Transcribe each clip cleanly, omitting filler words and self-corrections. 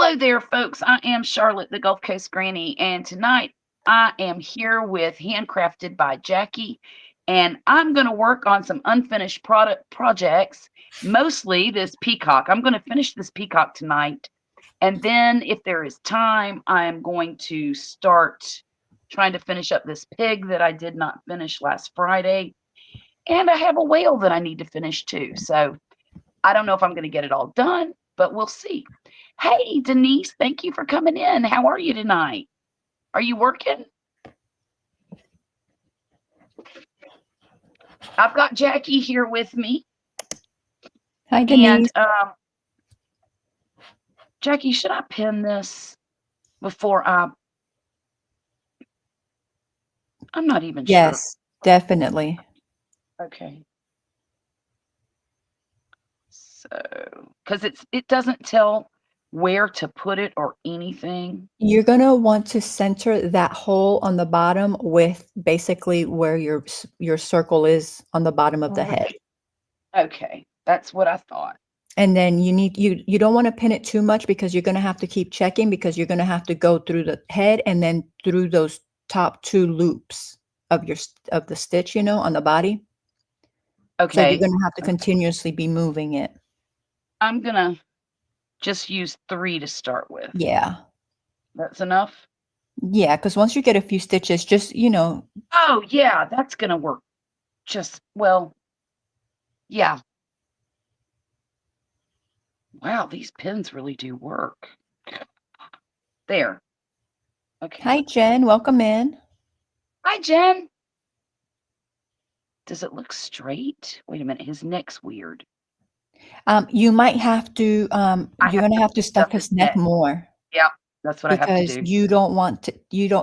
Hello there, folks. I am Charlotte, the Gulf Coast Granny, and tonight I am here with Handcrafted by Jackie, and I'm going to work on some unfinished projects, mostly this peacock. I'm going to finish this peacock tonight, and then if there is time, I am going to start trying to finish up this pig that I did not finish last Friday, and I have a whale that I need to finish too. So I don't know if I'm going to get it all done, but we'll see. Hey, Denise, thank you for coming in. How are you tonight? Are you working? I've got Jackie here with me. Hi, And Denise. Jackie, should I pin this before I'm not even sure. Yes, definitely. Okay. So, because it doesn't tell where to put it or anything. You're gonna want to center that hole on the bottom with basically where your circle is on the bottom of the head. Okay, that's what I thought. And then you don't want to pin it too much because you're gonna have to keep checking because you're gonna have to go through the head and then through those top two loops of of the stitch, on the body. So you're Okay. gonna have to continuously be moving it. I'm going to just use 3 to start with. Yeah. That's enough? Yeah, because once you get a few stitches, just, Oh, yeah, that's going to work. Well, yeah. Wow, these pins really do work. There. Okay, Hi, let's see. Jen. Welcome in. Hi, Jen. Does it look straight? Wait a minute, his neck's weird. You might have to, I you're have gonna to have to boost up stuff his his neck neck. more Yeah, that's what I have to because do.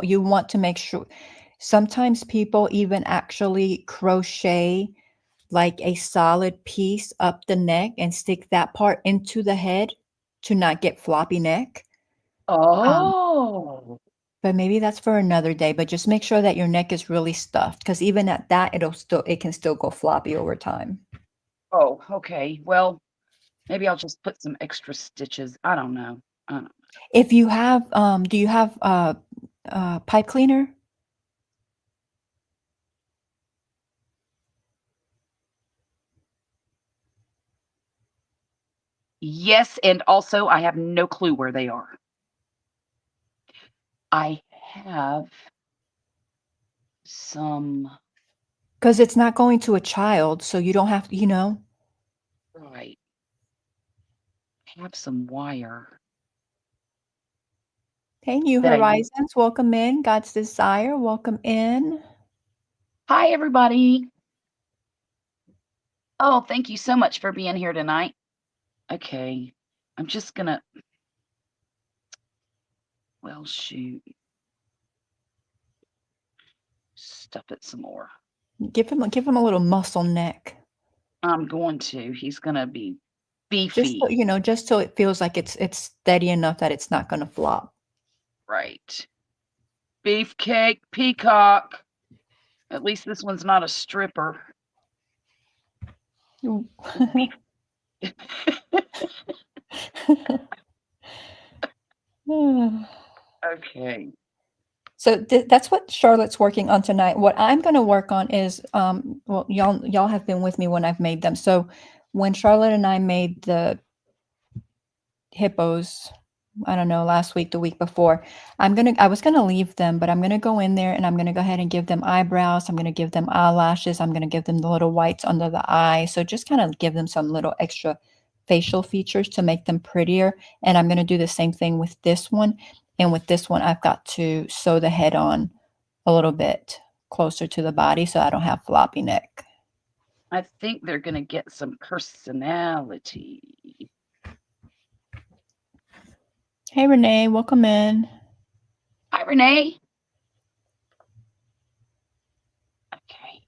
you want to make sure. Sometimes people even actually crochet like a solid piece up the neck and stick that part into the head to not get floppy neck. Um, Oh. but maybe that's for another day, but just make sure that your neck is really stuffed because even at that, it can still go floppy over time. Oh, okay. Well, maybe I'll just put some extra stitches. I don't know. I don't know. If you have, do you have pipe cleaner? Yes, and also I have no clue where they are. I have some. Because it's not going to a child, so you don't have to. Right. I have some wire Hey, New that I use. Horizons, welcome in. God's Desire, welcome in. Hi, everybody. Oh, thank you so much for being here tonight. Okay. I'm just gonna, well, shoot, stuff it some more. Give him a little muscle neck. I'm going to. He's gonna be Just so, beefy. just so it feels like it's steady enough that it's not gonna flop. Right. Beefcake, peacock. At least this one's not a stripper. Ooh. Beef. Okay. So that's what Charlotte's working on tonight. What I'm going to work on is, well, y'all have been with me when I've made them. So when Charlotte and I made the hippos, I don't know, last week, the week before, I was gonna leave them, but I'm gonna go in there and I'm gonna go ahead and give them eyebrows. I'm gonna give them eyelashes. I'm gonna give them the little whites under the eye. So just kind of give them some little extra facial features to make them prettier. And I'm gonna do the same thing with this one. And with this one, I've got to sew the head on a little bit closer to the body so I don't have floppy neck. I think they're gonna get some personality. Hey, Renee, welcome in. Hi, Renee. Okay.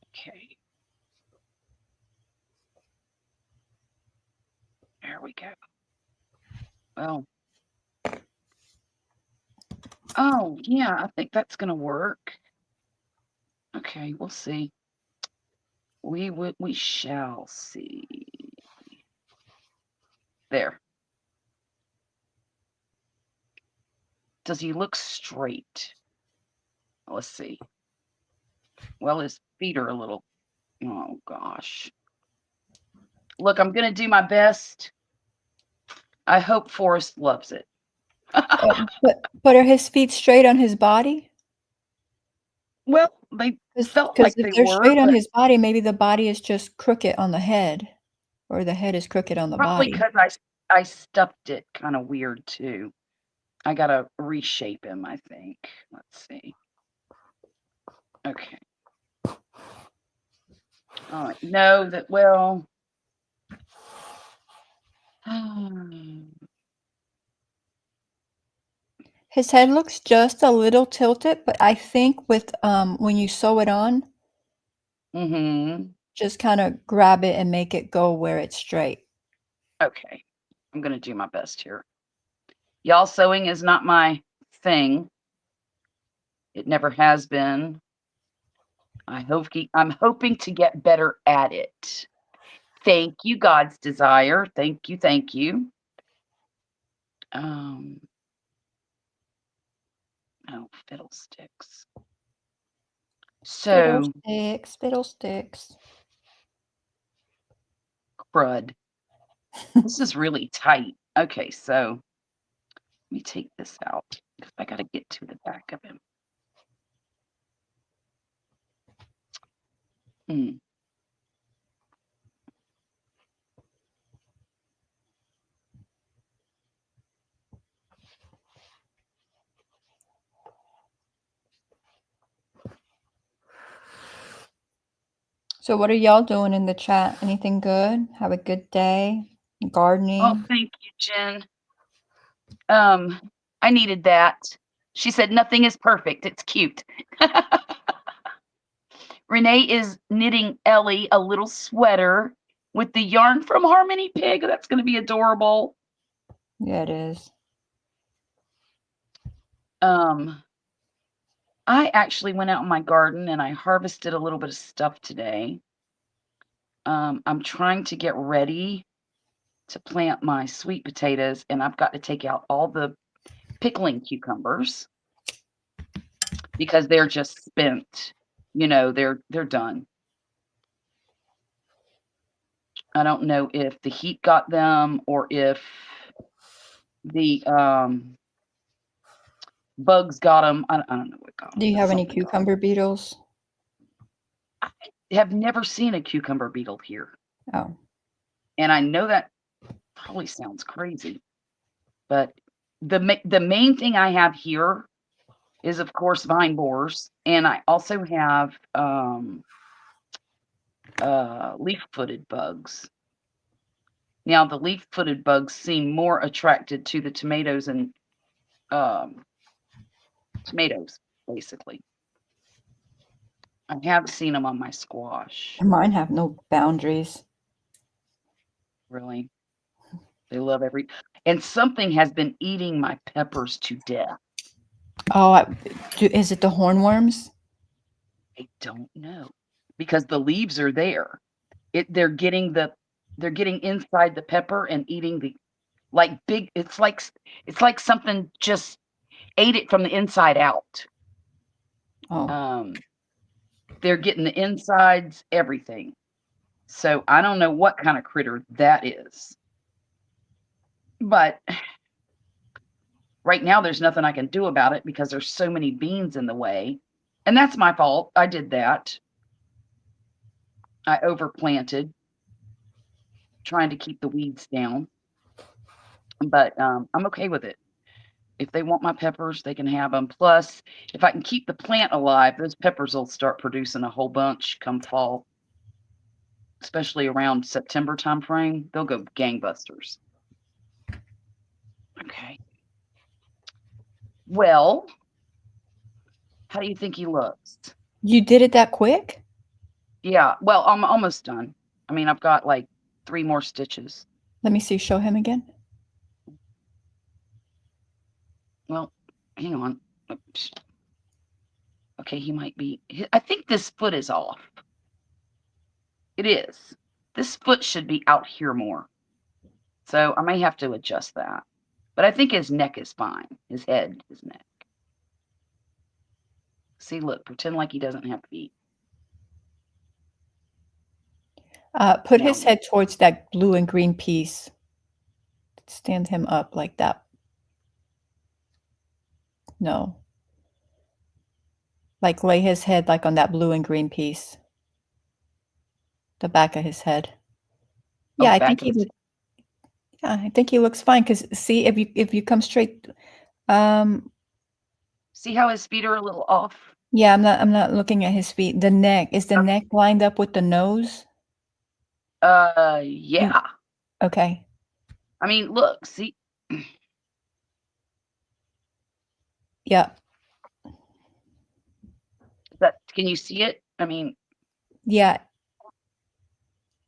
Okay. There we go. Well, oh, yeah, I think that's gonna work. Okay, we'll see. We shall see. There. Does he look straight? Let's see. Well, his feet are a little, oh gosh. Look, I'm going to do my best. I hope Forrest loves it. But are his feet straight on his body? Well, they felt Because like if they they're were, straight on but his body, maybe the body is just crooked on the head, or the head is crooked on the probably body. because I stuffed it kind of weird too. I gotta reshape him, I think. Let's see. Okay. All right. No, that well. His head looks just a little tilted, but I think with when you sew it on, Mm-hmm. just kind of grab it and make it go where it's straight. Okay. I'm gonna do my best here. Y'all, sewing is not my thing. It never has been. I'm hoping to get better at it. Thank you, God's desire. Thank you, thank you. Um, oh, fiddlesticks. So, Fiddlesticks, fiddlesticks. crud. This is really tight. Okay, so let me take this out because I got to get to the back of him. Hmm. So what are y'all doing in the chat? Anything good? Have a good day? Oh, Gardening? thank you, Jen. I needed that. She said nothing is perfect. It's cute. Renee is knitting Ellie a little sweater with the yarn from Harmony Pig. That's going to be adorable. Yeah, it is. I actually went out in my garden and I harvested a little bit of stuff today. I'm trying to get ready to plant my sweet potatoes, and I've got to take out all the pickling cucumbers because they're just spent. You know, they're done. I don't know if the heat got them or if the bugs got them. I don't know what got them, Do you but have any something got 'em. cucumber beetles? I have never seen a cucumber beetle here, Oh, and I know that probably sounds crazy, but the main thing I have here is, of course, vine borers, and I also have leaf-footed bugs. Now, the leaf-footed bugs seem more attracted to the tomatoes and tomatoes, basically. I have seen them on my squash. mine have no boundaries. Really, they love and something has been eating my peppers to death. Oh, is it the hornworms? I don't know because the leaves are there. They're getting inside the pepper and eating the like big. It's like something just ate it from the inside out. Oh, They're getting the insides, everything. So I don't know what kind of critter that is, but right now there's nothing I can do about it because there's so many beans in the way, and that's my fault. I did that. I overplanted, trying to keep the weeds down, but I'm okay with it. If they want my peppers, they can have them. Plus, if I can keep the plant alive, those peppers will start producing a whole bunch come fall, especially around September timeframe. They'll go gangbusters. Okay. Well, how do you think he looks? you did it that quick? Yeah, well, I'm almost done. I mean, I've got like 3 more stitches. Let me see. Show him again. Well, hang on. Oops. Okay, he might be. I think this foot is off. It is. This foot should be out here more. So I may have to adjust that. But I think his neck is fine. His head, his neck. See, look, pretend like he doesn't have feet. Put Now, his head towards that blue and green piece. Stand him up like that. No. Like lay his head like on that blue and green piece. The back of his head. Yeah, I think back of he his looks yeah, I think he looks fine. Cause see if you come straight um See how his feet are a little off? yeah, I'm not looking at his feet. The neck, is the neck lined up with the nose? You Yeah. okay. I mean, look, see, Yeah. can you see it? I mean, Yeah.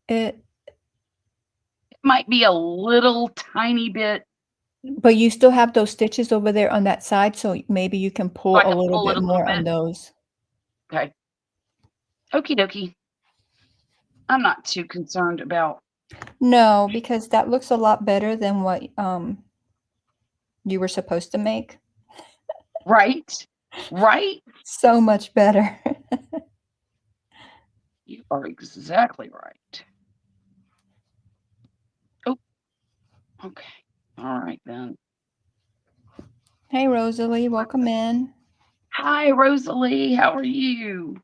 It it might be a little tiny bit. but you still have those stitches over there on that side, so maybe you can So pull I a can little pull it bit a little more on bit. those. Okay. Okie dokie. I'm not too concerned about. No, because that looks a lot better than what you were supposed to make. Right? Right? So much better. You are exactly right. Oh, okay. All right then. Hey, Rosalie, welcome in. Hi, Rosalie. How are you?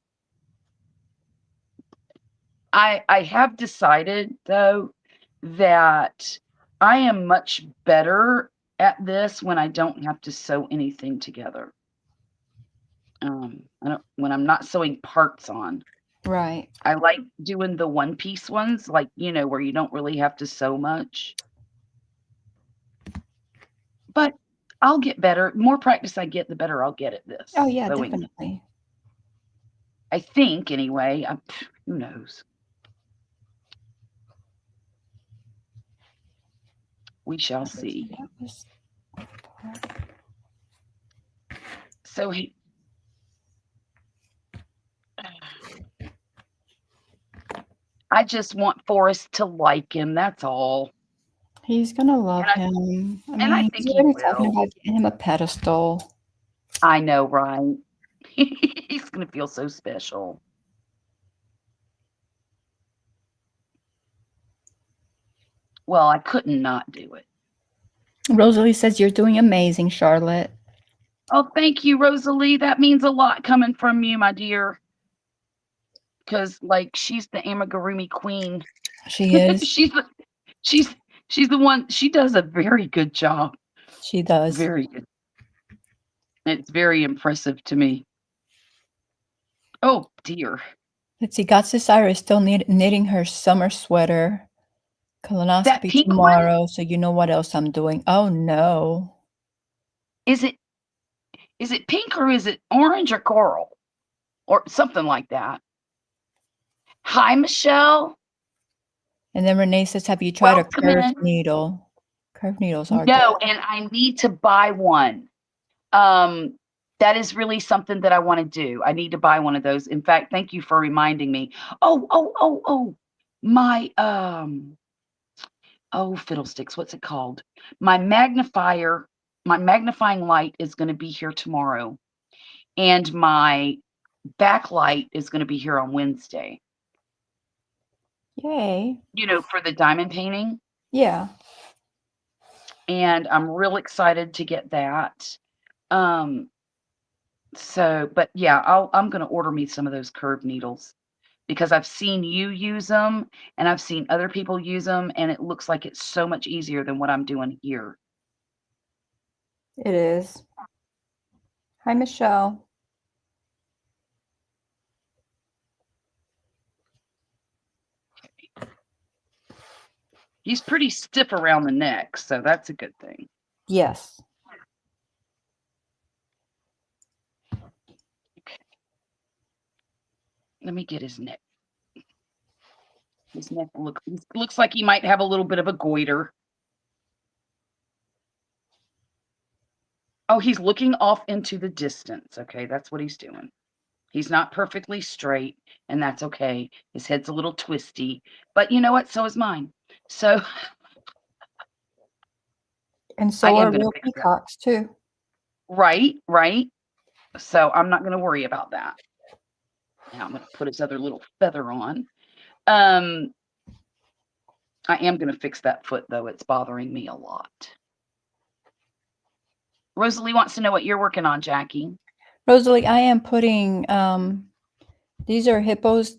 I have decided though that I am much better at this when I don't have to sew anything together. I don't when I'm not sewing parts on. Right. I like doing the one-piece ones, like, where you don't really have to sew much. But I'll get better. More practice I get, the better I'll get at Oh, this yeah, sewing. definitely. I think anyway. Who knows? We shall see. That was So I just want Forrest to like him. That's all. he's gonna love And I him. I and I mean, think he's he already talking will. about getting him a pedestal. I know, right? He's gonna feel so special. Well, I couldn't not do it. Rosalie says you're doing amazing, Charlotte. Oh, thank you, Rosalie. That means a lot coming from you, my dear. Because like she's the Amigurumi queen. She is. she's the she's she's the one. She does a very good job. She does. Very good. It's very impressive to me. Oh dear. Let's see. Gatsisira is still knitting her summer sweater. That Colonoscopy pink one, tomorrow, so you know what else I'm doing. Oh no. is it is it pink or is it orange or coral? Or something like that. Hi, Michelle. And then Renee says, have you tried a Welcome curved in. needle? Curved needles are good. No, and I need to buy one. Um, that is really something that I want to do. I need to buy one of those. In fact, thank you for reminding me. Oh, my oh fiddlesticks, what's it called? My magnifier, my magnifying light is going to be here tomorrow, and my backlight is going to be here on Wednesday. Yay. For the diamond painting. Yeah. And I'm real excited to get that. But yeah, I'm gonna order me some of those curved needles because I've seen you use them and I've seen other people use them, and it looks like it's so much easier than what I'm doing here. It is. Hi, Michelle. He's pretty stiff around the neck, so that's a good thing. Yes. Okay. Let me get his neck. His neck looks like he might have a little bit of a goiter. Oh, he's looking off into the distance. Okay, that's what he's doing. He's not perfectly straight, and that's okay. His head's a little twisty, but you know what? So is mine. So And I so am are going to real fix that. peacocks too. Right, right. So I'm not going to worry about that. Now I'm going to put his other little feather on. Um, I am going to fix that foot though. It's bothering me a lot. Rosalie wants to know what you're working on, Jackie. Rosalie, I am putting these are hippos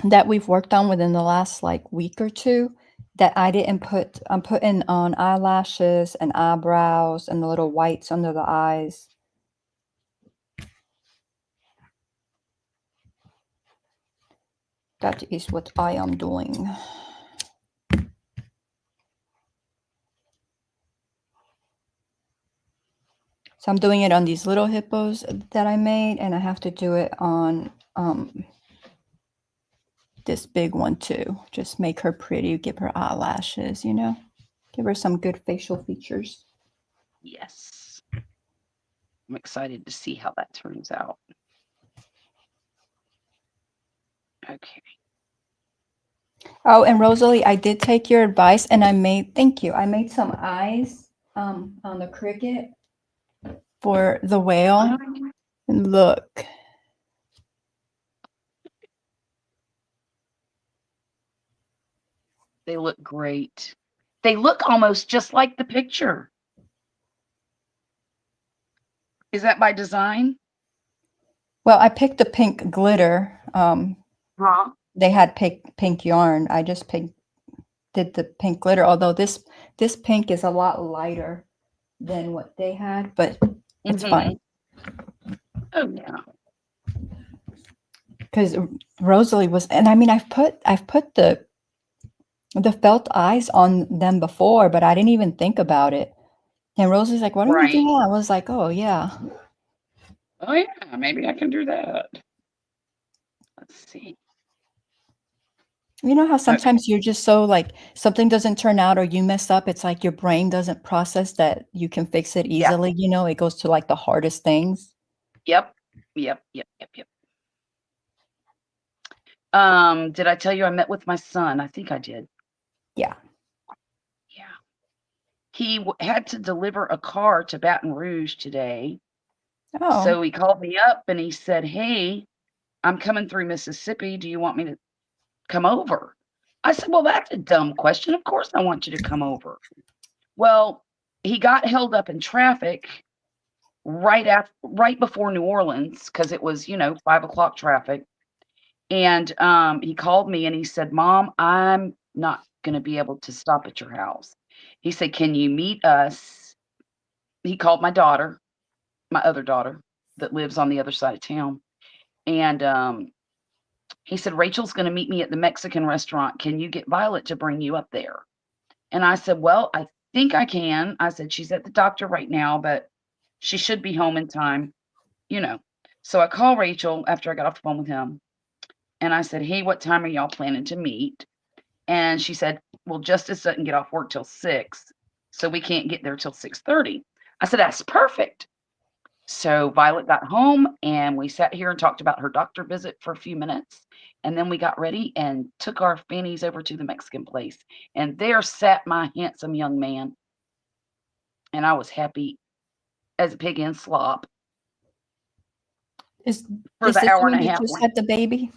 that we've worked on within the last like week or two that I didn't put. I'm putting on eyelashes and eyebrows and the little whites under the eyes. That is what I am doing. So I'm doing it on these little hippos that I made, and I have to do it on this big one too. Just make her pretty, give her eyelashes, you know, give her some good facial features. Yes. I'm excited to see how that turns out. Okay. Oh, and Rosalie, I did take your advice and I made, thank you. I made some eyes on the cricket for the whale. And look. They look great. They look almost just like the picture. Is that by design? Well, I picked the pink glitter. Huh? They had pink yarn. I just did the pink glitter, although this pink is a lot lighter than what they had, but it's fine. Oh yeah. Because Rosalie was, and I mean, I've put the felt eyes on them before, but I didn't even think about it. And Rosalie's like, "Why don't you do Right. that?" I was like, "Oh yeah." Oh yeah, maybe I can do that. Let's see. You know how Okay. sometimes you're just so like something doesn't turn out or you mess up, it's like your brain doesn't process that you can fix it Yeah. easily, you know, it goes to like the hardest things. Yep. Yep. Yep. Yep. Yep. Did I tell you I met with my son? I think I did. Yeah. Yeah. He had to deliver a car to Baton Rouge today. Oh. So he called me up and he said, "Hey, I'm coming through Mississippi. Do you want me to come over?" I said, "Well, that's a dumb question. Of course I want you to come over." Well, he got held up in traffic right before New Orleans because it was, 5 o'clock traffic. And he called me and he said, "Mom, I'm not going to be able to stop at your house." He said, "Can you meet us?" He called my daughter, my other daughter that lives on the other side of town. And he said, "Rachel's going to meet me at the Mexican restaurant. Can you get Violet to bring you up there?" And I said, "Well, I think I can." I said, "She's at the doctor right now, but she should be home in time, you know." So I called Rachel after I got off the phone with him. And I said, "Hey, what time are y'all planning to meet?" And she said, "Well, Justice doesn't get off work till 6, so we can't get there till 6:30." I said, "That's perfect." So Violet got home and we sat here and talked about her doctor visit for a few minutes. And then we got ready and took our fannies over to the Mexican place. And there sat my handsome young man. And I was happy as a pig in slop Is for is the this the hour and one a that half. just had the baby?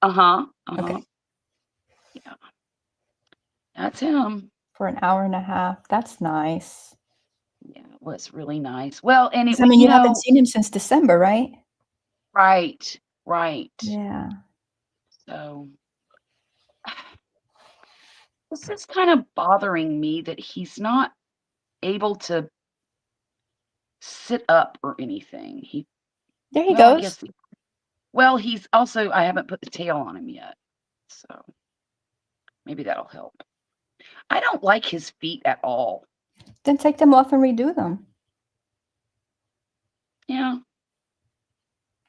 Uh-huh. Uh-huh. Okay. Yeah. That's him. For an hour and a half. That's nice. Yeah, it was really nice. Well, and 'Cause, I mean, you haven't seen him since December, right? right, right. Yeah. So this is kind of bothering me that he's not able to sit up or anything. There he Well, I goes. guess well, he's also I haven't put the tail on him yet. So maybe that'll help. I don't like his feet at all. Then take them off and redo them. Yeah,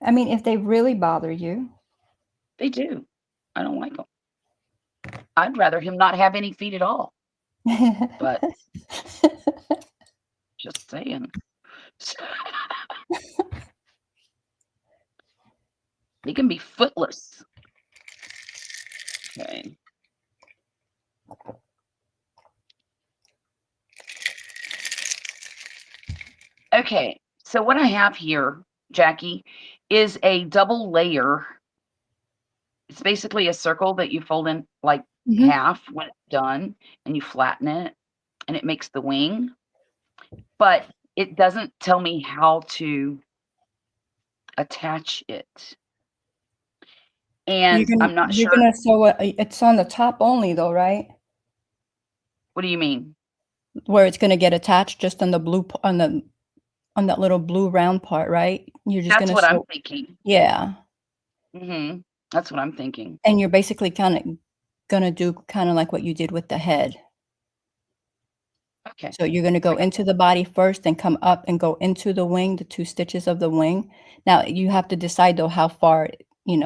I mean, if they really bother you. they do. I don't like them. I'd rather him not have any feet at all, but just saying. He can be footless. Okay. Okay, so what I have here, Jackie, is a double layer. It's basically a circle that you fold in like Mhm. half when it's done, and you flatten it, and it makes the wing, but it doesn't tell me how to attach it, and I'm not You're sure. gonna sew it. It's on the top only though, right? What do you mean? Where it's gonna get attached just on the on that little blue round part, right? You're just That's gonna what I'm sew. thinking. Yeah, That's what I'm thinking. and you're basically kind of gonna do kind of like what you did with the head. Okay, So you're gonna I go got into that. the body first, then come up and go into the wing, the 2 stitches of the wing. Now you have to decide though how far,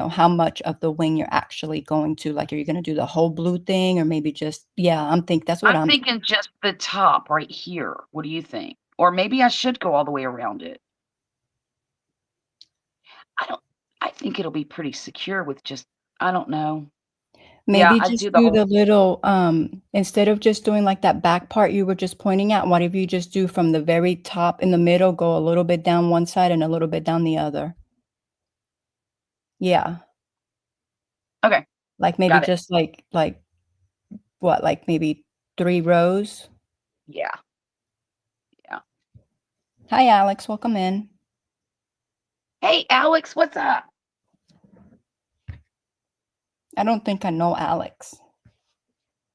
how much of the wing you're actually going to, like, are you gonna do the whole blue thing or maybe just yeah, that's what I'm I'm thinking just the top right here. What do you think? Or maybe I should go all the way around it. I don't I think it'll be pretty secure with just I don't know. Yeah, maybe I'd just do the do whole the little, instead of just doing, like, that back part you were just pointing at, what if you just do from the very top in the middle, go a little bit down one side and a little bit down the other? Yeah, Okay, like, maybe got it. just what, like, maybe 3 rows? Yeah, yeah. Hi, Alex, welcome in. Hey, Alex, what's up? I don't think I know Alex.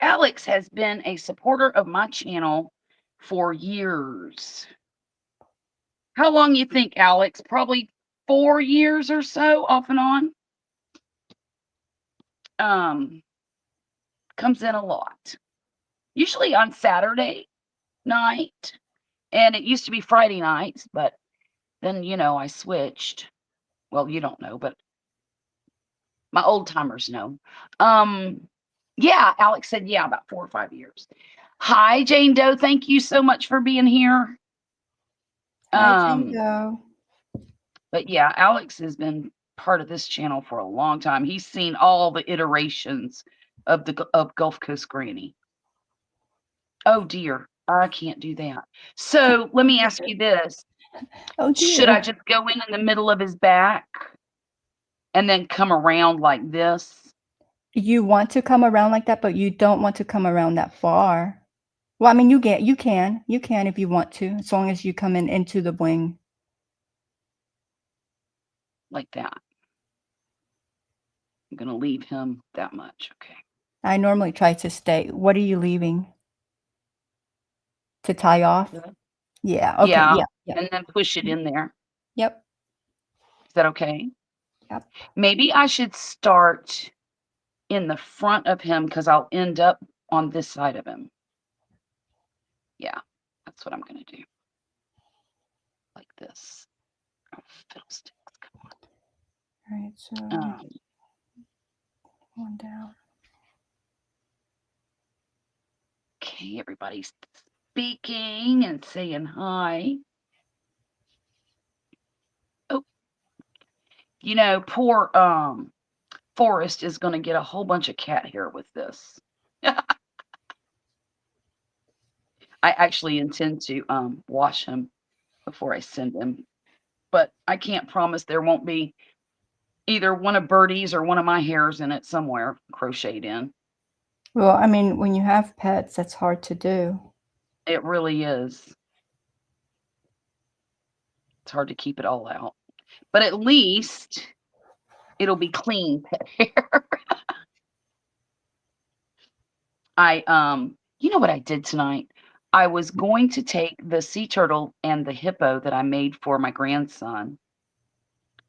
Alex has been a supporter of my channel for years. How long you think, Alex? Probably 4 years or so, off and on. Um, Comes in a lot. Usually on Saturday night, and it used to be Friday nights, but then, I switched. Well, you don't know, but my old timers know. Um, yeah, Alex said, yeah, about 4 or 5 years. Hi, Jane Doe. Thank you so much for being here. Hi, Jane Um, Doe. but yeah, Alex has been part of this channel for a long time. He's seen all the iterations of Gulf Coast Granny. Oh dear, I can't do that. So let Oh me ask dear. you this. Oh Should I dear. just go in the middle of his back and then come around like this? You want to come around like that, but you don't want to come around that far. Well, I mean, you can if you want to, as long as you come in into the wing. Like that. I'm gonna leave him that much. Okay. I normally try to stay. What are you leaving? To tie off? Yeah. Yeah, okay, Yeah, yeah, yep, and then push it mhm, in there. yep, Is that okay? yep. Maybe I should start in the front of him because I'll end up on this side of him. Yeah, that's what I'm gonna do. Like this. Oh, fiddlesticks. Alright, so Um, one down. okay, everybody's speaking and saying hi. Oh, poor Forrest is gonna get a whole bunch of cat hair with this. I actually intend to wash him before I send him, but I can't promise there won't be either one of Birdie's or one of my hairs in it somewhere crocheted in. Well, I mean, when you have pets, that's hard to do. It really is. It's hard to keep it all out. But at least it'll be clean pet hair. You know what I did tonight? I was going to take the sea turtle and the hippo that I made for my grandson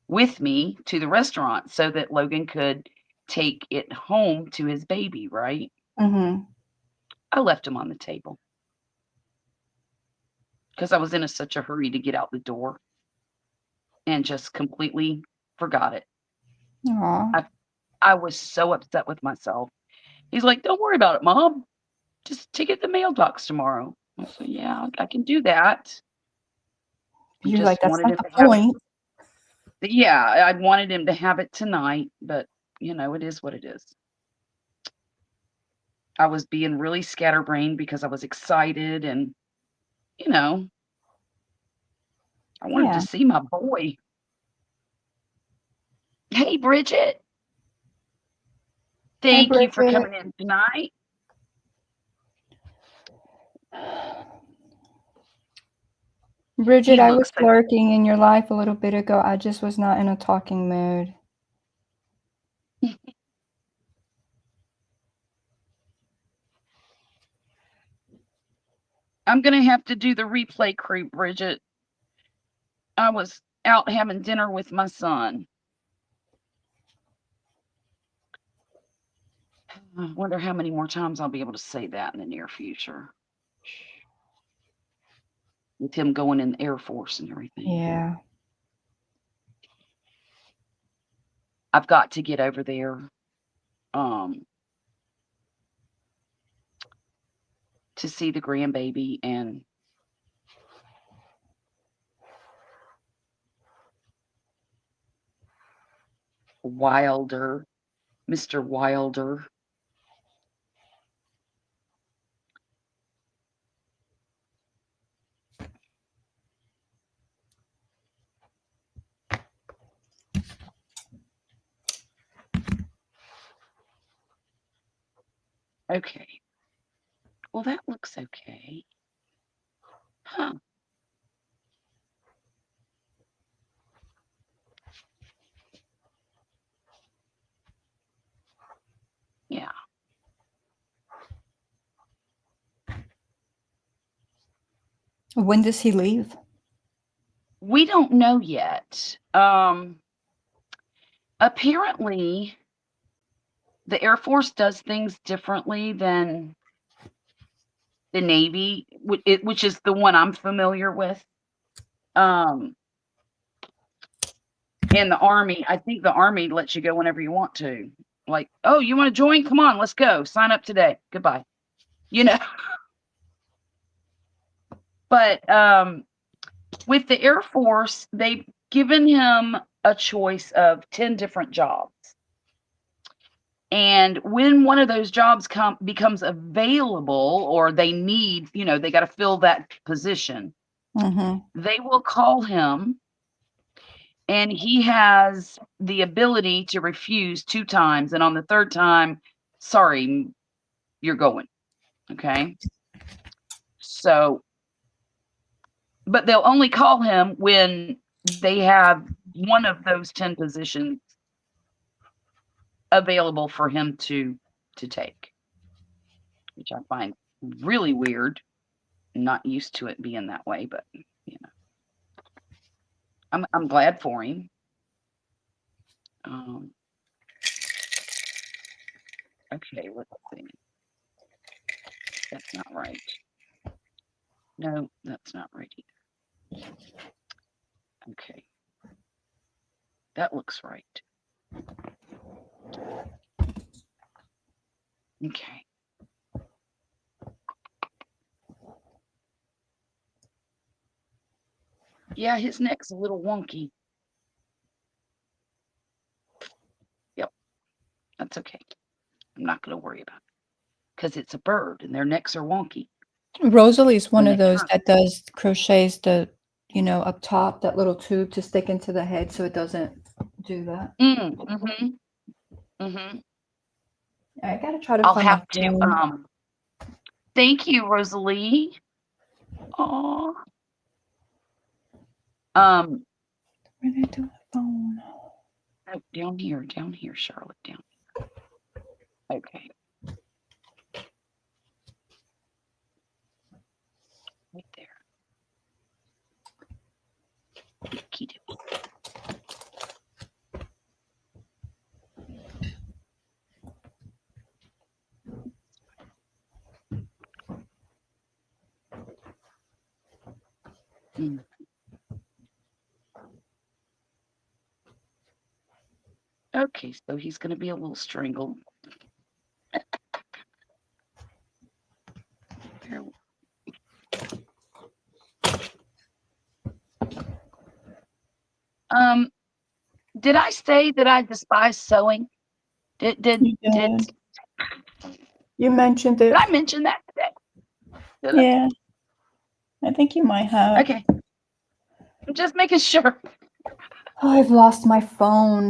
with me to the restaurant so that Logan could take it home to his baby, right? Mhm. I left him on the table because I was in such a hurry to get out the door and just completely forgot it. Aw. I I was so upset with myself. He's like, "Don't worry about it, mom. Just take it to the mailbox tomorrow." I said, "Yeah, I can do that." He You're like, just "That's wanted not him the to have it. point." Yeah, I wanted him to have it tonight, but it is what it is. I was being really scatterbrained because I was excited and, you know, I wanted to see my boy. Hey, Bridget. Thank you for coming in tonight. Bridget, I was lurking in your life a little bit ago. I just was not in a talking mood. I'm going to have to do the replay crew, Bridget. I was out having dinner with my son. I wonder how many more times I'll be able to say that in the near future. With him going in the Air Force and everything. Yeah. I've got to get over there to see the grandbaby and Wilder, Mr. Wilder. Okay. Well, that looks okay. Huh. Yeah. When does he leave? We don't know yet. Apparently, the Air Force does things differently than the Navy, which is the one I'm familiar with. And the Army, I think the Army lets you go whenever you want to. Like, oh, you want to join? Come on, let's go. Sign up today. Goodbye. You know. But with the Air Force, they've given him a choice of 10 different jobs. And when one of those jobs becomes available, or they need, they got to fill that position, they will call him, and he has the ability to refuse 2 times. And on the 3rd time, sorry, you're going. Okay. So, but they'll only call him when they have one of those 10 positions available for him to take, which I find really weird. Not used to it being that way, but I'm glad for him. Okay, let's see. That's not right. No, that's not right either. Okay. That looks right. Okay. Yeah, his neck's a little wonky. Yep. That's okay. I'm not going to worry about it because it's a bird and their necks are wonky. Rosalie's one of those that does crochets the, up top, that little tube to stick into the head so it doesn't do that. I got to try to find. I'll have to. Thank you, Rosalie. Aw. Where did I do my phone? Oh, down here, Charlotte, down here. Okay. Right there. Okay, so he's going to be a little strangled. Did I say that I despise sewing? You mentioned it. Did I mention that today? Yeah. I think you might have. Okay. I'm just making sure. Oh, I've lost my phone.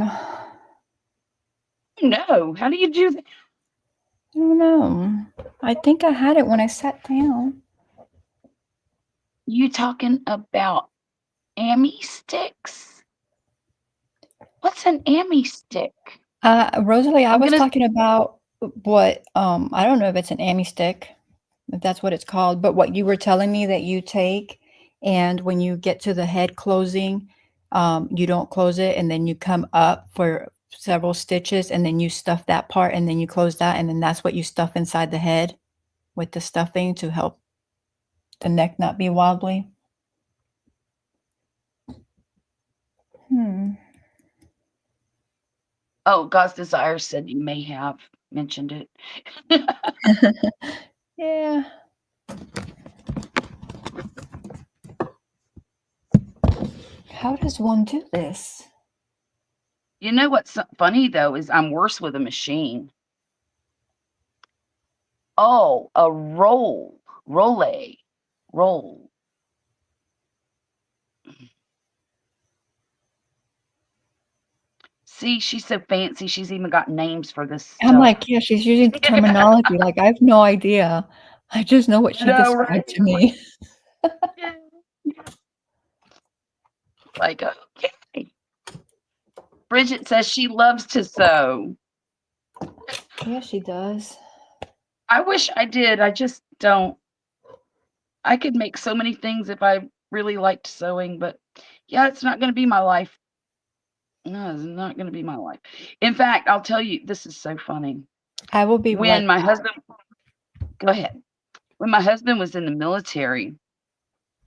No, how do you do that? I don't know. I think I had it when I sat down. You talking about Ammy sticks? What's an Ammy stick? Rosalie, I I'm was gonna. talking about what, I don't know if it's an Amy stick, if that's what it's called, but what you were telling me that you take, and when you get to the head closing, you don't close it, and then you come up for several stitches, and then you stuff that part, and then you close that, and then that's what you stuff inside the head with the stuffing to help the neck not be wobbly. Hmm. Oh, God's Desire said you may have mentioned it. Yeah. How does one do this? You know what's funny though is I'm worse with a machine. Oh, a roll. See, she's so fancy. She's even got names for this I'm stuff. like, yeah, she's using terminology, like, I have no idea. I just know what I she know, right? described to me. Yeah. Like, okay. Bridget says she loves to sew. Yeah, she does. I wish I did. I just don't. I could make so many things if I really liked sewing, but yeah, it's not going to be my life. No, it's not going to be my life. In fact, I'll tell you, this is so funny. I will be right When my husband, go ahead. When my husband was in the military,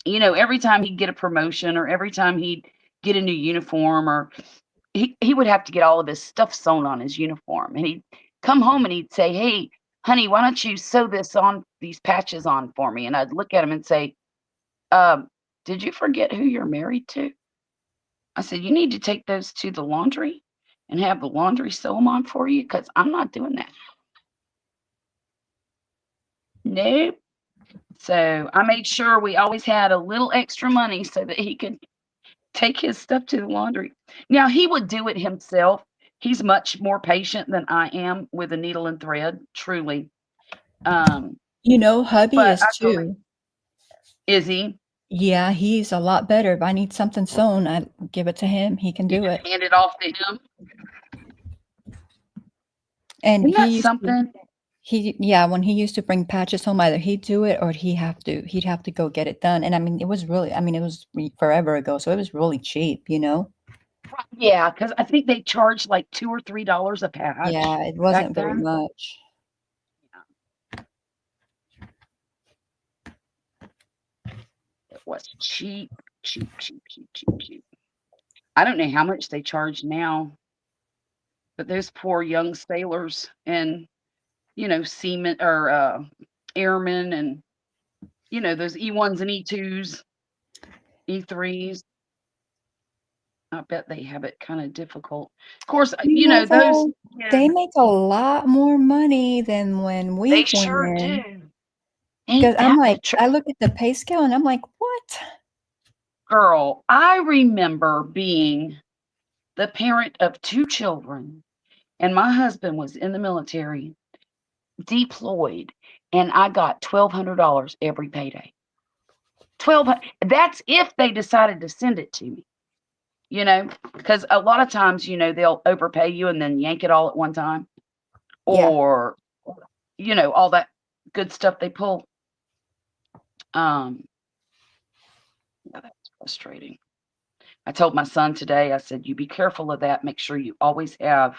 every time he'd get a promotion or every time he'd get a new uniform or he would have to get all of his stuff sewn on his uniform. And he'd come home and he'd say, "Hey, honey, why don't you sew these patches on for me?" And I'd look at him and say, did you forget who you're married to? I said, "You need to take those to the laundry and have the laundry sew them on for you because I'm not doing that." Nope. So I made sure we always had a little extra money so that he could take his stuff to the laundry. Now, he would do it himself. He's much more patient than I am with a needle and thread, truly. Um, hubby but is I totally too. is he? Yeah, he's a lot better. If I need something sewn, I give it to him. He can You do just it. hand it off to him. And Isn't that something? when he used to bring patches home, either he'd do it or he'd have to go get it done. And I mean, it was forever ago, so it was really cheap, you know? Yeah, because I think they charged like $2 or $3 a patch Yeah, it back wasn't very then. much. It was cheap, cheap, cheap, cheap, cheap, cheap. I don't know how much they charge now, but those poor young sailors and seamen or airmen and those E1s and E2s, E3s. I bet they have it kind of difficult. Of course, those Though, they kids, make a lot more money than when they we went sure in. do. Because Ain't I'm that like, the truth? I look at the pay scale and I'm like, what? Girl, I remember being the parent of two children, and my husband was in the military, deployed, and I got $1,200 every payday. 1200. That's if they decided to send it to me, because a lot of times, they'll overpay you and then yank it all at one time, Yeah. or all that good stuff they pull. Um, yeah, that's frustrating. I told my son today, I said, "You be careful of that. Make sure you always have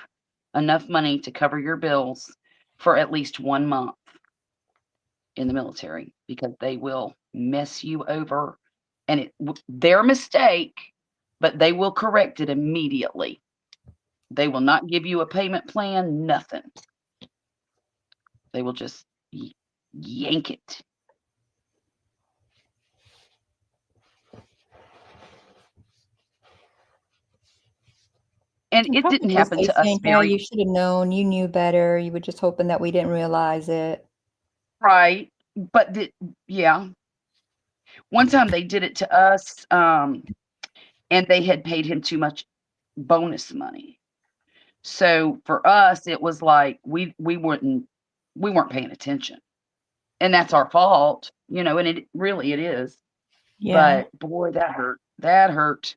enough money to cover your bills for at least 1 month in the military because they will mess you over and their mistake, but they will correct it immediately. They will not give you a payment plan, nothing. They will just yank it." And And it probably didn't 'cause happen they to us think, "Oh, very you should have known, you knew better, you were just hoping that we didn't realize it." right. But yeah, one time they did it to us. and they had paid him too much bonus money. So for us, it was like we weren't paying attention, and that's our fault, and it really it is. Yeah. But boy, that hurt. That hurt.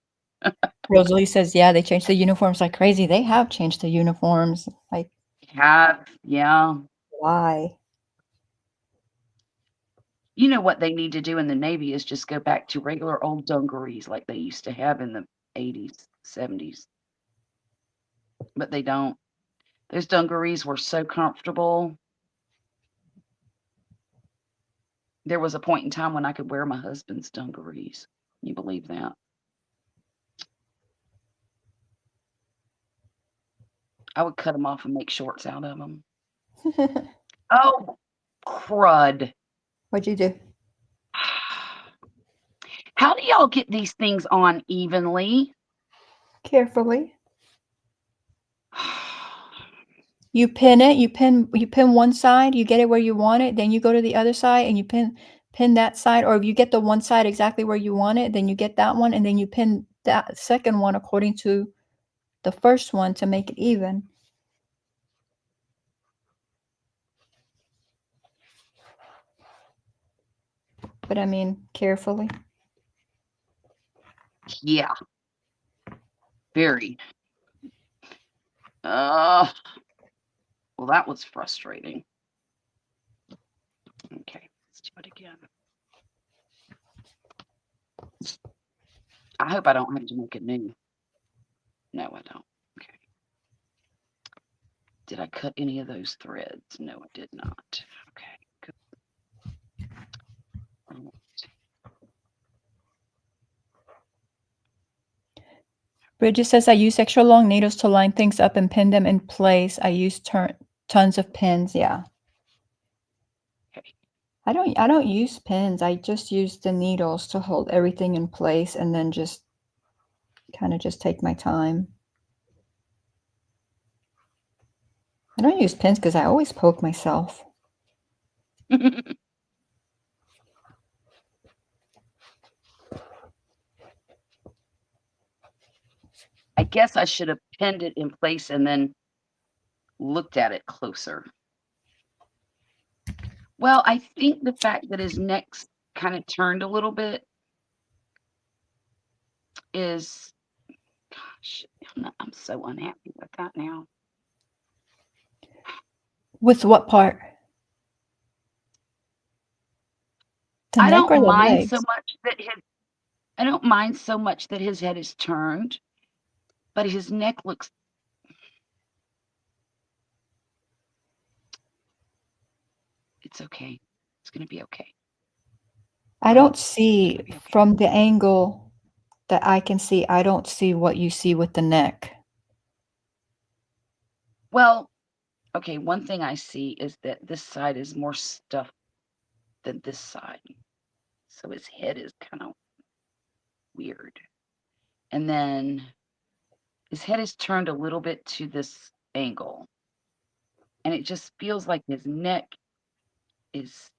Rosalie says, yeah, they changed the uniforms like crazy. They have changed the uniforms. Like, Yeah. why? You know what they need to do in the Navy is just go back to regular old dungarees like they used to have in the 80s, 70s, but they don't. Those dungarees were so comfortable. There was a point in time when I could wear my husband's dungarees. You believe that? I would cut them off and make shorts out of them. Oh, crud. What'd you do? How do y'all get these things on evenly? Carefully. You pin it, you pin one side, you get it where you want it, then you go to the other side and you pin that side, or if you get the one side exactly where you want it, then you get that one and then you pin that second one according to the first one to make it even. But I mean, carefully. Yeah. Very. Well, that was frustrating. Okay, let's do it again. I hope I don't have to make a new. No, I don't. Okay. Did I cut any of those threads? No, I did not. Okay, good. Bridget says, I use extra long needles to line things up and pin them in place. I use tons of pins. Yeah. Okay. I don't use pins. I just use the needles to hold everything in place and then just kind of just take my time. I don't use pins because I always poke myself. I guess I should have pinned it in place and then looked at it closer. Well, I think the fact that his neck's kind of turned a little bit is, gosh, I'm so unhappy with that now. With what part? The I neck or don't the mind so legs? much that I don't mind so much that his head is turned, but his neck looks. It's okay. It's gonna be okay. I don't see from the angle that I can see, I don't see what you see with the neck. Well, okay, one thing I see is that this side is more stuffed than this side. So his head is kind of weird. And then his head is turned a little bit to this angle. And it just feels like his neck is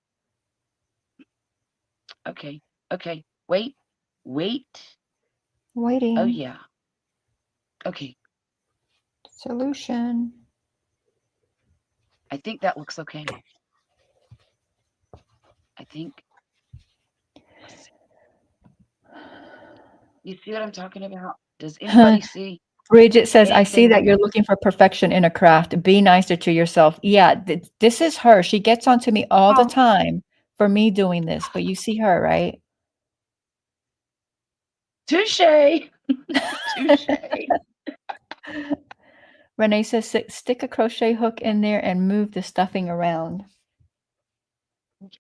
okay. Okay. Wait. Wait. Waiting. Oh yeah. Okay. Solution. I think that looks okay. I think. You see what I'm talking about? Does anybody see Bridget says, I see anything that that? you're looking for perfection in a craft. Be nicer to yourself. Yeah, this is her. She gets on to me all the Oh, time for me doing this, but you see her, right? touche. Touche. Renee says, stick a crochet hook in there and move the stuffing around.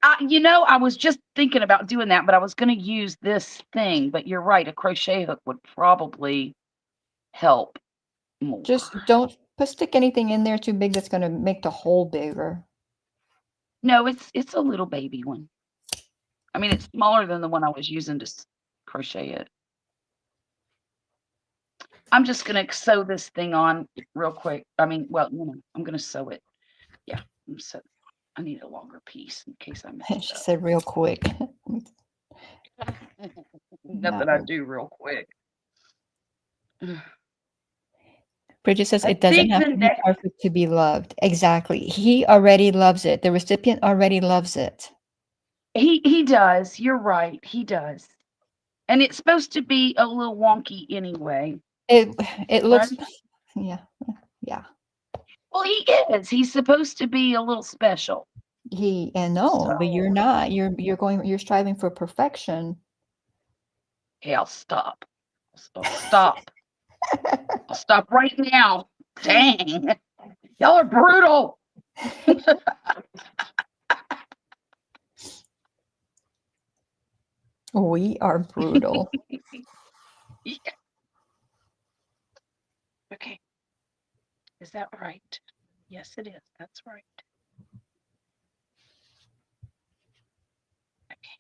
I was just thinking about doing that, but I was going to use this thing. But you're right, a crochet hook would probably help more. Just don't stick anything in there too big that's going to make the hole bigger. No, it's a little baby one. I mean, it's smaller than the one I was using to crochet it. I'm just going to sew this thing on real quick. I mean, well, I'm going to sew it. Yeah, I need a longer piece in case I mess it She up. said real quick. Nothing I do real quick. Bridget says A it doesn't big have to be vindictive. perfect to be loved. Exactly. He already loves it. The recipient already loves it. He does. You're right. He does. And it's supposed to be a little wonky anyway. It looks Right? yeah. Yeah. Well, he is. He's supposed to be a little special. No, but you're So, not. You're striving for perfection. hey, I'll stop. I'll stop. I'll stop right now. Dang. Y'all are brutal. We are brutal. Yeah. Okay. Is that right? Yes, it is. That's right. Okay.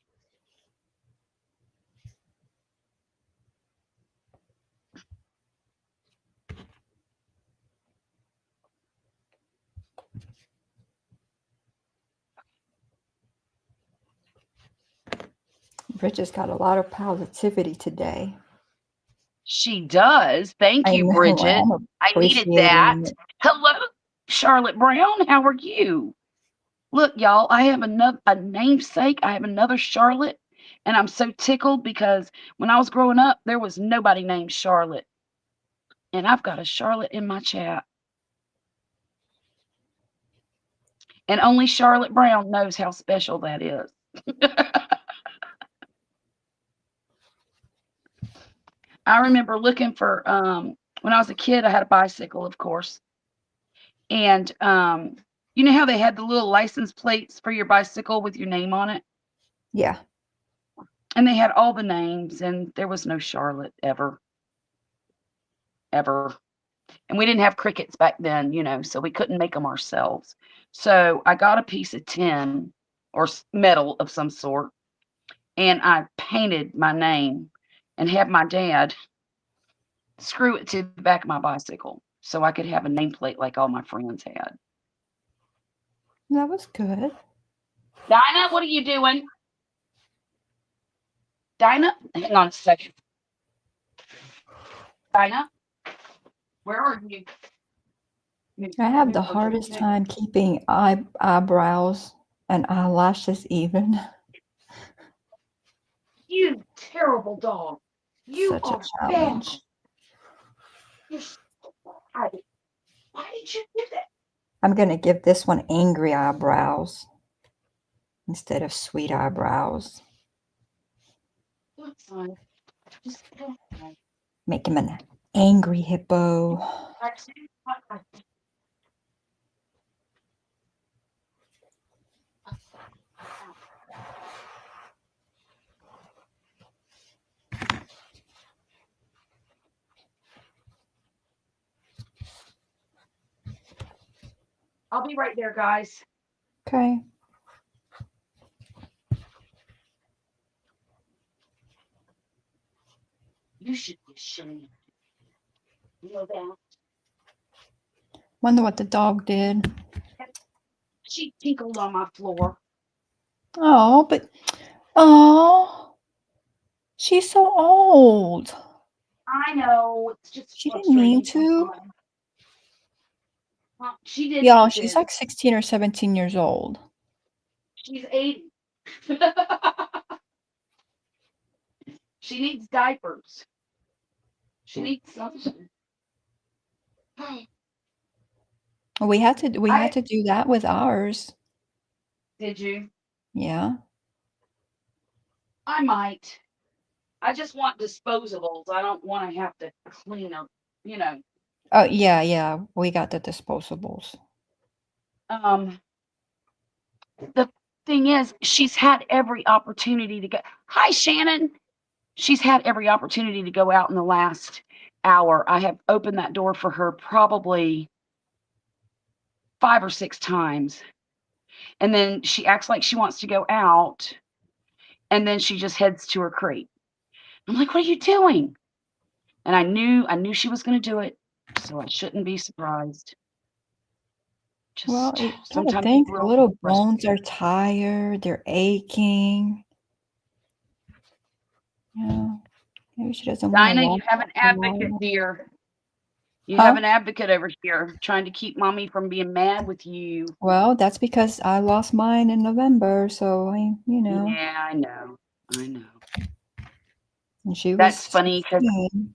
Bridget's got a lot of positivity today. She does. Thank I you, know. Bridget. I'm I needed that. appreciating it. Hello, Charlotte Brown. How are you? Look, y'all, I have a namesake. I have another Charlotte, and I'm so tickled because when I was growing up, there was nobody named Charlotte. And I've got a Charlotte in my chat. And only Charlotte Brown knows how special that is. I remember looking for when I was a kid, I had a bicycle, of course. And you know how they had the little license plates for your bicycle with your name on it? Yeah. And they had all the names, and there was no Charlotte ever. Ever. And we didn't have crickets back then, so we couldn't make them ourselves. So I got a piece of tin or metal of some sort, and I painted my name and had my dad screw it to the back of my bicycle so I could have a nameplate like all my friends had. That was good. Dinah, what are you doing? Dinah, hang on a second. Dinah, where are you? I have the hardest time keeping eyebrows and eyelashes even. You terrible dog. You Such a are bad. challenge. You're so bad. Why did you do that? I'm going to give this one angry eyebrows instead of sweet eyebrows. That's fine. Just fine. Make him an angry hippo. I'll be right there, guys. Okay. You should be ashamed. You know that? Wonder what the dog did. She tinkled on my floor. Oh, she's so old. I know. It's just She didn't mean frustrating. to. Well, she didn't Y'all, mean she's to. like 16 or 17 years old. She's 80. She needs diapers. She needs something. We had to do that with ours. Did you? Yeah. I might. I just want disposables. I don't want to have to clean them, Oh, yeah. We got the disposables. The thing is, she's had every opportunity to go. Hi, Shannon. She's had every opportunity to go out in the last hour. I have opened that door for her probably 5 or 6 times. And then she acts like she wants to go out, and then she just heads to her crate. I'm like, "What are you doing?" And I knew she was going to do it, so I shouldn't be surprised. Well, Just you gotta sometimes think a the little little bones frustrating. are tired, they're aching. Yeah. Maybe she doesn't want to Dinah, walk you have an for a advocate, while. dear. You have Huh? an advocate over here trying to keep mommy from being mad with you. Well, that's because I lost mine in November, so Yeah, I know. I know. and she was That's funny because 16.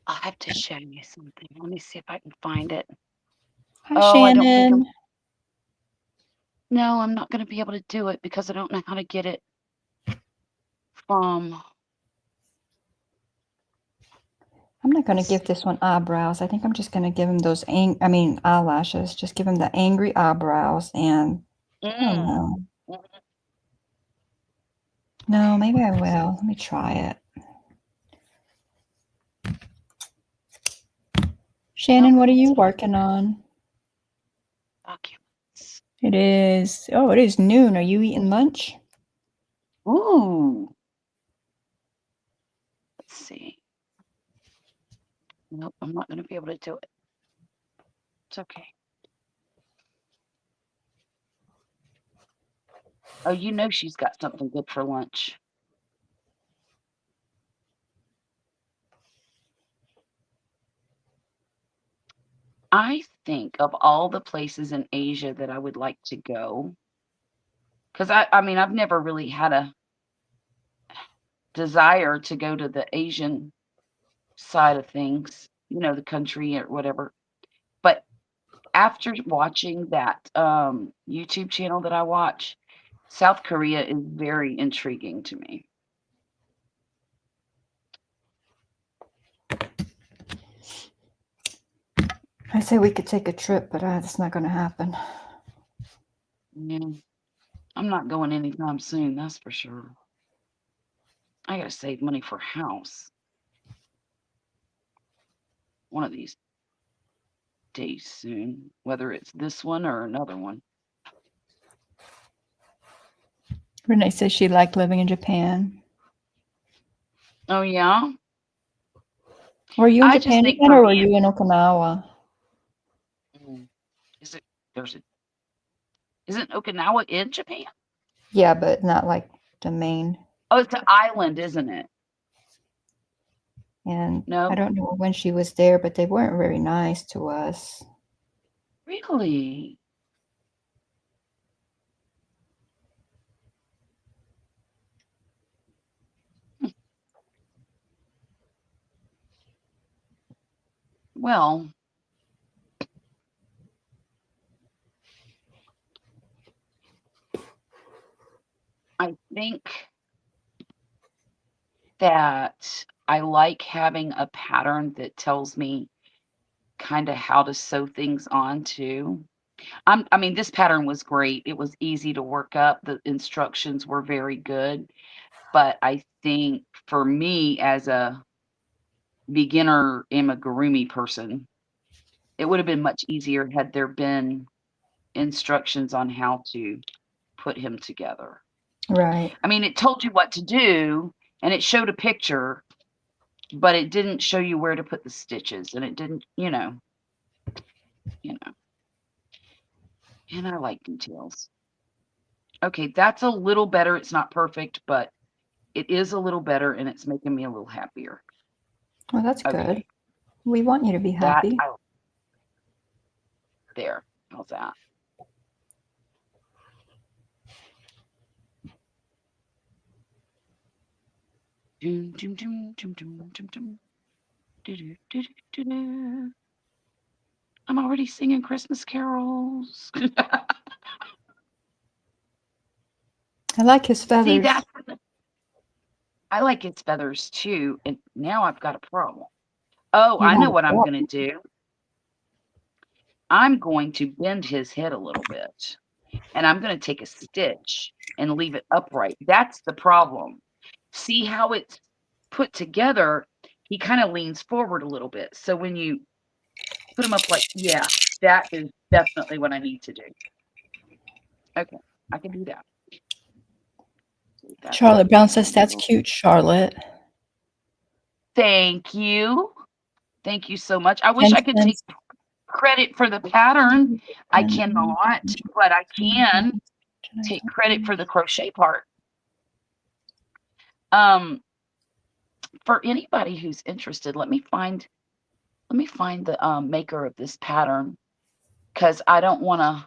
I'll have to show you something. Let me see if I can find it. Hi, Oh, I don't think Shannon. no, I'm not going to be able to do it because I don't know how to get it from. I'm not going to Let's give see. this one eyebrows. I think I'm just going to give him those, eyelashes. Just give him the angry eyebrows, and I don't Mm. know. Mm. No, maybe I will. Let me try it. Shannon, Nope, what are it's you working on? documents. It is, oh, it is noon. Are you eating lunch? Ooh. Let's see. Nope, I'm not going to be able to do it. It's okay. Oh, you know she's got something good for lunch. I think of all the places in Asia that I would like to go, because I mean, I've never really had a desire to go to the Asian side of things, the country or whatever. But after watching that YouTube channel that I watch, South Korea is very intriguing to me. I say we could take a trip, but that's not going to happen. Yeah, I'm not going anytime soon, that's for sure. I gotta save money for a house one of these days soon, whether it's this one or another one. Renee says she liked living in Japan. Oh yeah, Were you in I just Japan think again, for or were me, you in Okinawa? is it there's a isn't Okinawa in Japan? Yeah, but not like the main. Oh, it's an island, isn't it? And I No, don't know when she was there, but they weren't very nice to us. really. Hmm. Well, I think that I like having a pattern that tells me kind of how to sew things on too. I mean, this pattern was great. It was easy to work up. The instructions were very good. But I think for me as a beginner amigurumi person, it would have been much easier had there been instructions on how to put him together. Right. I mean, it told you what to do and it showed a picture, but it didn't show you where to put the stitches and it didn't, you know. And I like details. Okay, that's a little better. It's not perfect, but it is a little better and it's making me a little happier. Well, that's good. Okay, We want you to be that happy. I there. How's that? Doom, doom, doom, doom, doom, doom, doom. Do, do, do, do, do. I'm already singing Christmas carols. I like his See, feathers. I like his feathers too, and now I've got a problem. Oh, You I have know a what I'm what? gonna do. I'm going to bend his head a little bit, and I'm gonna take a stitch and leave it upright. That's the problem. See how it's put together? He kinda leans forward a little bit. So when you put him up like yeah, that is definitely what I need to do. Okay, I can do that. That's Charlotte gonna Brown be a says that's little cute, Charlotte. thank you. Thank you so much. I wish Jen I could take sends credit for the pattern. I cannot, but I can take credit for the crochet part. Um, for anybody who's interested, let me find the maker of this pattern, because I don't want to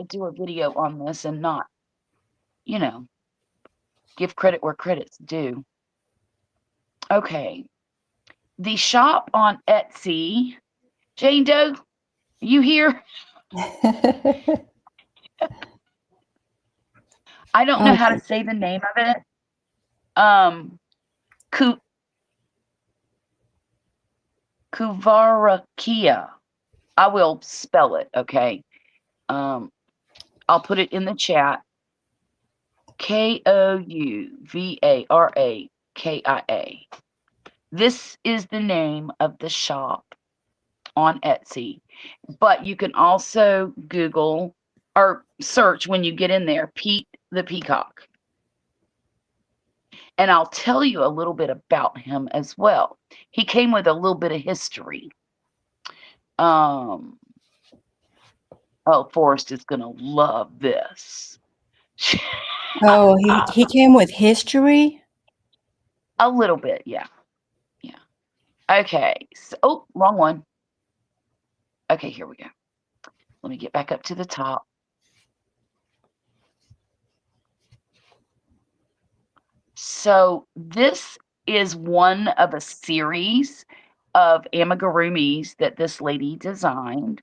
do a video on this and not, give credit where credit's due. Okay. The shop on Etsy. Jane Doe, you here? I don't know how to say the name of it. Kuvarakia. I will spell it, okay? I'll put it in the chat. Kouvarakia. This is the name of the shop on Etsy, but you can also Google or search when you get in there, Pete the Peacock. And I'll tell you a little bit about him as well. He came with a little bit of history. Oh, Forrest is going to love this. Oh, he came with history? A little bit, yeah. Yeah. Okay. So, oh, wrong one. Okay, here we go. Let me get back up to the top. So this is one of a series of amigurumis that this lady designed.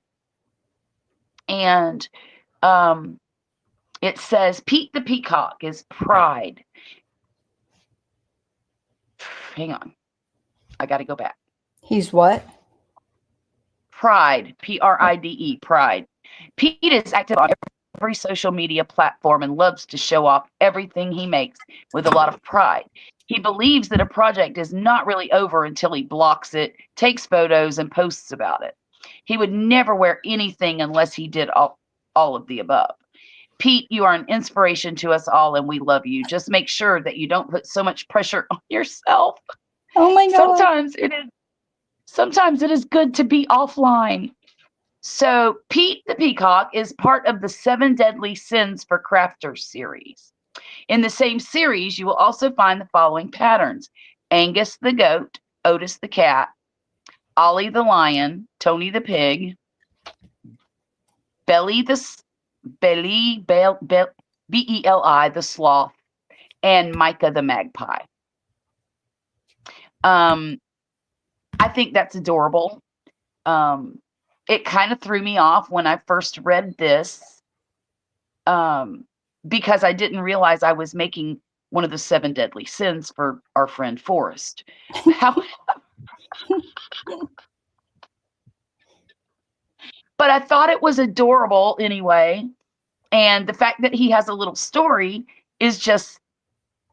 And it says, Pete the Peacock is pride. Hang on. I got to go back. He's what? Pride. Pride. Pride. Pete is active on every social media platform and loves to show off everything he makes with a lot of pride. He believes that a project is not really over until he blocks it, takes photos, and posts about it. He would never wear anything unless he did all of the above. Pete, you are an inspiration to us all, and we love you. Just make sure that you don't put so much pressure on yourself. Oh my God. Sometimes it is good to be offline. So Pete the Peacock is part of the 7 Deadly Sins for Crafters series. In the same series, you will also find the following patterns: Angus the goat, Otis the cat, Ollie the lion, Tony the pig, Beli the sloth, and Micah the magpie. I think that's adorable. It kind of threw me off when I first read this, because I didn't realize I was making one of the 7 deadly sins for our friend Forrest. But I thought it was adorable anyway. And the fact that he has a little story is just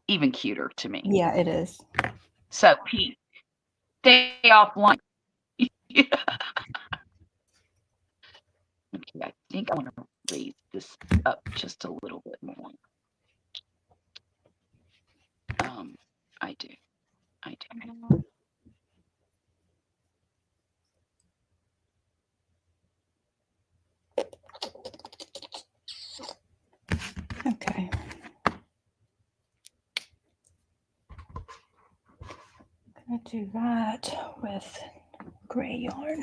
even cuter to me. Yeah, it is. So, Pete, stay offline. Okay, I think I want to raise this up just a little bit more. I do. Okay. I'm going to do that with gray yarn.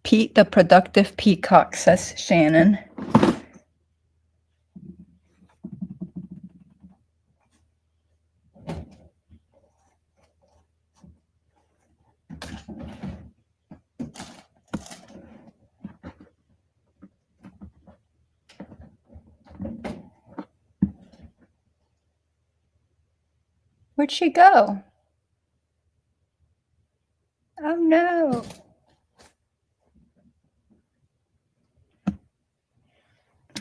Pete the productive peacock, says Shannon. Where'd she go? Oh no.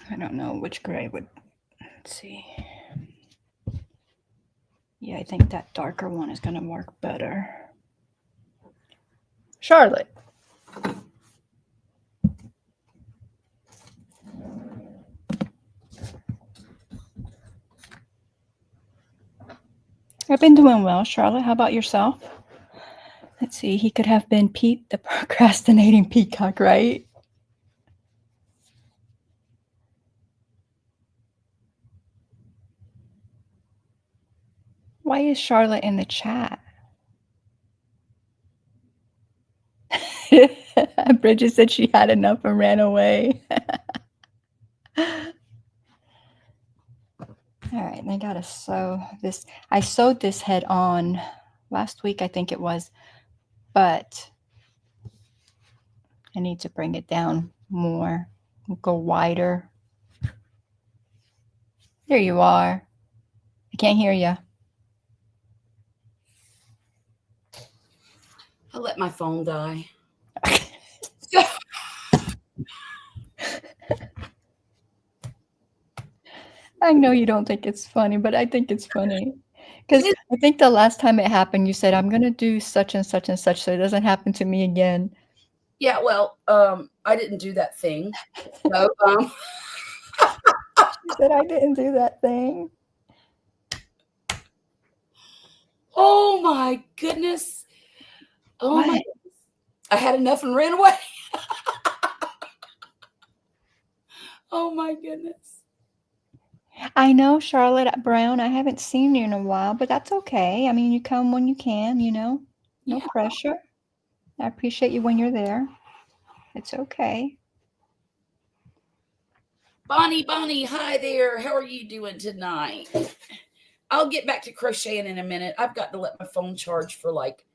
I don't know which gray would, let's see. Yeah, I think that darker one is going to work better. Charlotte. I've been doing well, Charlotte. How about yourself? Let's see. He could have been Pete, the procrastinating peacock, right? Why is Charlotte in the chat? Bridget said she had enough and ran away. All right, and I gotta sew this. I sewed this head on last week, I think it was, but I need to bring it down more, go wider. There you are. I can't hear you. I let my phone die. I know you don't think it's funny, but I think it's funny. Because I think the last time it happened, you said, I'm going to do such and such and such so it doesn't happen to me again. Yeah, well, I didn't do that thing. No, She said, I didn't do that thing. Oh my goodness. Oh What? my goodness. I had enough and ran away. Oh my goodness. I know, Charlotte Brown. I haven't seen you in a while, but that's okay. I mean, you come when you can, you know, no Yeah. pressure. I appreciate you when you're there. It's okay. Bonnie, hi there. How are you doing tonight? I'll get back to crocheting in a minute. I've got to let my phone charge for like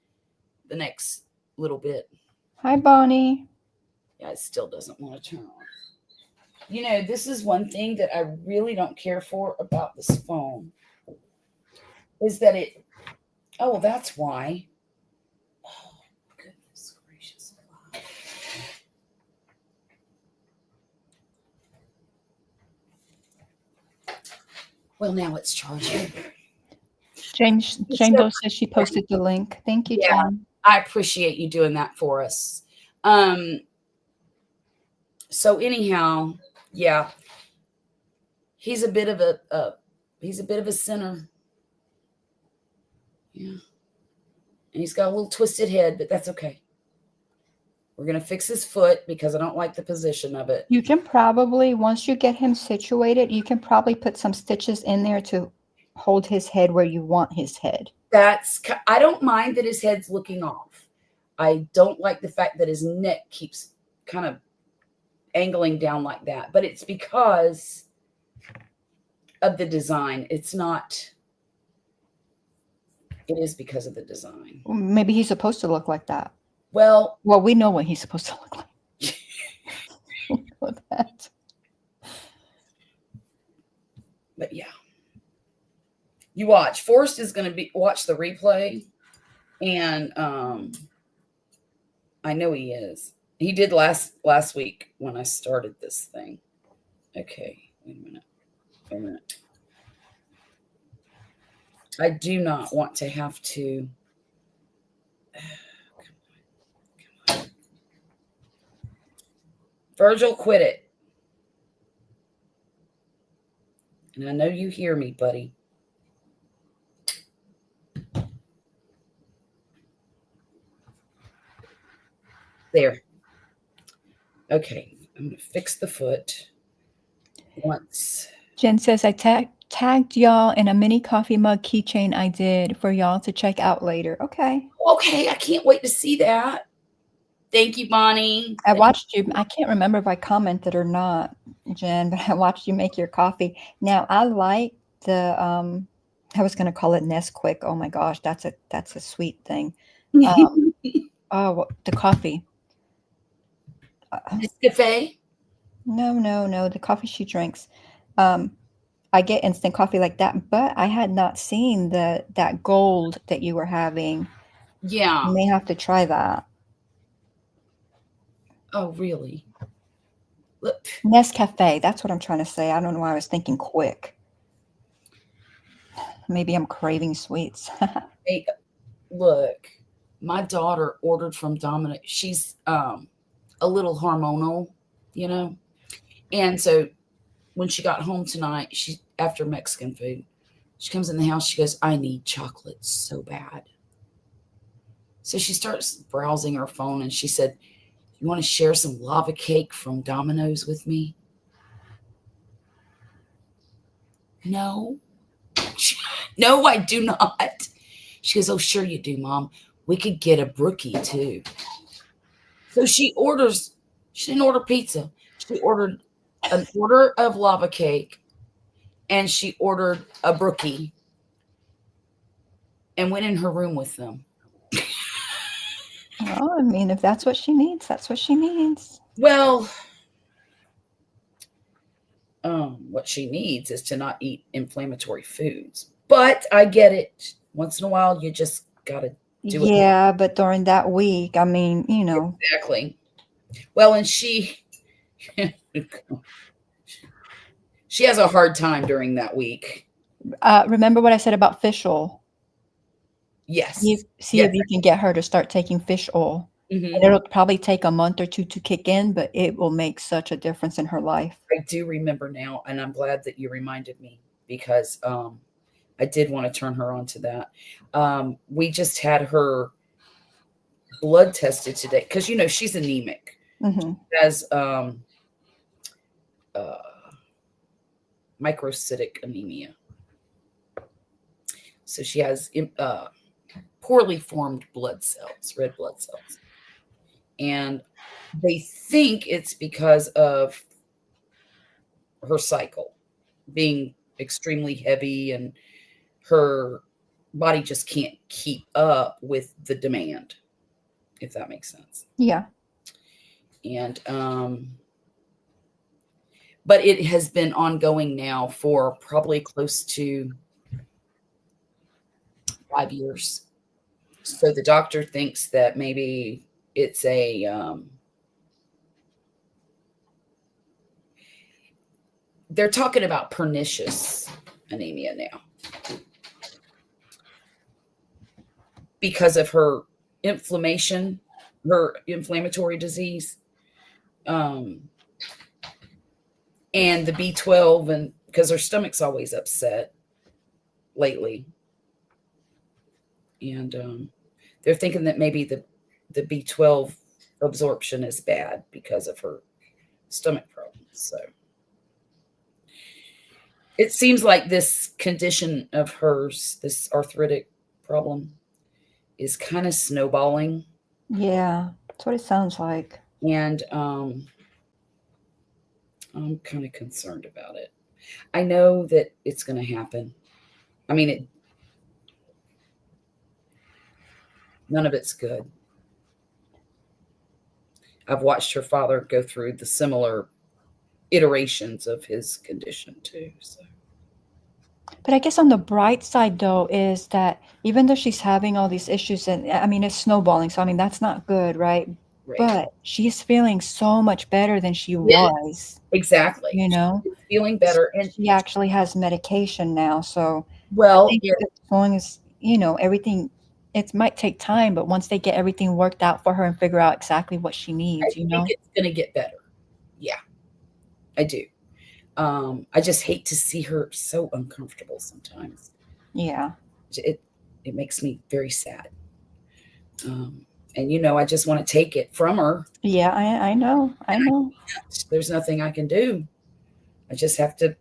the next little bit. Hi, Bonnie. Yeah, it still doesn't want to turn on. You know, this is one thing that I really don't care for about this phone is that it, oh, that's why. Oh, goodness gracious. Well, now it's charging. Jane Doe says she posted the link. Thank you, Yeah, Jane. I appreciate you doing that for us. So anyhow, yeah, he's a bit of a sinner. Yeah, and he's got a little twisted head, but that's okay. We're gonna fix his foot because I don't like the position of it. You can probably, once you get him situated, you can probably put some stitches in there to hold his head where you want his head. I don't mind that his head's looking off. I don't like the fact that his neck keeps kind of angling down like that, but it's because of the design. It is because of the design. Maybe he's supposed to look like that. Well, we know what he's supposed to look like. With that. But yeah. You watch. Forrest is going to watch the replay, and I know he is. He did last week when I started this thing. Okay, wait a minute. I do not want to have to. Come on. Virgil, quit it. And I know you hear me, buddy. There. Okay, I'm going to fix the foot once. Jen says, I tagged y'all in a mini coffee mug keychain I did for y'all to check out later. Okay. Okay, I can't wait to see that. Thank you, Bonnie. I watched you. I can't remember if I commented or not, Jen, but I watched you make your coffee. Now, I like the, I was going to call it Nesquik. Oh my gosh, that's a sweet thing. Oh, the coffee. Nescafe? No, the coffee she drinks. I get instant coffee like that, but I had not seen that gold that you were having. Yeah. You may have to try that. Oh, really? Look. Nescafe. That's what I'm trying to say. I don't know why I was thinking quick. Maybe I'm craving sweets. Hey, look, my daughter ordered from Dominic. She's a little hormonal, you know, and so when she got home tonight, after Mexican food, She comes in the house. She goes, I need chocolate so bad. So she starts browsing her phone and she said, you want to share some lava cake from Domino's with me? No. No, I do not. She goes, oh, sure you do, Mom. We could get a brookie too. So she didn't order pizza. She ordered an order of lava cake and she ordered a brookie and went in her room with them. Well, I mean, if that's what she needs, that's what she needs. Well, what she needs is to not eat inflammatory foods. But I get it. Once in a while, you just got to do it. Yeah, but during that week, I mean, you know. Exactly. Well, and she has a hard time during that week. Remember what I said about fish oil? Yes. See yes. if you can get her to start taking fish oil. Mm-hmm. And it'll probably take a month or two to kick in, but it will make such a difference in her life. I do remember now, and I'm glad that you reminded me because I did want to turn her on to that. We just had her blood tested today because, you know, she's anemic. Mm-hmm. She has microcytic anemia. So she has poorly formed blood cells, red blood cells. And they think it's because of her cycle being extremely heavy and her body just can't keep up with the demand, if that makes sense. Yeah. And but it has been ongoing now for probably close to 5 years. So the doctor thinks that maybe it's a they're talking about pernicious anemia now because of her inflammation, her inflammatory disease, and the B12, and because her stomach's always upset lately. And they're thinking that maybe the B12 absorption is bad because of her stomach problems. So it seems like this condition of hers, this arthritic problem, is kind of snowballing. Yeah, that's what it sounds like. And I'm kind of concerned about it. I know that it's going to happen. I mean, none of it's good. I've watched her father go through the similar iterations of his condition too. So. But I guess on the bright side, though, is that even though she's having all these issues, and I mean, it's snowballing, so I mean, that's not good, right? Right. But she's feeling so much better than she was. Exactly. You know, she's feeling better, and she actually has medication now. So, well, I think as long as you know everything, it might take time, but once they get everything worked out for her and figure out exactly what she needs, you know, think it's going to get better. Yeah, I do. I just hate to see her so uncomfortable sometimes. Yeah. It makes me very sad. And you know, I just want to take it from her. Yeah, I know. I know. There's nothing I can do. I just have to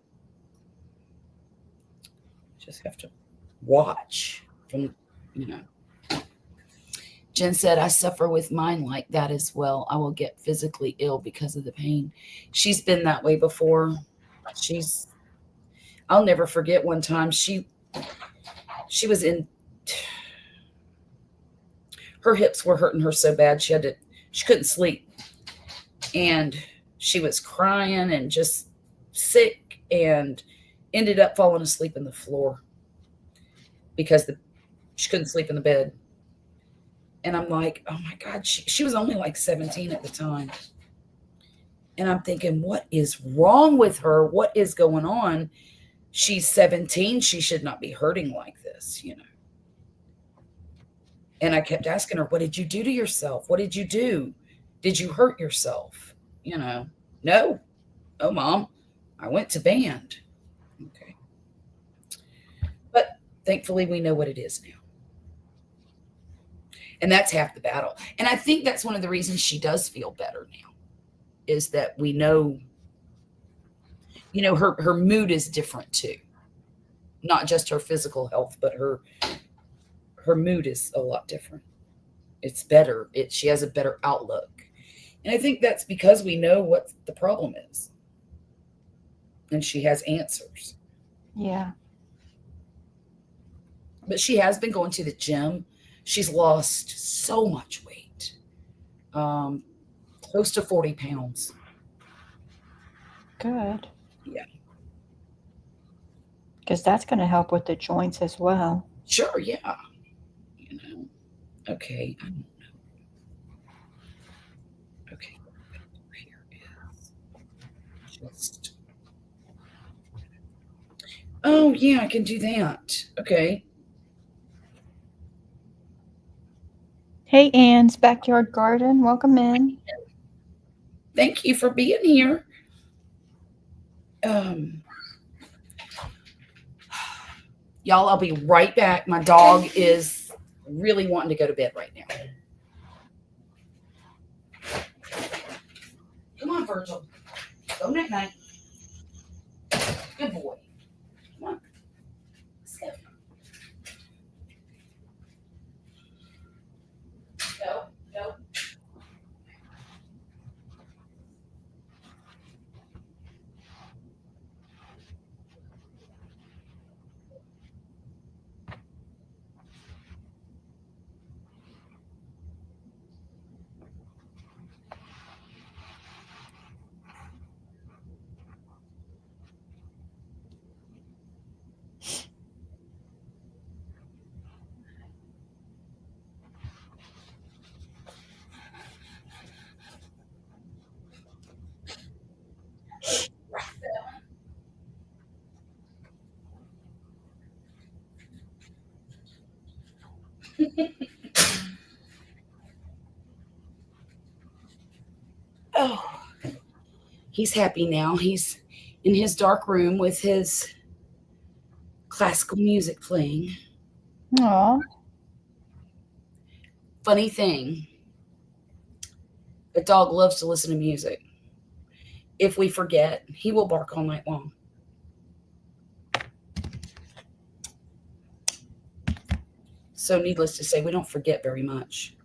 watch from, you know. Jen said, I suffer with mine like that as well. I will get physically ill because of the pain. She's been that way before. I'll never forget one time she was in, her hips were hurting her so bad she couldn't sleep. And she was crying and just sick and ended up falling asleep in the floor because she couldn't sleep in the bed. And I'm like, oh my God, she was only like 17 at the time. And I'm thinking, what is wrong with her? What is going on? She's 17. She should not be hurting like this, you know. And I kept asking her, what did you do to yourself? What did you do? Did you hurt yourself? You know, no. Oh, Mom, I went to band. Okay. Thankfully, we know what it is now. And that's half the battle. And I think that's one of the reasons she does feel better now, is that we know, her mood is different too. Not just her physical health, but her mood is a lot different. It's better. She has a better outlook. And I think that's because we know what the problem is. And she has answers. Yeah. But she has been going to the gym. She's lost so much weight. Close to 40 pounds. Good. Yeah. Because that's going to help with the joints as well. Sure, yeah. Okay, I don't know. Okay, here is just. Oh, yeah, I can do that. Okay. Hey, Anne's Backyard Garden. Welcome in. Thank you for being here. Y'all, I'll be right back. My dog is really wanting to go to bed right now. Come on, Virgil. Go night-night. Good boy. Come on. Let's go. Go. Oh, he's happy now. He's in his dark room with his classical music playing. Aw. Funny thing, a dog loves to listen to music. If we forget, he will bark all night long. So needless to say, we don't forget very much.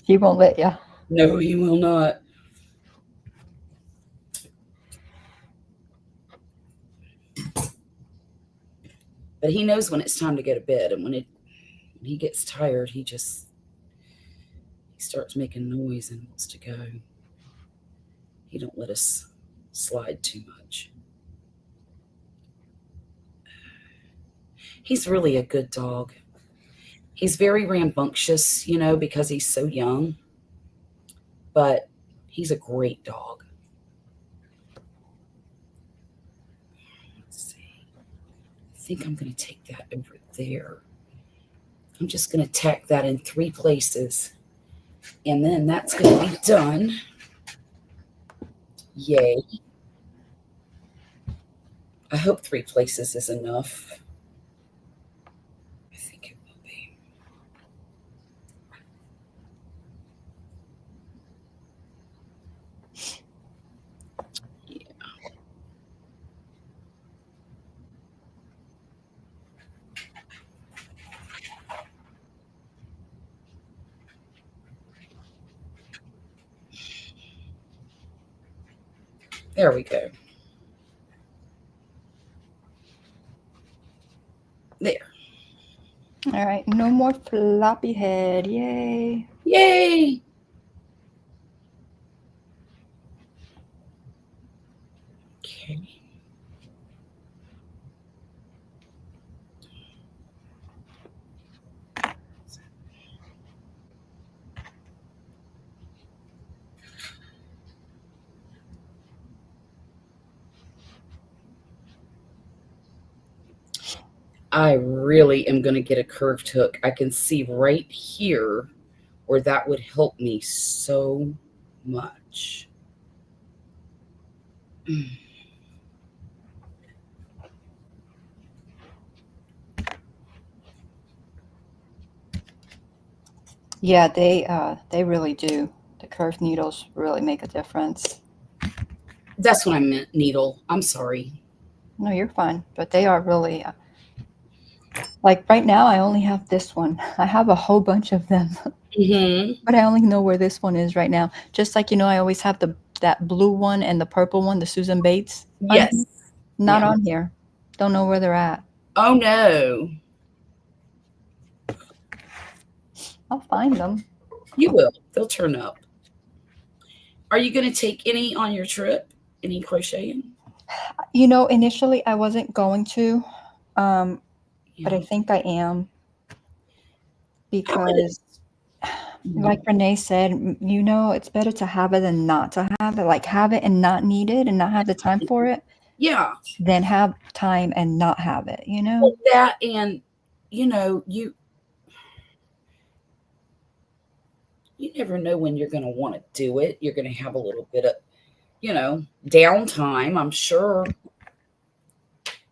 He won't let you. No, he will not. But he knows when it's time to go to bed, and when he gets tired, he starts making noise and wants to go. He don't let us slide too much. He's really a good dog. He's very rambunctious, because he's so young. But he's a great dog. Let's see. I think I'm going to take that over there. I'm just going to tack that in 3 places. And then that's going to be done. Yay. I hope 3 places is enough. I think it will be. Yeah. There we go. There. All right. No more floppy head. Yay. Yay. Okay. I really am going to get a curved hook. I can see right here where that would help me so much. Yeah, they really do. The curved needles really make a difference. That's what I meant, needle. I'm sorry. No, you're fine, but they are really like right now I only have this one. I have a whole bunch of them, Mm-hmm. but I only know where this one is right now. Just like I always have that blue one and the purple one, the Susan Bates on Yes. here. Not Yeah. on here. Don't know where they're at. Oh no. I'll find them. You will. They'll turn up. Are you going to take any on your trip? Any crocheting? Initially I wasn't going to, but I Yeah. think I am How many? because, like Renee said, it's better to have it than not to have it. Like have it and not need it and not have the time for it, Yeah. than have time and not have it. Well, that and you never know when you're going to want to do it. You're going to have a little bit of downtime, I'm sure,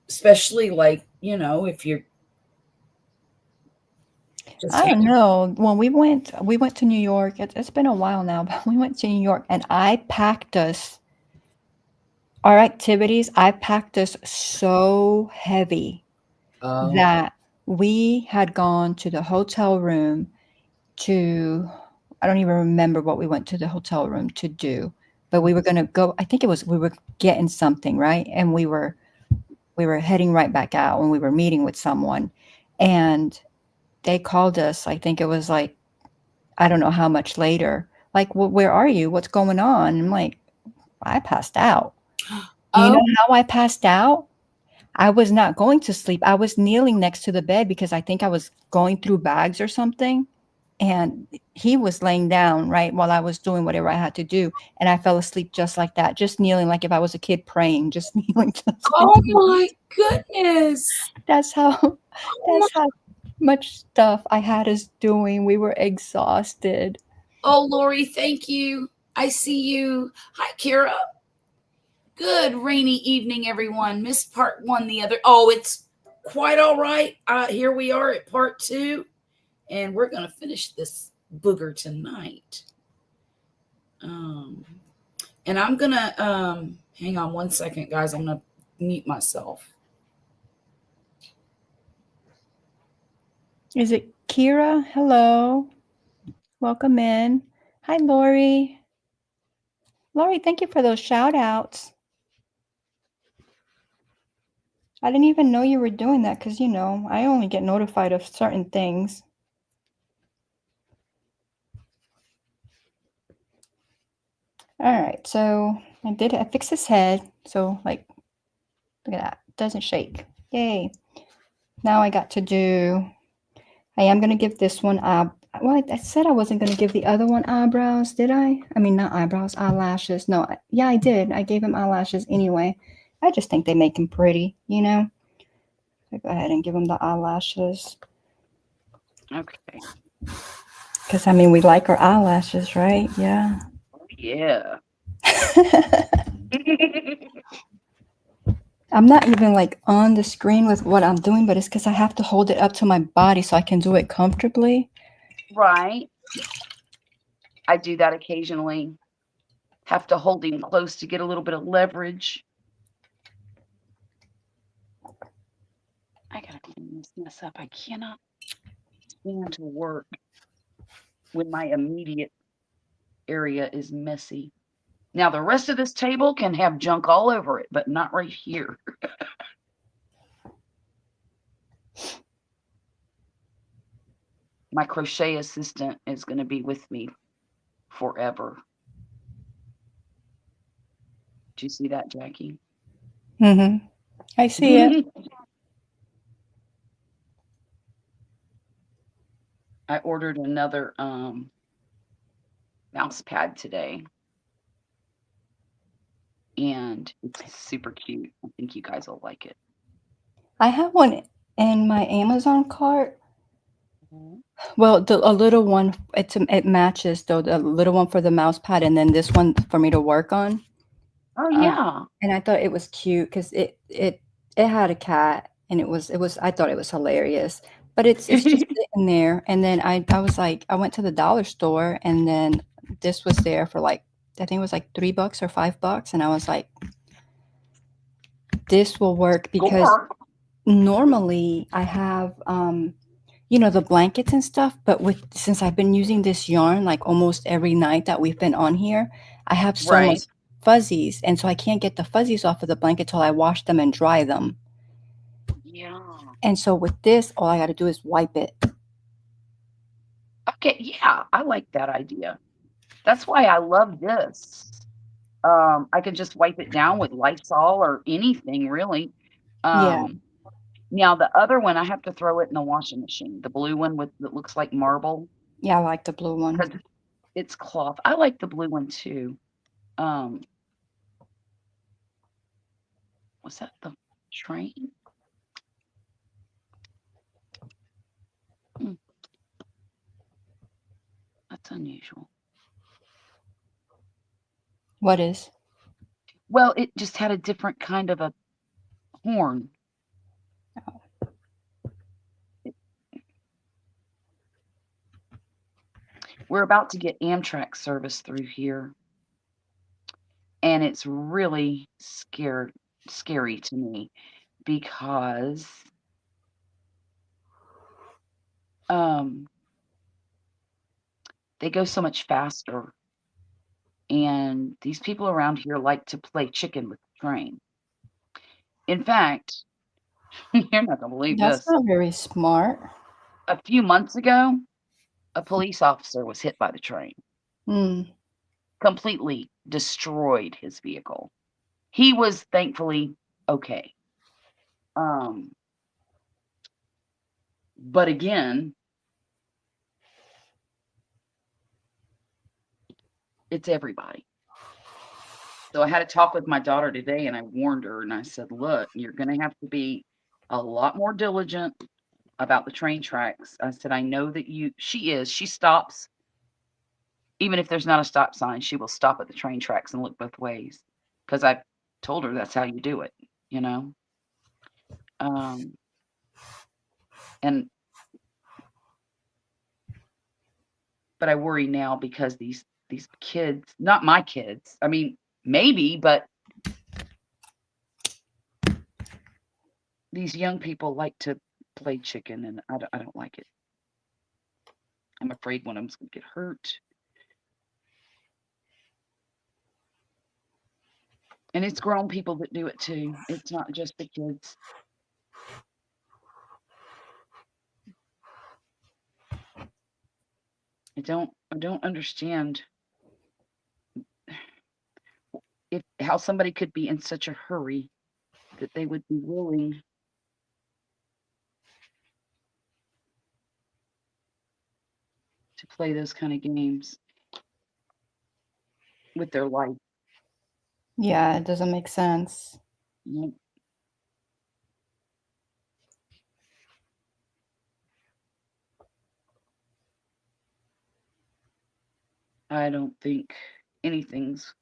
especially like if you're just I don't know. When we went to New York. It's been a while now, but we went to New York and I packed us our activities. I packed us so heavy that we had gone to the hotel room to, I don't even remember what we went to the hotel room to do, but we were going to go, I think it was, we were getting something, right? And we were heading right back out when we were meeting with someone, and they called us. I think it was like, I don't know how much later, like, well, where are you? What's going on? I'm like, I passed out. You know how I passed out? I was not going to sleep. I was kneeling next to the bed because I think I was going through bags or something. And he was laying down, right, while I was doing whatever I had to do. And I fell asleep just like that, just kneeling like if I was a kid praying, just kneeling. Oh my goodness. That's how much stuff I had us doing. We were exhausted. Oh, Lori, thank you. I see you. Hi, Kira. Good rainy evening, everyone. Missed part one the other. Oh, it's quite all right. Here we are at part two, and we're going to finish this booger tonight. And I'm going to, hang on one second, guys. I'm going to mute myself. Is it Kira? Hello. Welcome in. Hi, Lori. Lori, thank you for those shout outs. I didn't even know you were doing that because, I only get notified of certain things. All right, so I fixed his head. So, like, look at that. It doesn't shake. Yay. Now I got to do, I am going to give this one well, I said I wasn't going to give the other one eyebrows, did I? I mean, not eyebrows, eyelashes. No, yeah, I did. I gave him eyelashes anyway. I just think they make him pretty, So go ahead and give him the eyelashes. Okay. Because, we like our eyelashes, right? Yeah. Yeah. I'm not even like on the screen with what I'm doing, but it's because I have to hold it up to my body so I can do it comfortably. Right. I do that occasionally. Have to hold him close to get a little bit of leverage. I gotta clean this mess up. I cannot stand to work when my immediate area is messy. Now the rest of this table can have junk all over it, but not right here. My crochet assistant is going to be with me forever. Do you see that, Jackie? Mm-hmm. I see it. I ordered another mouse pad today, and it's super cute. I think you guys will like it. I have one in my Amazon cart. Well, a little one, it matches though, the little one for the mouse pad and then this one for me to work on. Oh yeah. And I thought it was cute because it had a cat, and it was I thought it was hilarious. But it's just in there, and then I was like, I went to the dollar store, and then this was there for like, I think it was like $3 or $5, and I was like, this will work because Score. normally I have the blankets and stuff, but since I've been using this yarn like almost every night that we've been on here, I have so much Right. fuzzies, and so I can't get the fuzzies off of the blanket till I wash them and dry them. Yeah. And so with this, all I got to do is wipe it. Okay. Yeah, I like that idea. That's why I love this. I can just wipe it down with Lysol or anything really. Yeah, Um, Now the other one, I have to throw it in the washing machine. The blue one with that looks like marble yeah, I like the blue one. because it's cloth. I like the blue one too. Um, was that the train? Hmm, that's unusual. What is? Well, it just had a different kind of a horn. We're about to get Amtrak service through here, and it's really scary to me because um, they go so much faster, and these people around here like to play chicken with the train. In fact, you're not gonna believe That's this. not very smart. A few months ago, a police officer was hit by the train, Hmm. completely destroyed his vehicle. He was thankfully okay. Um, but again, it's everybody. So I had a talk with my daughter today and I warned her and I said, look, you're going to have to be a lot more diligent about the train tracks. I said, I know that she stops, even if there's not a stop sign, she will stop at the train tracks and look both ways because I told her that's how you do it, you know? Um, and, but I worry now because these kids, not my kids, I mean, maybe, but these young people like to play chicken and I don't like it. I'm afraid one of them's gonna get hurt. And it's grown people that do it too. It's not just the kids. I don't understand if how somebody could be in such a hurry that they would be willing to play those kind of games with their life. Yeah, it doesn't make sense. You know, I don't think anything's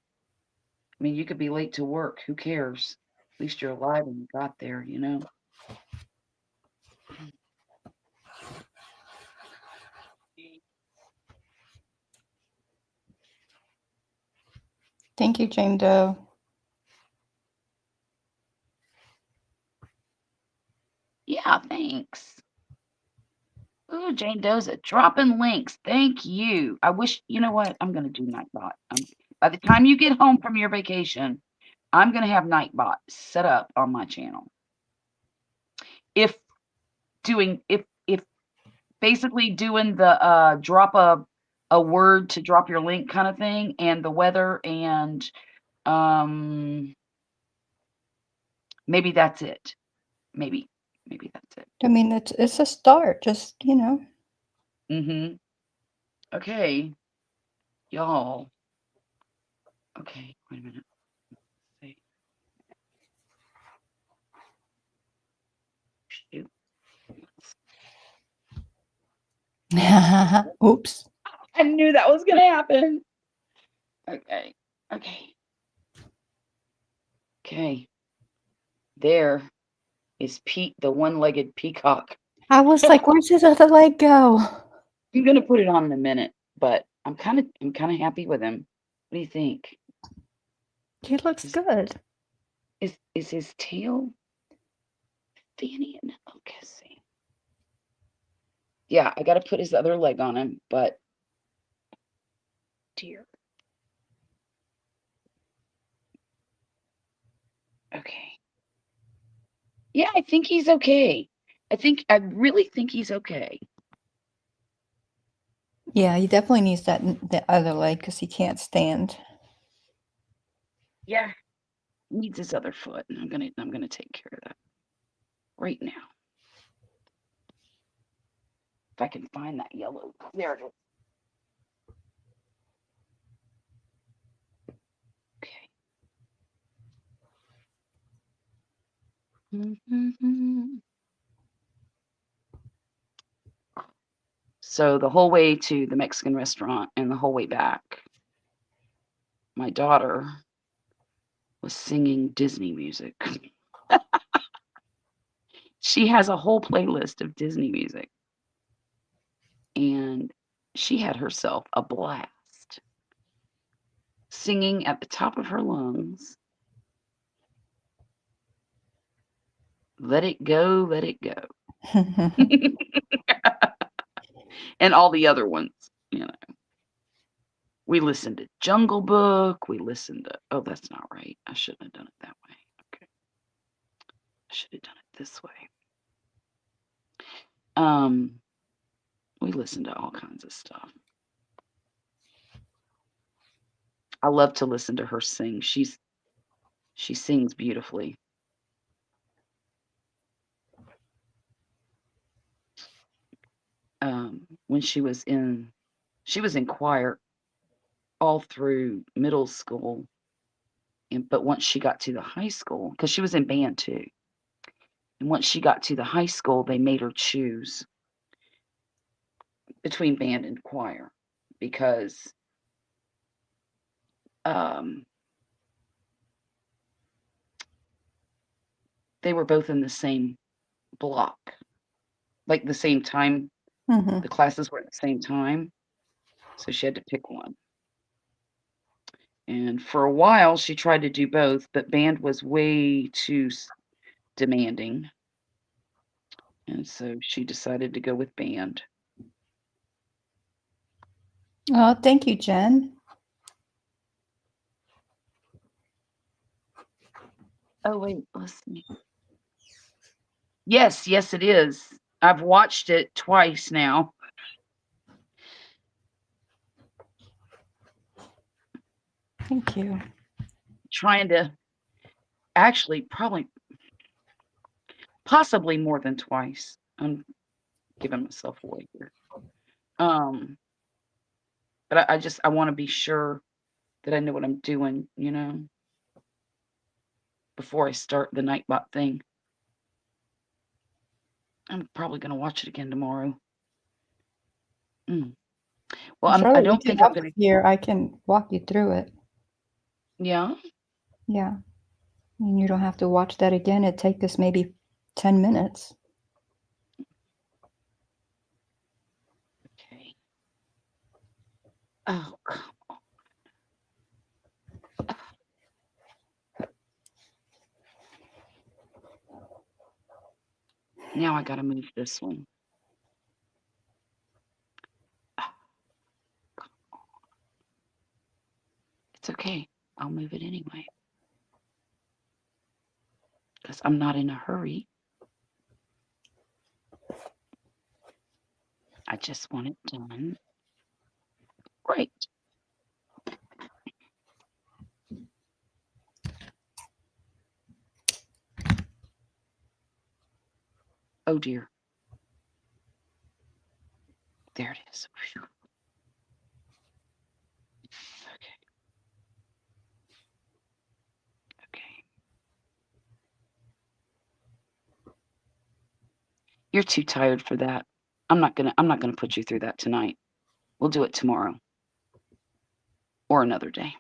I mean, you could be late to work. Who cares? At least you're alive and you got there, you know? Thank you, Jane Doe. Yeah, thanks. Ooh, Jane Doza, dropping links. Thank you. I wish, you know what? I'm going to do Nightbot. By the time you get home from your vacation, I'm going to have Nightbot set up on my channel. If basically doing the drop a word to drop your link kind of thing and the weather and um maybe that's it. Maybe that's it. I mean, it's a start. Just Mhm. Okay, y'all. Okay, wait a minute. Say, shoot. Oops. I knew that was gonna happen. Okay. Okay. Okay. There is Pete, the one-legged peacock. I was like, where's his other leg go? I'm gonna put it on in a minute, but I'm kind of happy with him. What do you think? He looks Is good. is his tail fanny? Okay, see. Yeah, I got to put his other leg on him, but dear. Okay. Yeah, I think he's okay. I really think he's okay. Yeah, he definitely needs the other leg because he can't stand. Yeah, needs his other foot, and I'm gonna take care of that right now. If I can find that yellow, there it is. Okay. So the whole way to the Mexican restaurant and the whole way back, my daughter was singing Disney music. She has a whole playlist of Disney music, and she had herself a blast singing at the top of her lungs, "Let It Go, Let It Go," and all the other ones, you know. We listened to Jungle Book, we listened to oh, that's not right. I shouldn't have done it that way. Okay. I should have done it this way. Um, we listened to all kinds of stuff. I love to listen to her sing. She sings beautifully. When she was in choir all through middle school, but once she got to the high school, because she was in band too, and once she got to the high school, they made her choose between band and choir because um, they were both in the same block, like the same time. Hmm. The classes were at the same time, so she had to pick one. And for a while, she tried to do both, but band was way too demanding. And so she decided to go with band. Oh, thank you, Jen. Oh, wait, let's see. Yes, yes, it is. I've watched it twice now. Thank you. Trying to actually probably possibly more than twice. I'm giving myself away here. Um, but I want to be sure that I know what I'm doing, before I start the Nightbot thing. I'm probably gonna watch it again tomorrow. Mm. Well, I Charlotte, you don't can think I'm watch gonna. it here. I can walk you through it. Yeah. Yeah. And you don't have to watch that again. It'd take us maybe 10 minutes. Okay. Oh, now I gotta move this one. It's okay. I'll move it anyway. Because I'm not in a hurry. I just want it done. Great. Oh dear. There it is. Whew. Okay. Okay. You're too tired for that. I'm not gonna put you through that tonight. We'll do it tomorrow. Or another day.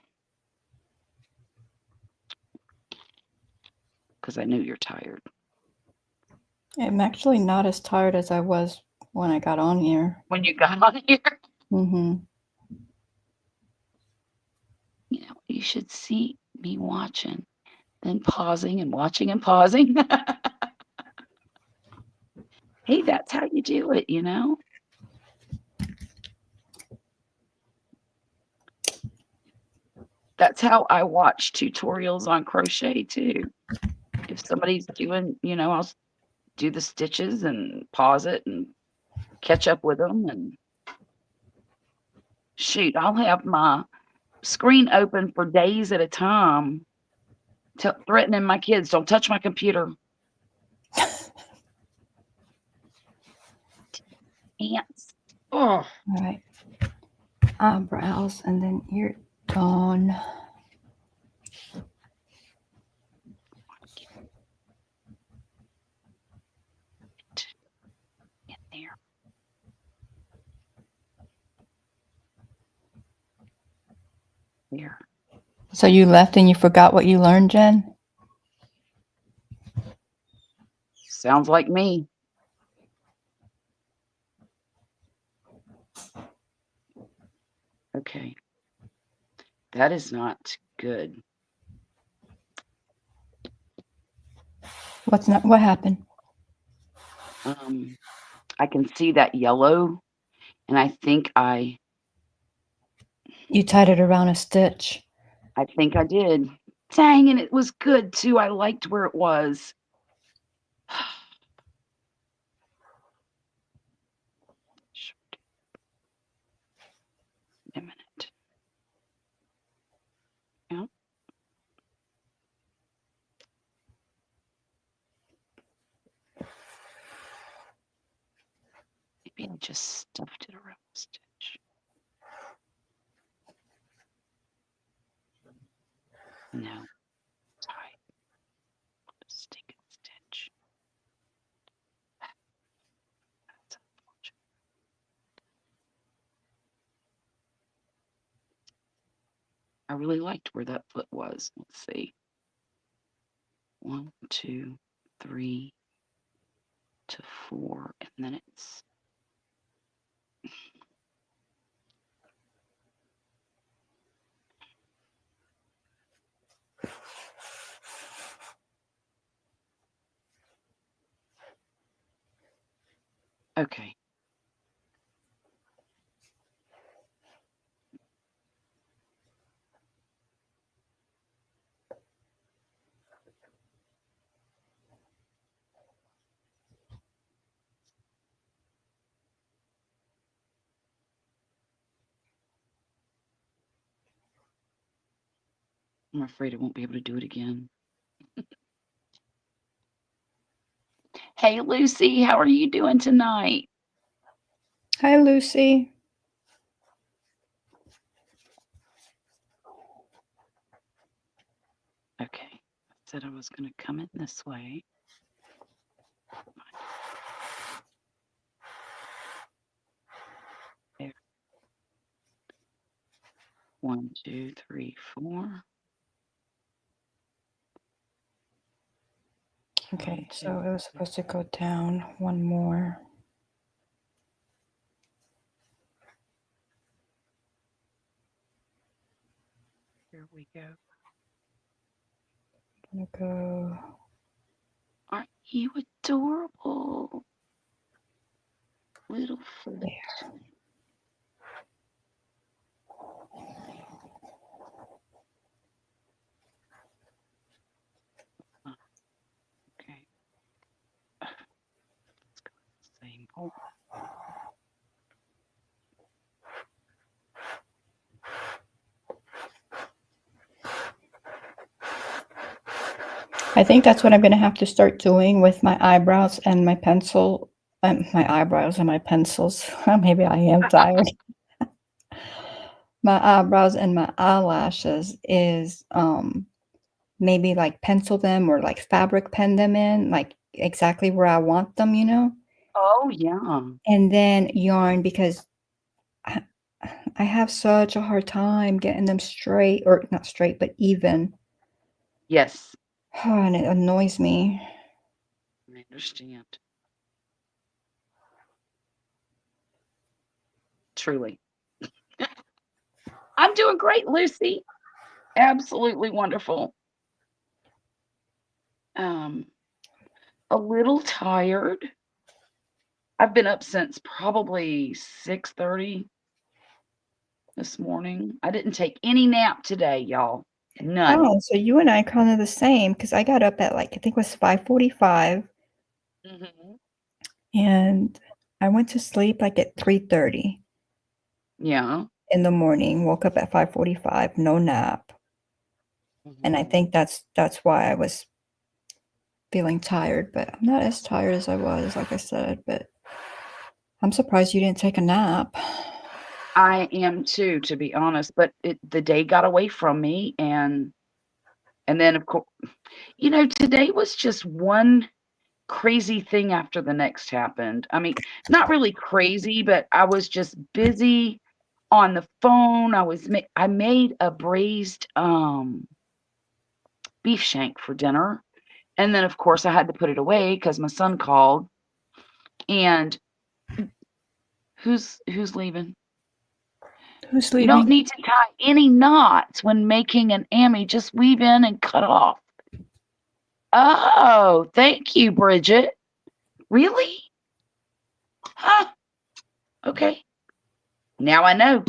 Because I know you're tired. I'm actually not as tired as I was when I got on here. when you got on here. Mm-hmm. You know, you should see me watching, then pausing and watching and pausing. Hey, that's how you do it, you know? That's how I watch tutorials on crochet too. If somebody's doing, you know, I'll do the stitches and pause it and catch up with them. And shoot, I'll have my screen open for days at a time, threatening my kids, don't touch my computer. Ants. Oh, All right. Eyebrows, and then you're done. in there. There. So you left and you forgot what you learned, Jen? Sounds like me. Okay. That is not good. What happened? I can see that yellow, and I think I You tied it around a stitch. did. Dang, and it was good too. I liked where it was. A minute. Yeah. Maybe I just stuffed it around the stitch. No. Tie. Stinking stitch. That's unfortunate. I really liked where that foot was. Let's see. 1, 2, 3 to 4, and then it's okay. I'm afraid I won't be able to do it again. Hey, Lucy, how are you doing tonight? Hi, Lucy. Okay. I said I was going to come in this way. There. 1, 2, 3, 4. Okay, so it was supposed to go down one more. Here we go. I'm gonna go. Aren't you adorable? Little foot. There. Okay. Let's go with the same hole. I think that's what I'm going to have to start doing with my eyebrows and my pencil. My eyebrows and my pencils. Maybe I am tired. My eyebrows and my eyelashes is maybe like pencil them or like fabric pen them in, like exactly where I want them, you know? Oh, yeah. And then yarn because I have such a hard time getting them straight, or not straight, but even. Yes. And it annoys me. I understand. truly. I'm doing great, Lucy. Absolutely wonderful. A little tired. I've been up since probably 6:30 this morning. I didn't take any nap today, y'all. None. Oh, so you and I kind of the same because I got up at like I think it was 5:45 Mm-hmm. and I went to sleep like at 3:30 Yeah. in the morning. Woke up at 5:45, no nap, and I Mhm. think that's why I was feeling tired. But I'm not as tired as I was, like I said. But I'm surprised you didn't take a nap. I am too, to be honest. But the day got away from me, and then of course, today was just one crazy thing after the next happened. I mean, not really crazy, but I was just busy on the phone. I made a braised beef shank for dinner, and then of course I had to put it away because my son called. And who's leaving? Who's You don't leaving? need to tie any knots when making an Ami. Just weave in and cut off. Oh, thank you, Bridget. Really? Huh. Okay. Now I know.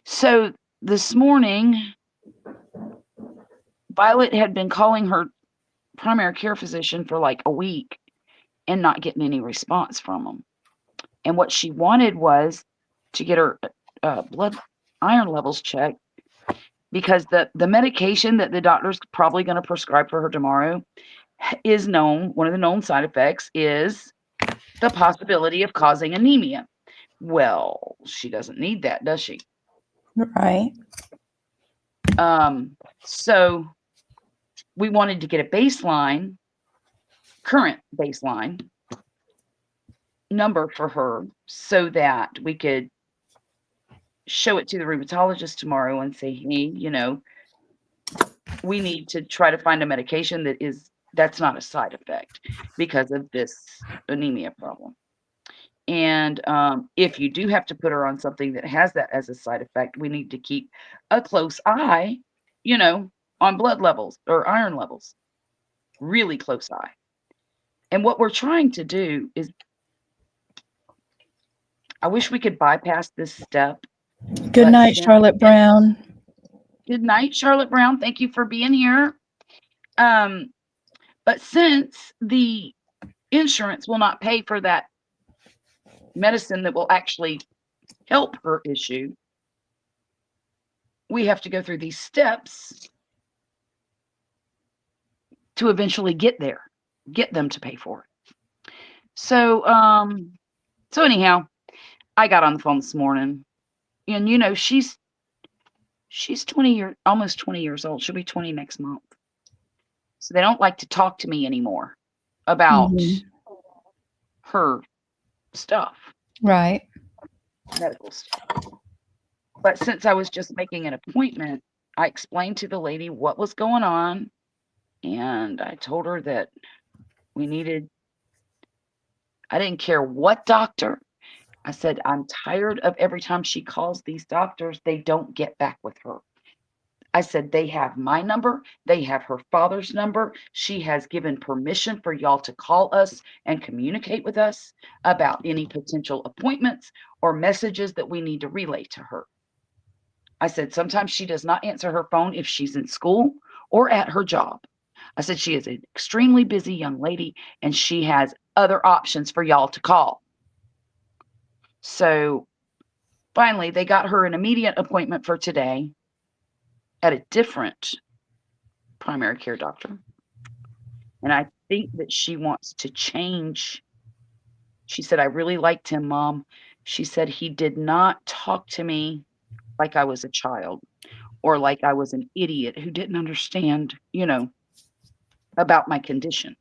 So this morning, Violet had been calling her primary care physician for like a week and not getting any response from them. And what she wanted was to get her blood iron levels checked because the medication that the doctor's probably going to prescribe for her tomorrow is known. One of the known side effects is the possibility of causing anemia. Well, she doesn't need that, does she? Right. So we wanted to get a current baseline number for her so that we could show it to the rheumatologist tomorrow and say, hey, we need to try to find a medication that's not a side effect because of this anemia problem. And if you do have to put her on something that has that as a side effect, we need to keep a close eye, on blood levels or iron levels, really close eye. And what we're trying to do is, I wish we could bypass this step. Good night, Charlotte Brown. Good night, Charlotte Brown. Thank you for being here. But since the insurance will not pay for that medicine that will actually help her issue, we have to go through these steps to eventually get them to pay for it. So anyhow, I got on the phone this morning, and she's almost 20 years old. She'll be 20 next month. So they don't like to talk to me anymore about her stuff. Right. Medical stuff. But since I was just making an appointment, I explained to the lady what was going on, and I told her that I didn't care what doctor. I said, I'm tired of every time she calls these doctors, they don't get back with her. I said, they have my number. They have her father's number. She has given permission for y'all to call us and communicate with us about any potential appointments or messages that we need to relay to her. I said, sometimes she does not answer her phone if she's in school or at her job. I said, she is an extremely busy young lady and she has other options for y'all to call. So finally, they got her an immediate appointment for today at a different primary care doctor. And I think that she wants to change. She said, I really liked him, Mom. She said, he did not talk to me like I was a child or like I was an idiot who didn't understand, about my condition.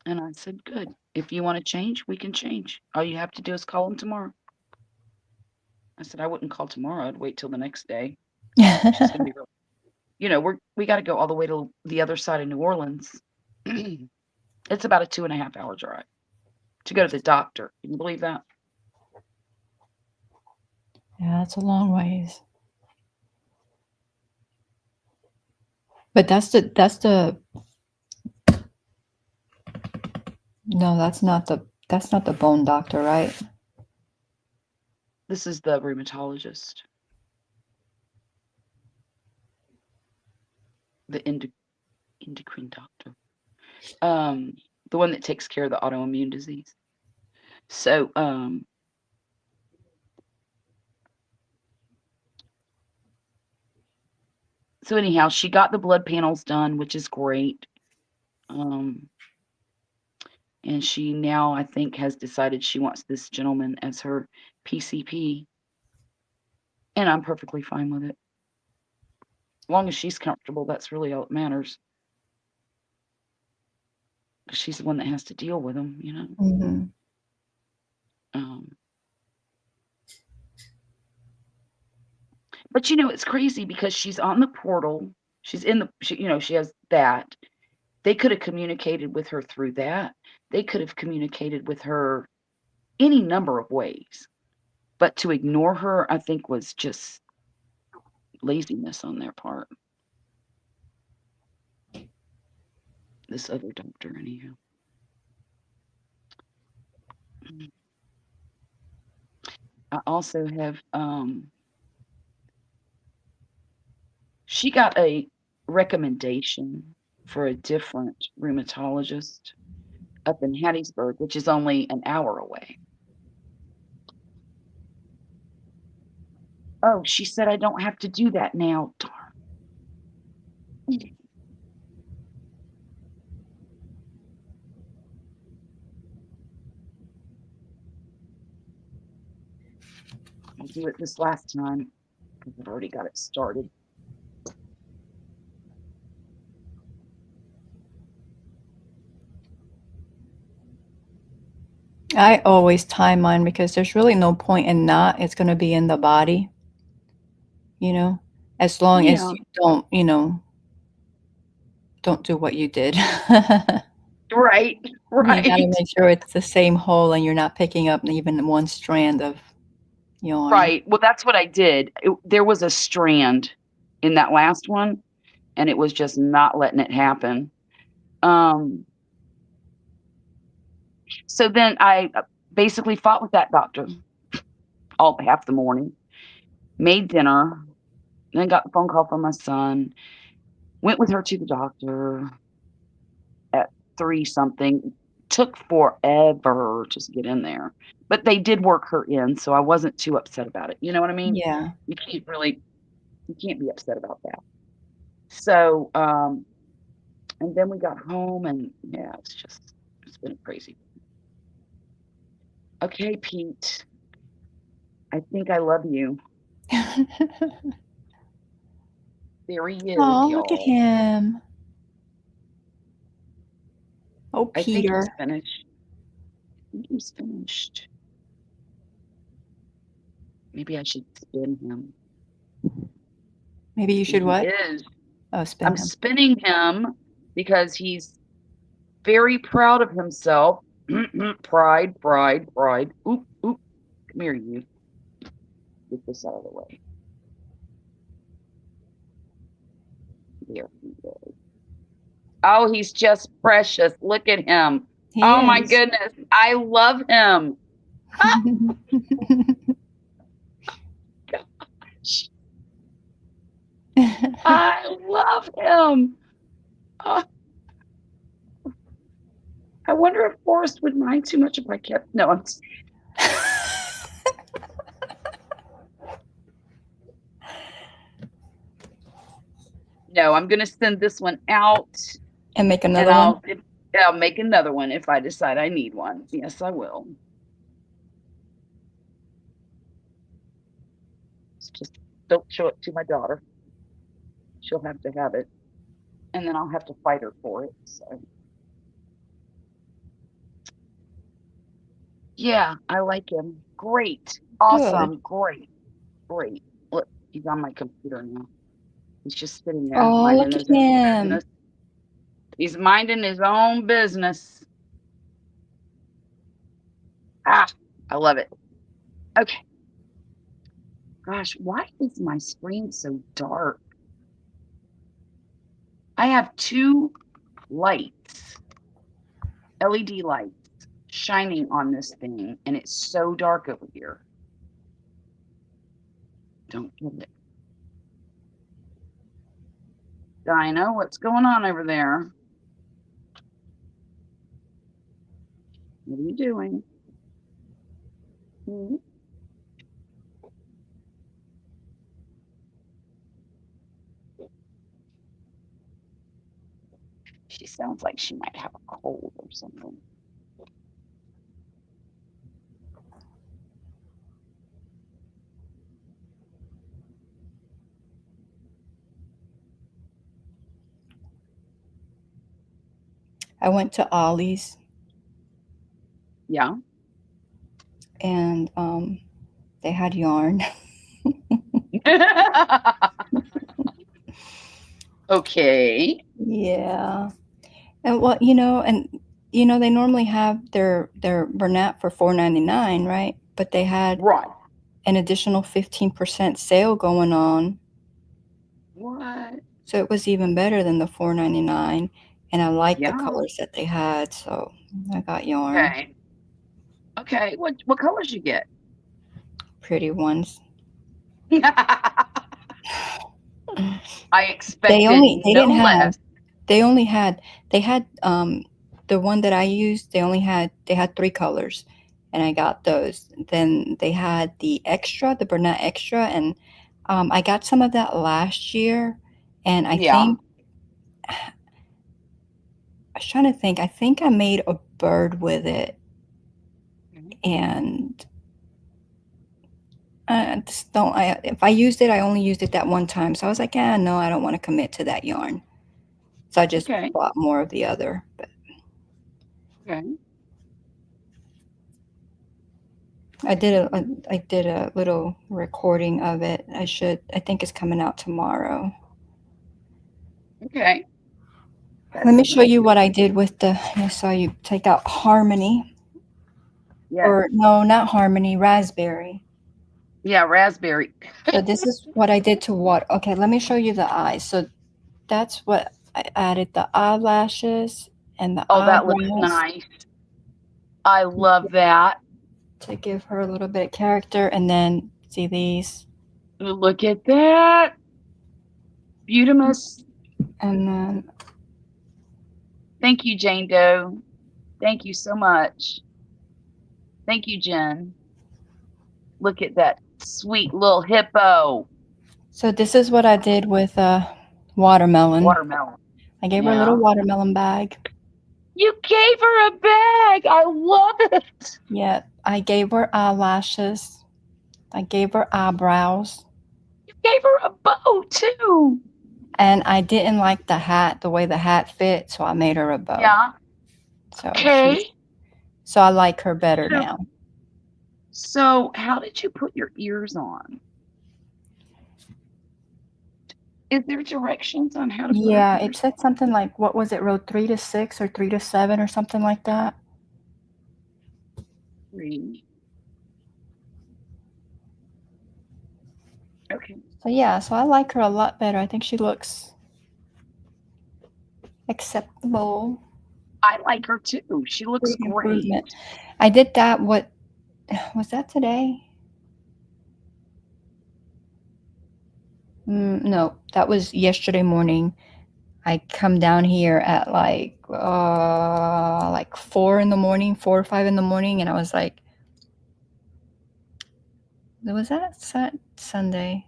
And I said, good. If you want to change, we can change. All you have to do is call him tomorrow. I said, I wouldn't call tomorrow. I'd wait till the next day. She's going to be real. We got to go all the way to the other side of New Orleans. It's about a 2.5 hour drive. to go to the doctor. Can you believe that? Yeah, that's a long ways. But that's the no, that's not the bone doctor, right? This is the rheumatologist, the endocrine doctor, the one that takes care of the autoimmune disease. So, so anyhow, she got the blood panels done, which is great. And she now, I think, has decided she wants this gentleman as her PCP. And I'm perfectly fine with it. As long as she's comfortable, that's really all that matters. Because she's the one that has to deal with them, you know. Mm-hmm. But you know, it's crazy because she's on the portal. She's in the, she has that. They could have communicated with her through that. They could have communicated with her any number of ways. But to ignore her, I think, was just laziness on their part. This other doctor, anyhow. I also have, she got a recommendation for a different rheumatologist up in Hattiesburg, which is only an hour away. Oh, she said I don't have to do that now. Darn. I'll do it this last time because I've already got it started. I always time mine because there's really no point in not. It's going to be in the body, as long as Yeah. you don't do what you did. Right. You got to Right. make sure it's the same hole and you're not picking up even one strand of yarn. Right. Well, that's what I did. There was a strand in that last one, and it was just not letting it happen. So then I basically fought with that doctor all half the morning, made dinner, then got the phone call from my son, went with her to the doctor at 3 something. Took forever just to get in there, but they did work her in, so I wasn't too upset about it. You know what I mean? Yeah. You can't be upset about that. So, and then we got home and yeah, it's been crazy. Okay, Pete, I think I love you. There he is, Oh, look at y'all. him. Oh, I think he's Peter. finished. I think he's finished. Maybe I should spin him. Maybe you should He what? is. Oh, spin I'm him. spinning him because he's very proud of himself. Pride, pride, pride. Oop, oop. Come here, you. Get this out of the way. There he is. Oh, he's just precious. Look at him. He Oh my is. goodness. I love him. Gosh, I love him. Oh, I wonder if Forrest would mind too much if I kept. No, I'm. No, I'm going to send this one out. And make And another one? I'll make another one if I decide I need one. Yes, I will. Just don't show it to my daughter. She'll have to have it. And then I'll have to fight her for it. So, yeah, I like him. Great. Awesome. Good. Great. Great. Look, he's on my computer now. He's just sitting there Oh, minding look at his own him. business. He's minding his own business. I love it. Okay. Gosh, why is my screen so dark? I have 2 lights, LED lights, shining on this thing, and it's so dark over here. Don't get it. Dinah, what's going on over there? What are you doing? Hmm? She sounds like she might have a cold or something. I went to Ollie's Yeah. and they had yarn. Okay. Yeah. And what they normally have their Bernat for $4.99, right? But they had Right. an additional 15% sale going on. What? So it was even better than the $4.99. And I liked the Yeah. colors that they had, so I got yarn. Okay. Okay. What colors you get? Pretty ones. I expected They no didn't have less. they had the one that I used, they had 3 colors, and I got those. Then they had the extra, the Bernat extra, and I got some of that last year, and I Yeah. was trying to think. I think I made a bird with it, and I just don't. If I used it, I only used it that one time. So I was like, no, I don't want to commit to that yarn. So I just Okay. bought more of the other. But Okay. I did a little recording of it. I think it's coming out tomorrow. Okay. Let me show you what I did with I saw you take out Harmony. Yeah. Or no, not Harmony, Raspberry. Yeah, raspberry. So this is what I did to what? Okay, let me show you the eyes. So that's what I added, the eyelashes and the Oh, that looks eyebrows nice. I love that. to give her a little bit of character. And then see these. Look at that. Beautimus. And then Thank you, Jane Doe. Thank you so much. Thank you, Jen. Look at that sweet little hippo. so this is what I did with watermelon. Watermelon. I gave her a little Yeah. watermelon bag. You gave her a bag. I love it. Yeah, I gave her eyelashes. I gave her eyebrows. You gave her a bow too. And I didn't like the way the hat fit, so I made her a bow. Yeah. So Okay. so I like her better now. So how did you put your ears on? Is there directions on how to put Yeah, her it ears? said something like, what was it, row 3 to 6 or 3 to 7 or something like that. 3. Okay. So yeah, so I like her a lot better. I think she looks acceptable. I like her too. She looks Big great. improvement. I did that. What was that today? No, that was yesterday morning. I come down here at like 4 in the morning, 4 or 5 in the morning, and I was like, was that Sunday?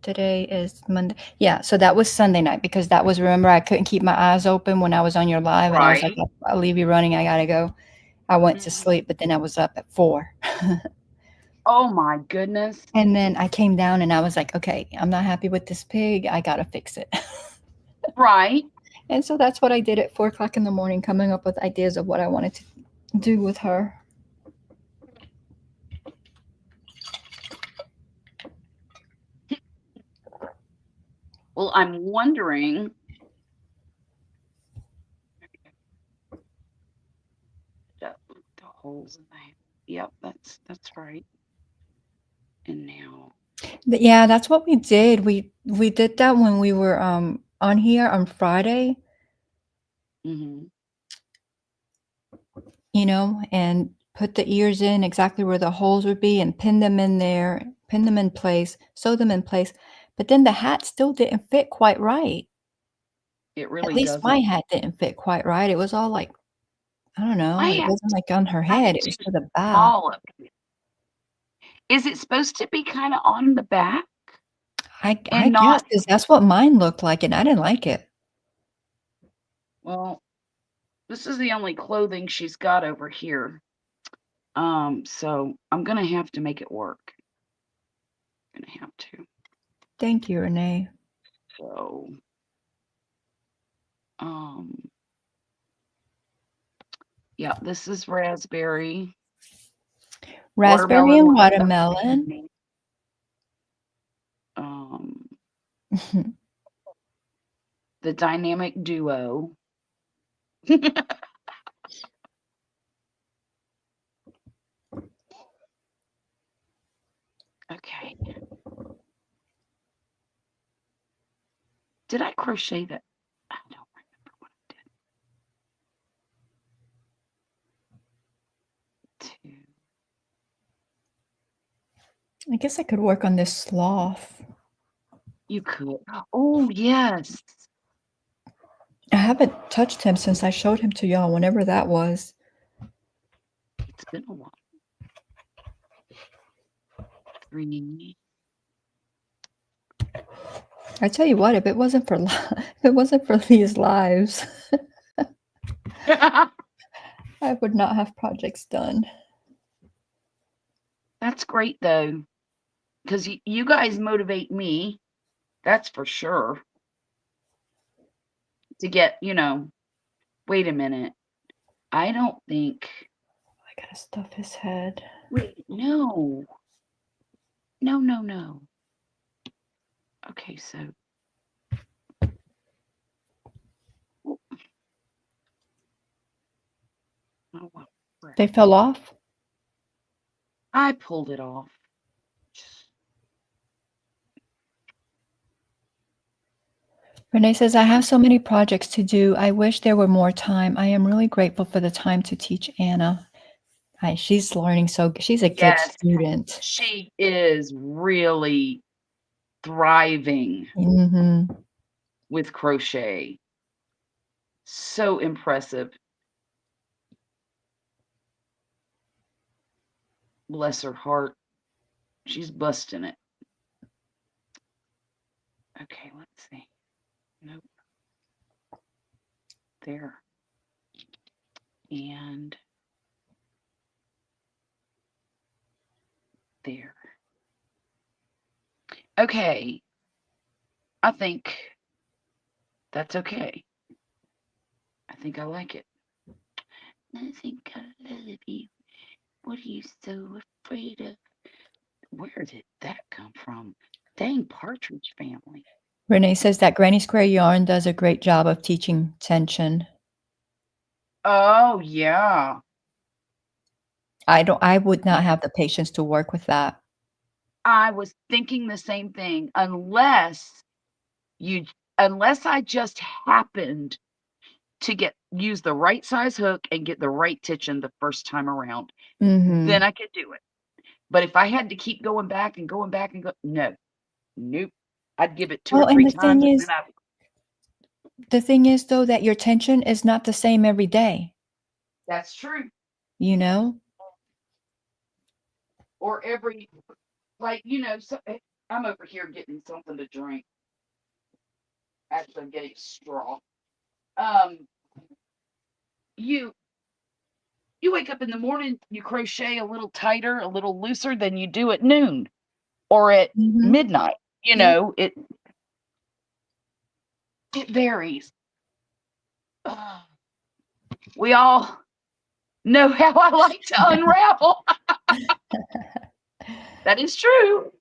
Today is Monday. Yeah, so that was Sunday night because that was, remember, I couldn't keep my eyes open when I was on your live, and I was like, Right. I'll leave you running. I gotta go. I went to sleep, but then I was up at 4. Oh my goodness. And then I came down and I was like, okay, I'm not happy with this pig. I gotta fix it. Right. And so that's what I did at 4 o'clock in the morning, coming up with ideas of what I wanted to do with her. Well, I'm wondering. The holes in the Yep, that's right. And now, But yeah, that's what we did. We did that when we were on here on Friday, mhm. and put the ears in exactly where the holes would be and pin them in there, pin them in place, sew them in place. But then the hat still didn't fit quite right. It At really least my doesn't. hat didn't fit quite right. It was all like, I don't know, I it have wasn't like on her I head, have it too was to the back. small up here. Is it supposed to be kinda on the back I and guess not 'cause that's what mine looked like, and I didn't like it. well, this is the only clothing she's got over here. So I'm gonna have to make it work. Gonna have to. Thank you, Renee. So, um, yeah, this is raspberry, Raspberry watermelon and left, watermelon. um, the dynamic duo. Okay. Did I crochet that? I don't remember what I did. Two. I guess I could work on this sloth. You could. Oh, yes. I haven't touched him since I showed him to y'all, whenever that was. It's been a while. Three. I tell you what, if it wasn't for if it wasn't for these lives, I would not have projects done. That's great, though, because you guys motivate me. That's for sure. To get, wait a minute. I don't think. I gotta stuff his head. Wait, no. No, no, no. Okay, so. Oh, well, crap. They fell off? I pulled it off. Renee says, I have so many projects to do. I wish there were more time. I am really grateful for the time to teach Anna. She's learning she's a good Yes, student. she is really thriving Mm-hmm. with crochet. So impressive. Bless her heart. She's busting it. Okay, let's see. Nope. There. And there. Okay. I think that's okay. I think I like it. I think I love you. What are you so afraid of? Where did that come from? Dang partridge family. Renee says that Granny Square Yarn does a great job of teaching tension. Oh, yeah. I would not have the patience to work with that. I was thinking the same thing. Unless I just happened to use the right size hook and get the right tension the first time around, Mm-hmm. then I could do it. But if I had to keep going back and going back and no, nope. I'd give it 2 or Well, and 3 times and then the thing is though that your tension is not the same every day, that's true. you know? Or so, I'm over here getting something to drink. Actually, I'm getting straw. Um, you you wake up in the morning, you crochet a little tighter, a little looser than you do at noon or at Mm-hmm. midnight. Yep. It varies. We all know how I like to unravel. That is true.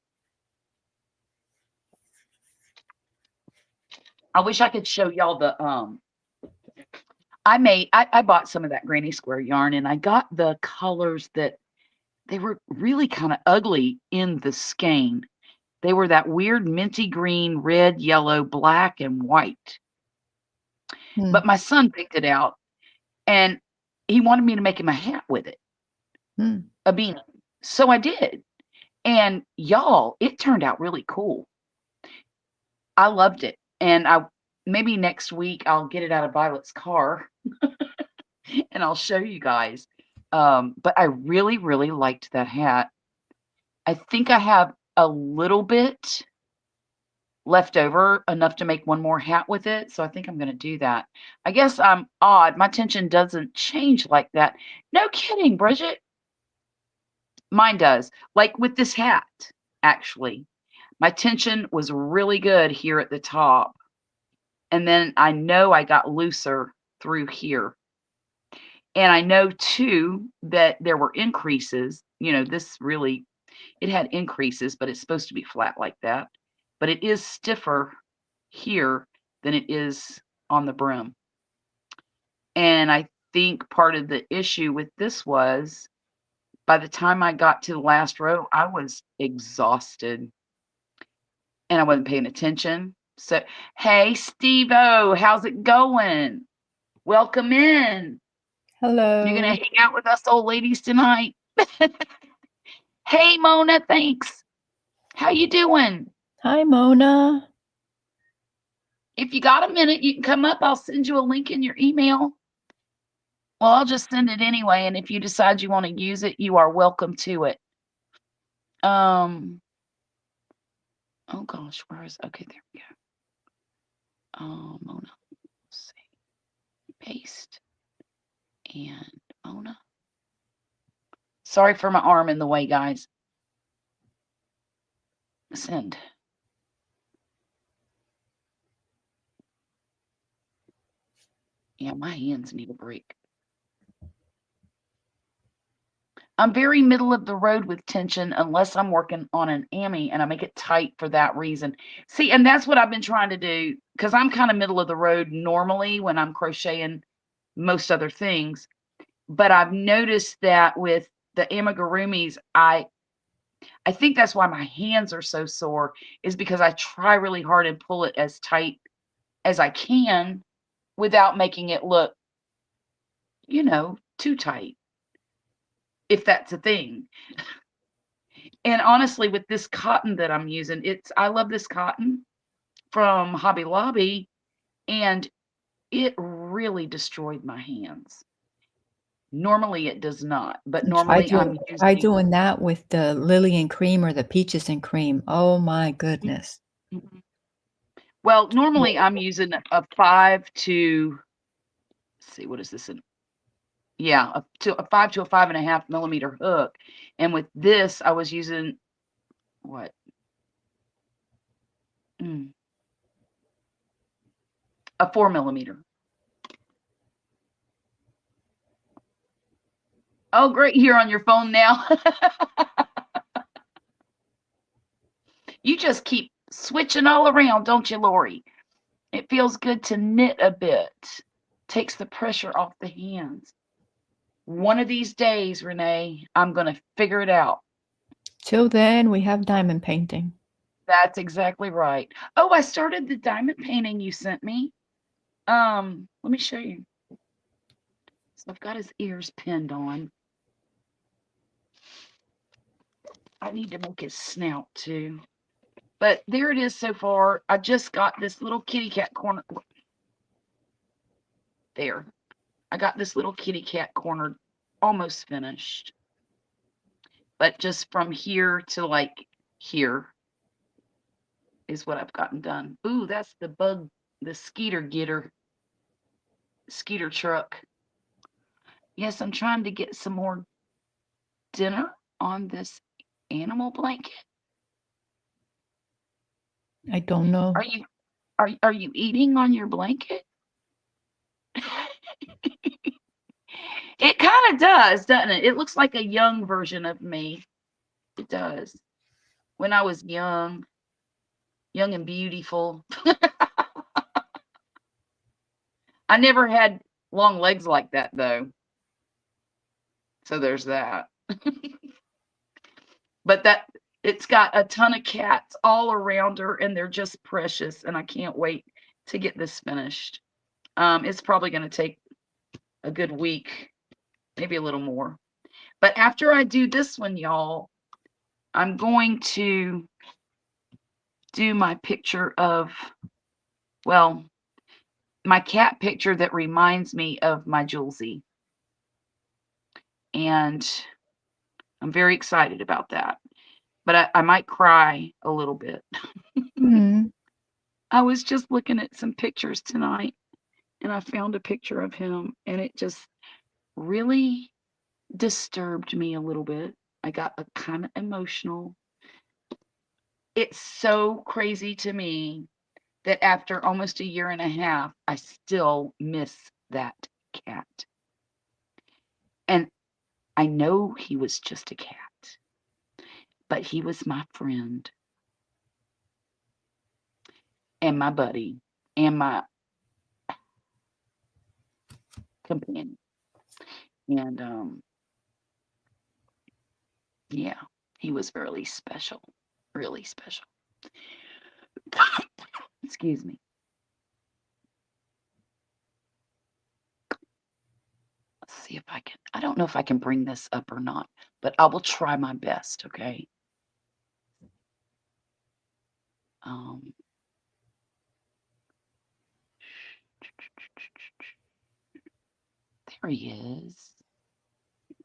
I wish I could show y'all the I bought some of that Granny Square yarn and I got the colors that they were really kind of ugly in the skein. They were that weird minty green, red, yellow, black, and white. Hmm. But my son picked it out, and he wanted me to make him a hat with it, Hmm. a beanie. So I did. And y'all, it turned out really cool. I loved it. And maybe next week I'll get it out of Violet's car and I'll show you guys. But I really, really liked that hat. I think I have a little bit left over, enough to make one more hat with it. So I think I'm going to do that. I guess I'm odd. My tension doesn't change like that. No kidding, Bridget. Mine does. Like with this hat, actually. My tension was really good here at the top. And then I know I got looser through here. And I know too that there were increases. This really, it had increases, but it's supposed to be flat like that. But it is stiffer here than it is on the brim. And I think part of the issue with this was by the time I got to the last row, I was exhausted and I wasn't paying attention. So, hey, Steve-O, how's it going? Welcome in. Hello. You're going to hang out with us old ladies tonight? Hey, Mona, thanks. How you doing? Hi, Mona. If you got a minute, you can come up. I'll send you a link in your email. Well, I'll just send it anyway, and if you decide you want to use it, you are welcome to it. Oh gosh, where is, okay, there we go. Mona, let's see, paste, and Mona. Sorry for my arm in the way, guys. Send. Yeah, my hands need a break. I'm very middle of the road with tension unless I'm working on an Ami, and I make it tight for that reason. See, and that's what I've been trying to do, because I'm kind of middle of the road normally when I'm crocheting most other things. But I've noticed that with the amigurumis, I think that's why my hands are so sore, is because I try really hard and pull it as tight as I can without making it look, too tight, if that's a thing. And honestly, with this cotton that I'm using, I love this cotton from Hobby Lobby, and it really destroyed my hands. Normally it does not, but normally I'm Try using. doing that with the Lily and Cream or the Peaches and Cream. Oh my goodness. Mhm. Well, normally I'm using a 5 to, let's see, what is this? Yeah, a 5 to a 5.5 millimeter hook. And with this, I was using what? A 4 millimeter. Oh, great. You're on your phone now. You just keep switching all around, don't you, Lori? It feels good to knit a bit. Takes the pressure off the hands. One of these days, Renee, I'm going to figure it out. Till then, we have diamond painting. That's exactly right. Oh, I started the diamond painting you sent me. Let me show you. So I've got his ears pinned on. I need to make his snout too. But there it is so far. I just got this little kitty cat corner. There. I got this little kitty cat corner almost finished. But just from here to like here is what I've gotten done. Ooh, that's the bug, the skeeter truck. Yes, I'm trying to get some more dinner on this animal blanket. I don't know. Are you eating on your blanket? It kind of does, doesn't it? It looks like a young version of me. It does. When I was young and beautiful. I never had long legs like that though. So there's that. but it's got a ton of cats all around her, and they're just precious, and I can't wait to get this finished. It's probably going to take a good week, maybe a little more. But after I do this one, y'all, I'm going to do my picture of, well, my cat picture that reminds me of my Julesy. And I'm very excited about that. But I might cry a little bit. Hmm. I was just looking at some pictures tonight, and I found a picture of him, and it just really disturbed me a little bit. I got a kind of emotional. It's so crazy to me that after almost a year and a half, I still miss that cat. And I know he was just a cat, but he was my friend and my buddy and my companion. And yeah, he was really special, really special. Excuse me. Let's see if I can. I don't know if I can bring this up or not, but I will try my best, okay? Um, there he is.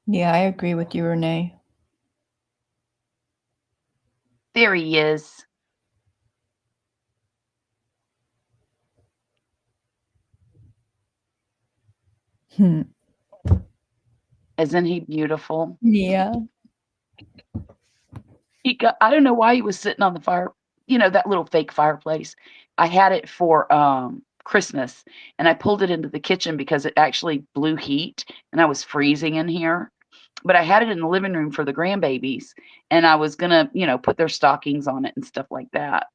Yeah, I agree with you, Renee. There he is. Hmm. Isn't he beautiful? Yeah. I don't know why he was sitting on the fire, that little fake fireplace. I had it for Christmas, and I pulled it into the kitchen because it actually blew heat and I was freezing in here. But I had it in the living room for the grandbabies, and I was gonna, put their stockings on it and stuff like that.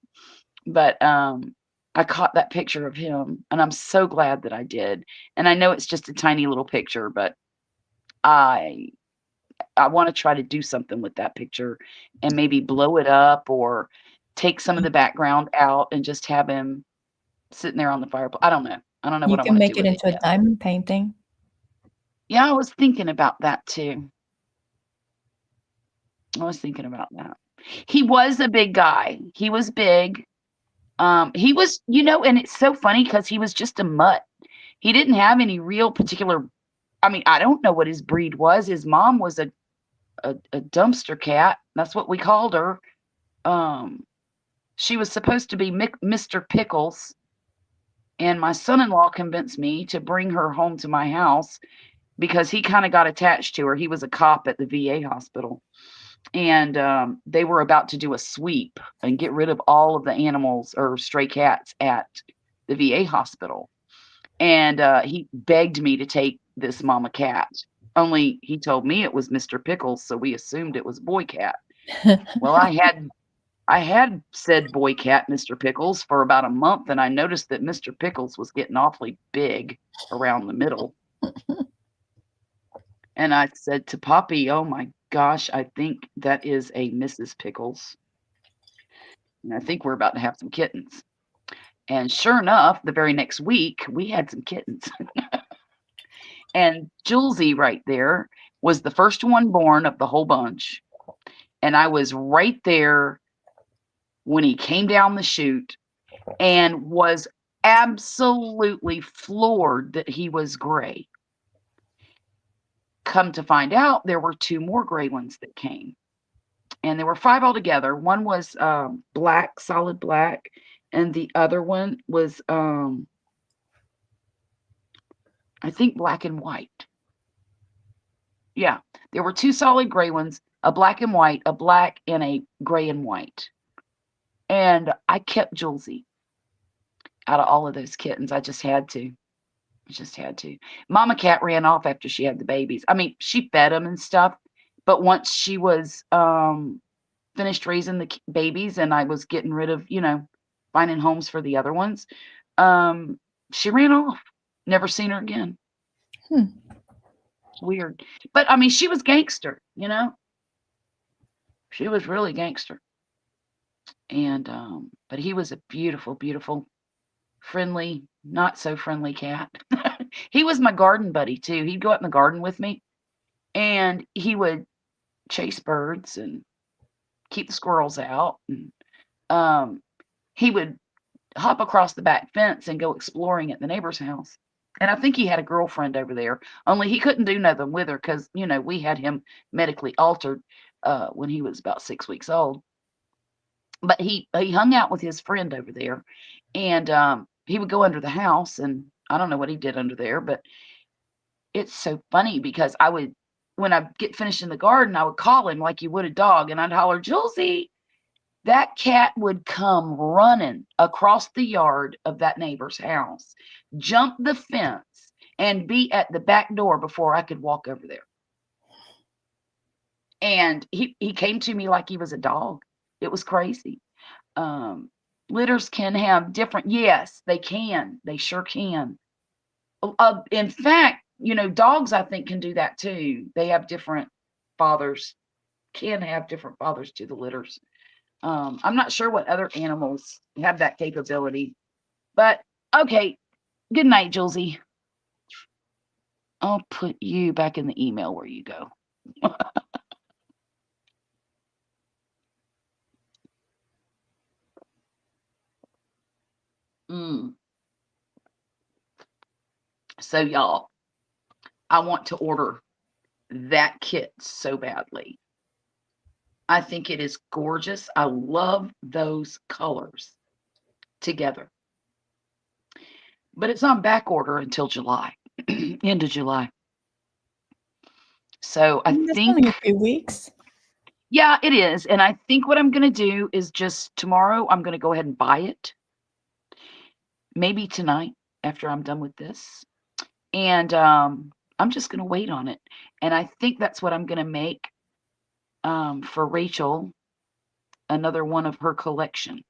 But I caught that picture of him, and I'm so glad that I did. And I know it's just a tiny little picture, but I want to try to do something with that picture and maybe blow it up or take some of the background out and just have him sitting there on the fireplace. I don't know. I don't know You what I can want to make do it with it into a yet. diamond painting. Yeah, I was thinking about that too. I was thinking about that. He was a big guy. He was big. He was, and it's so funny because he was just a mutt. He didn't have any real particular. I mean, I don't know what his breed was. His mom was a dumpster cat. That's what we called her. She was supposed to be Mr. Pickles, and my son-in-law convinced me to bring her home to my house because he kind of got attached to her. He was a cop at the VA hospital, and they were about to do a sweep and get rid of all of the animals or stray cats at the VA hospital. And he begged me to take this mama cat. Only he told me it was Mr. Pickles, so we assumed it was boy cat. Well, I had said boy cat, Mr. Pickles, for about a month, and I noticed that Mr. Pickles was getting awfully big around the middle. And I said to Poppy, oh my gosh, I think that is a Mrs. Pickles. And I think we're about to have some kittens. And sure enough, the very next week, we had some kittens. And Julesy right there was the first one born of the whole bunch. And I was right there when he came down the chute and was absolutely floored that he was gray. Come to find out, there were 2 more gray ones that came. And there were 5 altogether. One was black, solid black, and the other one was, I think, black and white. Yeah, there were 2 solid gray ones, a black and white, a black, and a gray and white. And I kept Julesy out of all of those kittens. I just had to. I just had to. Mama cat ran off after she had the babies. I mean, she fed them and stuff, but once she was finished raising the babies and I was getting rid of, finding homes for the other ones, she ran off. Never seen her again. Hmm. Weird. But I mean, she was gangster, She was really gangster. And but he was a beautiful, beautiful, friendly, not so friendly cat. He was my garden buddy too. He'd go out in the garden with me and he would chase birds and keep the squirrels out. And he would hop across the back fence and go exploring at the neighbor's house. And I think he had a girlfriend over there, only he couldn't do nothing with her because, you know, we had him medically altered when he was about 6 weeks old. But he hung out with his friend over there, and he would go under the house, and I don't know what he did under there, but it's so funny because I would, when I get finished in the garden, I would call him like you would a dog, and I'd holler, Julesy. That cat would come running across the yard of that neighbor's house, jump the fence, and be at the back door before I could walk over there. And he came to me like he was a dog. It was crazy. Litters can have different, yes, they can. They sure can. In fact, you know, dogs, I think, can do that too. They have different fathers, can have different fathers to the litters. I'm not sure what other animals have that capability, but okay. Good night, Julesy. I'll put you back in the email where you go. So y'all, I want to order that kit so badly. I think it is gorgeous. I love those colors together. But it's on back order until July, end of July. So I That's think only a few weeks. Yeah, it is. And I think what I'm going to do is just tomorrow, I'm going to go ahead and buy it. Maybe tonight after I'm done with this. And I'm just going to wait on it. And I think that's what I'm going to make for Rachel, another one of her collection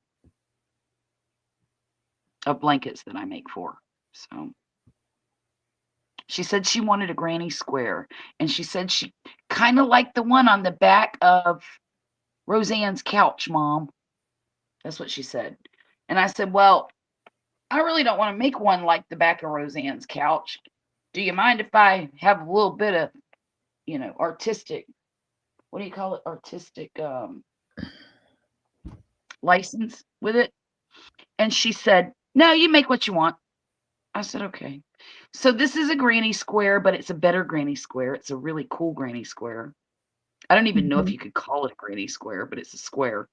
of blankets that I make for. So she said she wanted a granny square. And she said she kind of liked the one on the back of Roseanne's couch, Mom. That's what she said. And I said, well, I really don't want to make one like the back of Roseanne's couch. Do you mind if I have a little bit of, you know, artistic, what do you call it? Artistic license with it? And she said, no, you make what you want. I said, okay. So this is a granny square, but it's a better granny square. It's a really cool granny square. I don't even know if you could call it a granny square, but it's a square.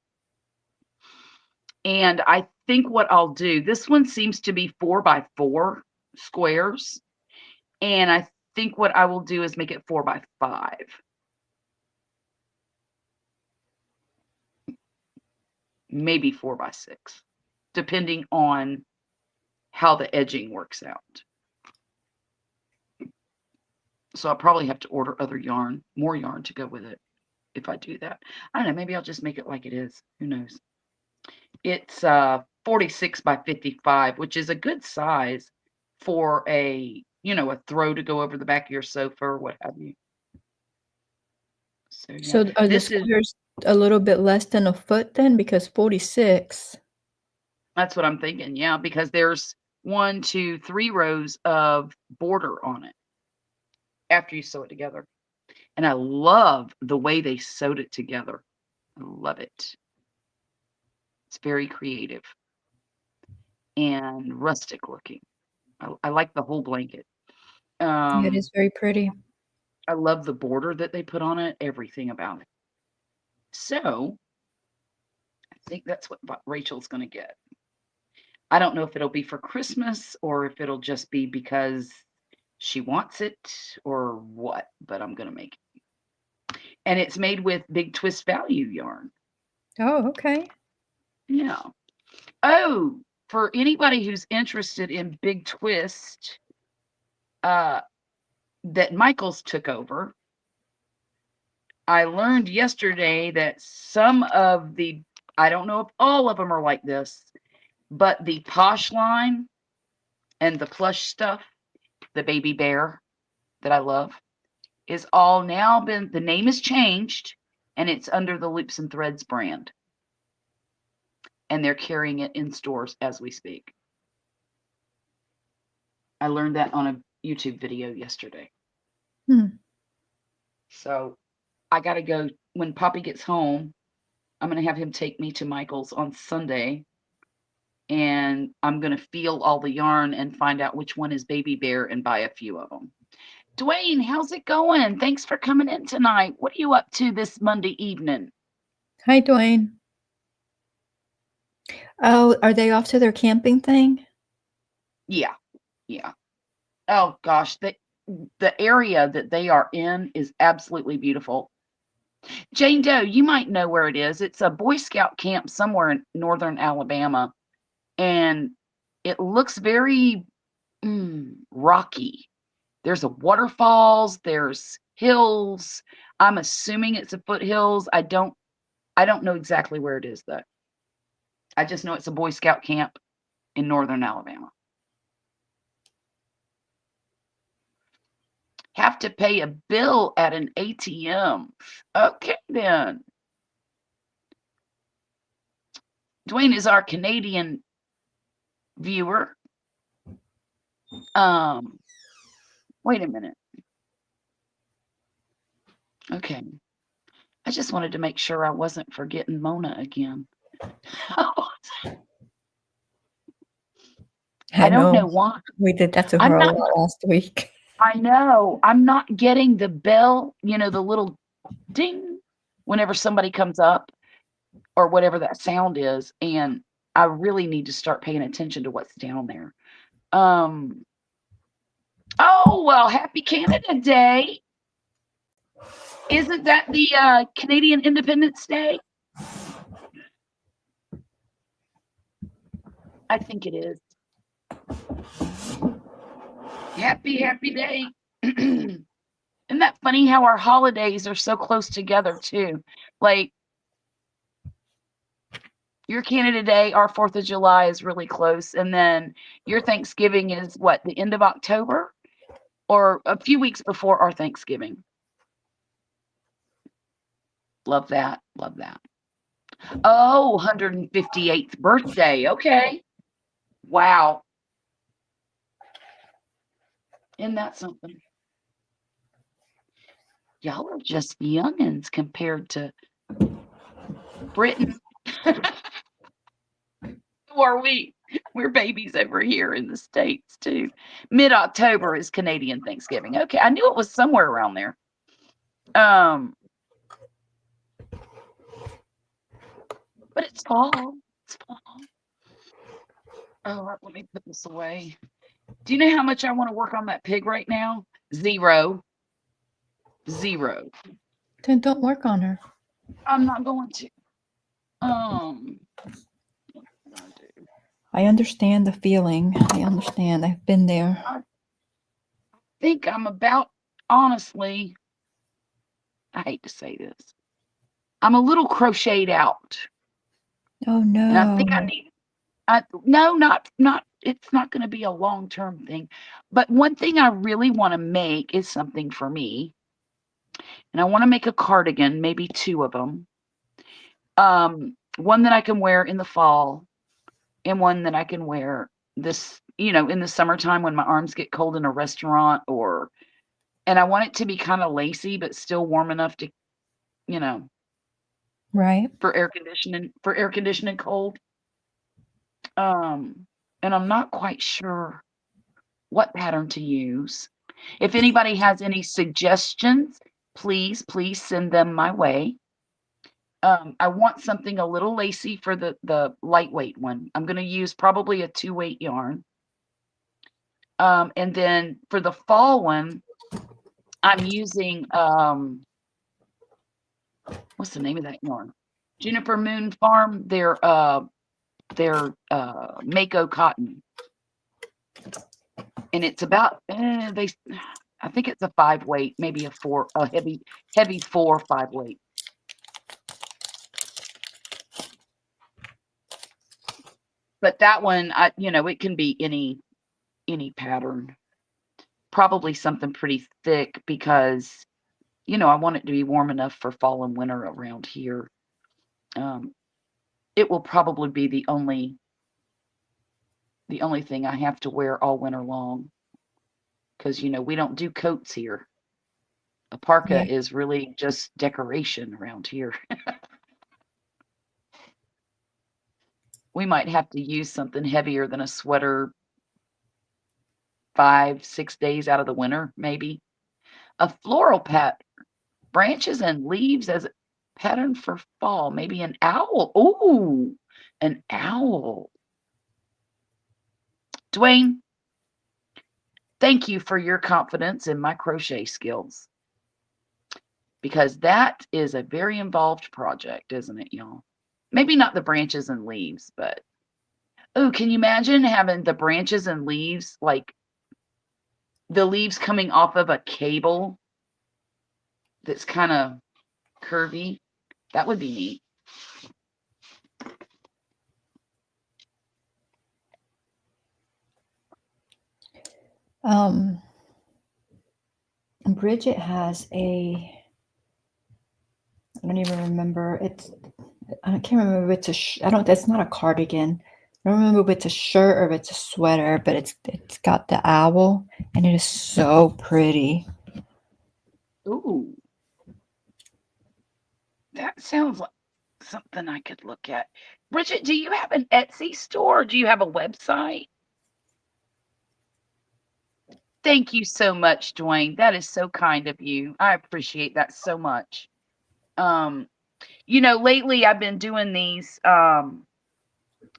And I think what I'll do, this one seems to be 4x4 squares. And I think what I will do is make it 4x5. Maybe 4x6, depending on how the edging works out. So I'll probably have to order other yarn, more yarn to go with it if I do that. I don't know, maybe I'll just make it like it is. Who knows? It's 46 by 55, which is a good size for a, you know, a throw to go over the back of your sofa or what have you. So, yeah. So are the squares a little bit less than a foot then? Because 46. That's what I'm thinking. Yeah, because there's 1, 2, 3 rows of border on it after you sew it together. And I love the way they sewed it together. I love it. It's very creative and rustic looking. I like the whole blanket. Yeah, it is very pretty. I love the border that they put on it, everything about it. So I think that's what Rachel's going to get. I don't know if it'll be for Christmas or if it'll just be because she wants it or what, but I'm going to make it. And it's made with Big Twist Value yarn. Oh, okay. Yeah. Oh, for anybody who's interested in Big Twist, that Michael's took over, I learned yesterday that some of the, I don't know if all of them are like this, but the Posh line and the plush stuff, the baby bear that I love, is all now been, the name is changed and it's under the Loops and Threads brand. And they're carrying it in stores as we speak. I learned that on a YouTube video yesterday. So I got to go when Poppy gets home. I'm going to have him take me to Michael's on Sunday, and I'm going to feel all the yarn and find out which one is Baby Bear and buy a few of them. Dwayne, how's it going? Thanks for coming in tonight. What are you up to this Monday evening? Hi, Dwayne. Oh, are they off to their camping thing? Yeah. Oh gosh, the area that they are in is absolutely beautiful. Jane Doe, you might know where it is. It's a Boy Scout camp somewhere in northern Alabama, and it looks very rocky. There's a waterfalls, there's hills. I'm assuming it's a foothills. I don't know exactly where it is though. I just know it's a Boy Scout camp in northern Alabama. Have to pay a bill at an ATM. Okay then. Dwayne is our Canadian viewer. Wait a minute. Okay. I just wanted to make sure I wasn't forgetting Mona again. I don't know why. We did that to her a lot last week. I know. I'm not getting the bell, the little ding whenever somebody comes up or whatever that sound is. And I really need to start paying attention to what's down there. Oh, well, happy Canada Day. Isn't that the Canadian Independence Day? I think it is. Happy day. Isn't that funny how our holidays are so close together too? Like your Canada Day, our 4th of July is really close. And then your Thanksgiving is what, the end of October or a few weeks before our Thanksgiving. Love that. Oh, 158th birthday. Okay. Wow. Isn't that something? Y'all are just youngins compared to Britain. Who are we? We're babies over here in the States too. Mid-October is Canadian Thanksgiving. Okay, I knew it was somewhere around there. But it's fall. Oh, let me put this away. Do you know how much I want to work on that pig right now? Zero. Then don't work on her. I'm not going to. I understand the feeling. I understand. I've been there. I think I'm about, honestly, I hate to say this. I'm a little crocheted out. Oh no. And I think it's not going to be a long-term thing. But one thing I really want to make is something for me. And I want to make a cardigan, maybe 2 of them. One that I can wear in the fall and one that I can wear this, in the summertime when my arms get cold in a restaurant and I want it to be kind of lacy, but still warm enough to, right. For air conditioning cold. And I'm not quite sure what pattern to use. If anybody has any suggestions, please send them my way. I want something a little lacy for the lightweight one. I'm going to use probably a 2-weight yarn. And then for the fall one, I'm using, what's the name of that yarn? Juniper Moon Farm. They're Mako cotton. And it's about, I think it's a 5-weight, maybe a heavy 4-5-weight. But that one, it can be any pattern. Probably something pretty thick because you know, I want it to be warm enough for fall and winter around here. It will probably be the only thing I have to wear all winter long, because you know we don't do coats here. A Yeah. parka is really just decoration around here. We might have to use something heavier than a sweater 5, 6 days out of the winter, maybe. A floral branches and leaves as a pattern for fall. Maybe an owl. Ooh, an owl. Dwayne, thank you for your confidence in my crochet skills, because that is a very involved project, isn't it, y'all? Maybe not the branches and leaves, but oh, can you imagine having the branches and leaves, like the leaves coming off of a cable that's kind of curvy? That would be neat. Bridget has I don't even remember. I can't remember if it's it's not a cardigan. I don't remember if it's a shirt or if it's a sweater, but it's got the owl and it is so pretty. Ooh, that sounds like something I could look at. Bridget, do you have an Etsy store? Do you have a website? Thank you so much, Dwayne. That is so kind of you. I appreciate that so much. Um, you know, lately I've been doing these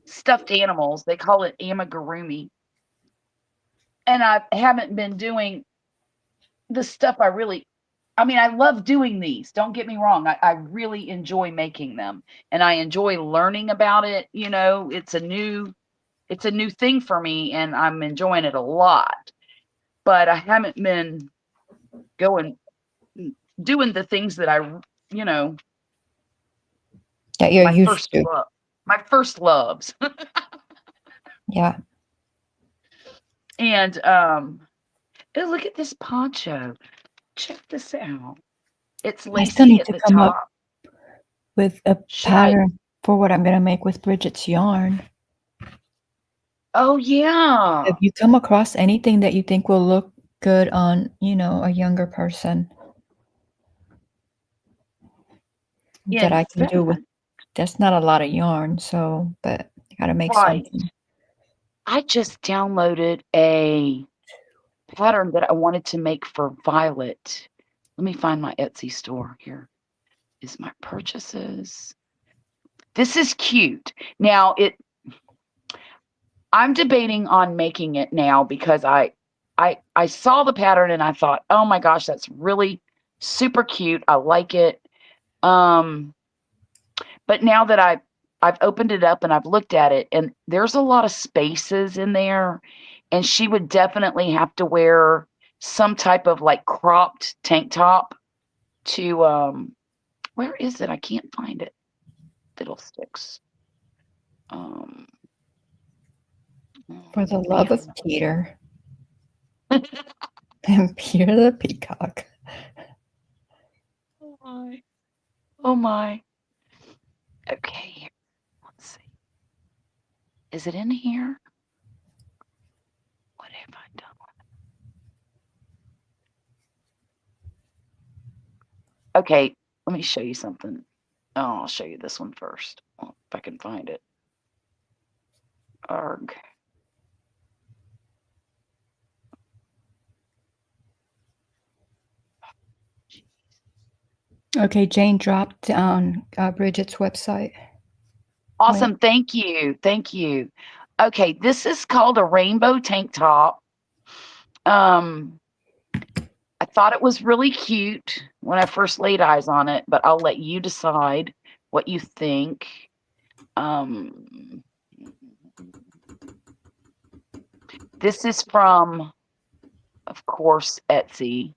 stuffed animals. They call it Amigurumi. And I haven't been doing the stuff I mean, I love doing these. Don't get me wrong. I really enjoy making them and I enjoy learning about it. You know, it's a new thing for me and I'm enjoying it a lot. But I haven't been going doing the things that you know, That you're my used first to. love, my first loves. Yeah. And oh, look at this poncho. Check this out. It's I still lacy need at to the come up top. with a Should I? pattern for what I'm going to make with Bridget's yarn. Oh yeah. Have you come across anything that you think will look good on, a younger person that In I can do with? fact, That's not a lot of yarn, so but I got to make right. something. I just downloaded a pattern that I wanted to make for Violet. Let me find my Etsy store. Here is my purchases. This is cute. Now I'm debating on making it now because I saw the pattern and I thought, "Oh my gosh, that's really super cute. I like it." Um, but now that I've opened it up and I've looked at it and there's a lot of spaces in there, and she would definitely have to wear some type of like cropped tank top to where is it? I can't find it. Fiddlesticks. Um For the love man. of Peter and Peter the Peacock. Oh my. Oh my. Okay, let's see. Is it in here? What have I done with it? Okay, let me show you something. Oh, I'll show you this one first. Well, if I can find it. Arg. Okay, Jane dropped on Bridget's website. Awesome. Thank you. Thank you. Okay, this is called a rainbow tank top. Um, I thought it was really cute when I first laid eyes on it, but I'll let you decide what you think. This is from, of course, Etsy.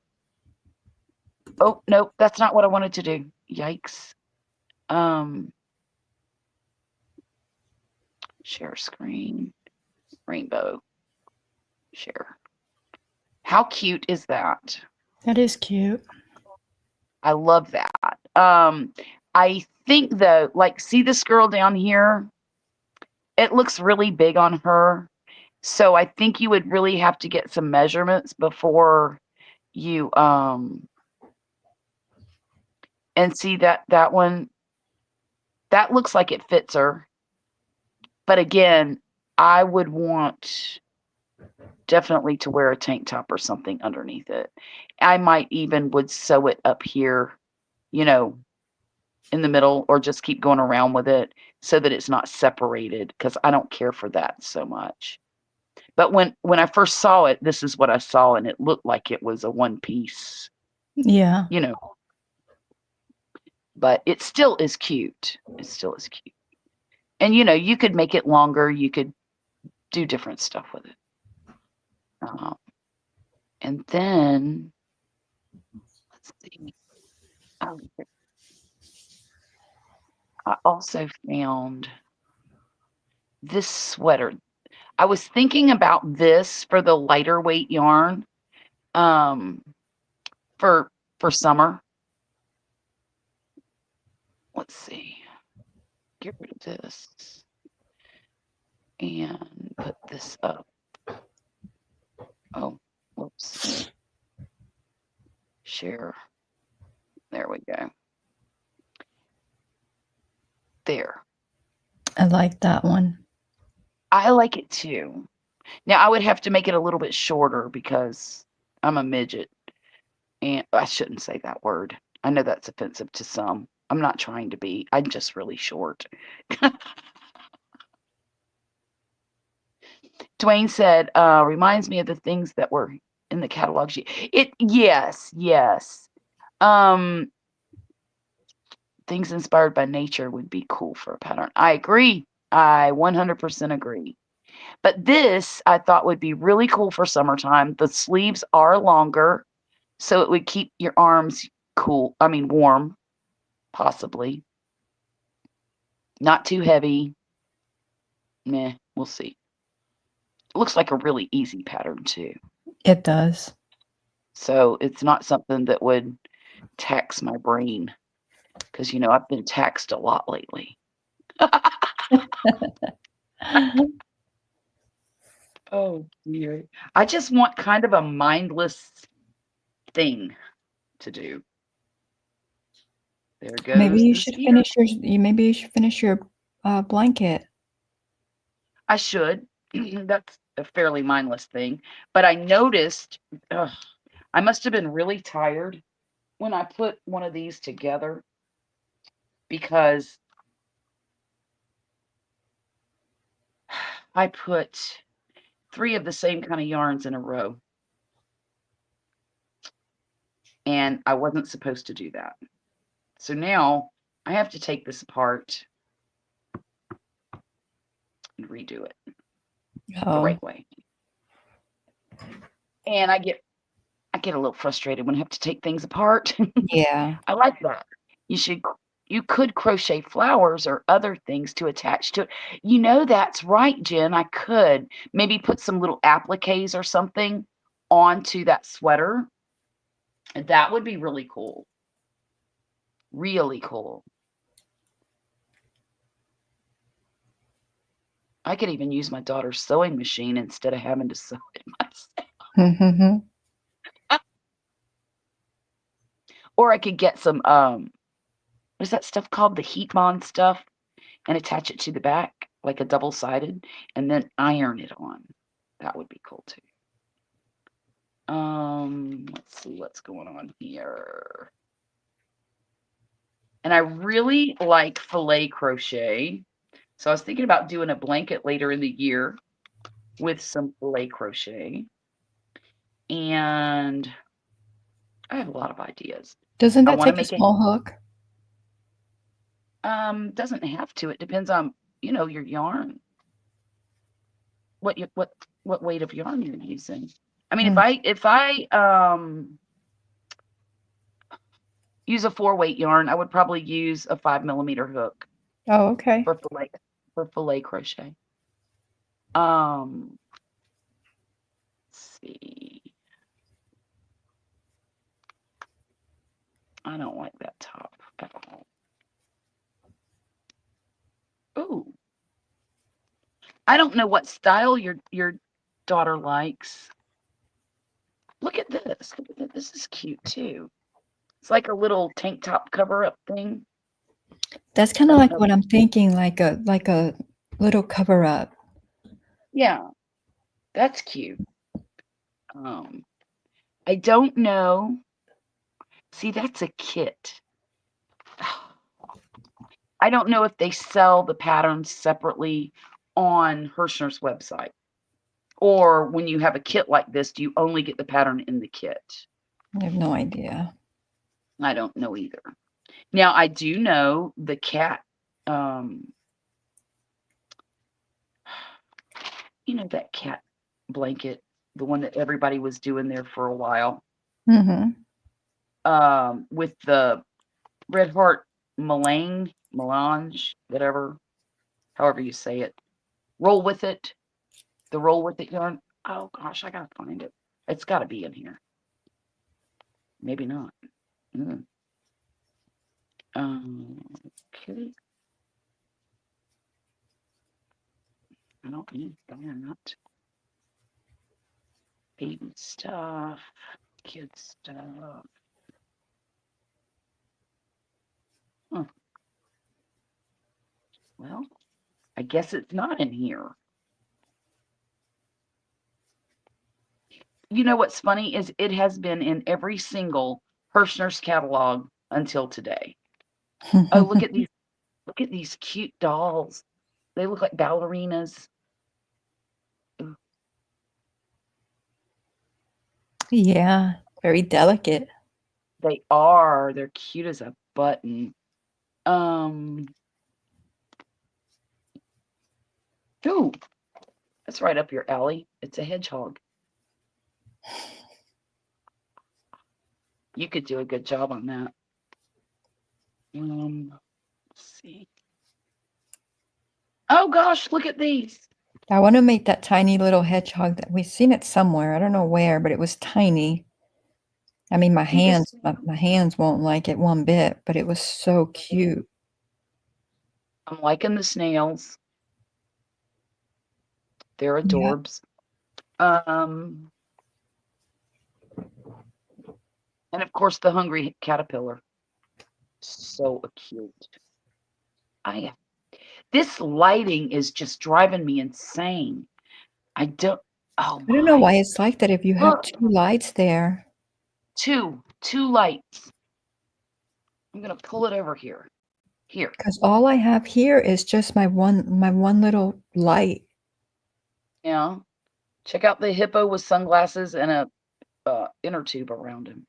Oh, nope, that's not what I wanted to do. Yikes. Share screen, rainbow, share. How cute is that? That is cute. I love that. I think though, like, see this girl down here? It looks really big on her. So I think you would really have to get some measurements before you and see that one, that looks like it fits her. But again, I would want definitely to wear a tank top or something underneath it. I might even would sew it up here, you know, in the middle, or just keep going around with it so that it's not separated, because I don't care for that so much. But when I first saw it, this is what I saw, and it looked like it was a one piece, Yeah. you know. But it still is cute. It still is cute. And you know, you could make it longer. You could do different stuff with it. And then let's see. Oh, I also found this sweater. I was thinking about this for the lighter weight yarn, um, for summer. Let's see. Get rid of this and put this up. Oh, whoops. Share. There we go. There. I like that one. I like it too. Now I would have to make it a little bit shorter because I'm a midget. And I shouldn't say that word. I know that's offensive to some. I'm not trying to be. I'm just really short. Dwayne said, reminds me of the things that were in the catalog sheet. Yes. Um, things inspired by nature would be cool for a pattern. I agree. I 100% agree. But this I thought would be really cool for summertime. The sleeves are longer, so it would keep your arms warm, possibly. Not too heavy. Meh, we'll see. It looks like a really easy pattern too. It does. So it's not something that would tax my brain, because you know I've been taxed a lot lately. Oh dear. I just want kind of a mindless thing to do. There goes Maybe you the should speeder. finish your blanket. I should. That's a fairly mindless thing. But I noticed, I must have been really tired when I put one of these together, because I put 3 of the same kind of yarns in a row. And I wasn't supposed to do that. So now I have to take this apart and redo it the Oh, right way. And I get a little frustrated when I have to take things apart. yeah. I like that. You could crochet flowers or other things to attach to it. You know, that's right, Jen. I could maybe put some little appliques or something onto that sweater. And that would be really cool. Really cool. I could even use my daughter's sewing machine instead of having to sew it myself. Mm-hmm. Or I could get some what is that stuff called? The heat bond stuff, and attach it to the back like a double-sided, and then iron it on. That would be cool too. Let's see what's going on here. And I really like filet crochet. So I was thinking about doing a blanket later in the year with some filet crochet. And I have a lot of ideas. Doesn't I that want to take a make it small hook? doesn't have to. It depends on, you know, your yarn. What weight of yarn you're using. I mean, if I use a 4-weight yarn, I would probably use a 5mm hook Oh, okay. for filet crochet. Let's see. I don't like that top at all. Ooh. I don't know what style your daughter likes. Look at this. Look at this. This is cute too. It's like a little tank top cover up thing. That's kind of like what I'm thinking, like a little cover up. Yeah, that's cute. I don't know. See, that's a kit. I don't know if they sell the patterns separately on Hirschner's website, or when you have a kit like this, do you only get the pattern in the kit? I have no idea. I don't know either. Now, I do know the cat, you know, that cat blanket, the one that everybody was doing there for a while, Mm-hmm. with the Red Heart melange, whatever, however you say it. Roll with it. The roll with it yarn. Oh gosh, I gotta find it. It's got to be in here. Maybe not. Mm. Okay. I don't need that. Baby stuff. Kid stuff. Huh. Well, I guess it's not in here. You know what's funny is it has been in every single Hirschner's catalog until today. Oh, look at these. Look at these cute dolls. They look like ballerinas. Ooh. Yeah, very delicate. They are. They're cute as a button. Ooh, that's right up your alley. It's a hedgehog. You could do a good job on that. Let's see. Oh gosh, look at these. I want to make that tiny little hedgehog that we've seen it somewhere. I don't know where, but it was tiny. I mean, my hands won't like it one bit, but it was so cute. I'm liking the snails. They're Yeah. adorbs. And of course the hungry caterpillar. So cute. This lighting is just driving me insane. I don't know why it's like that if you have Look. 2 lights there. Two lights. I'm gonna pull it over here. Here. Because all I have here is just my one little light. Yeah. Check out the hippo with sunglasses and a inner tube around him.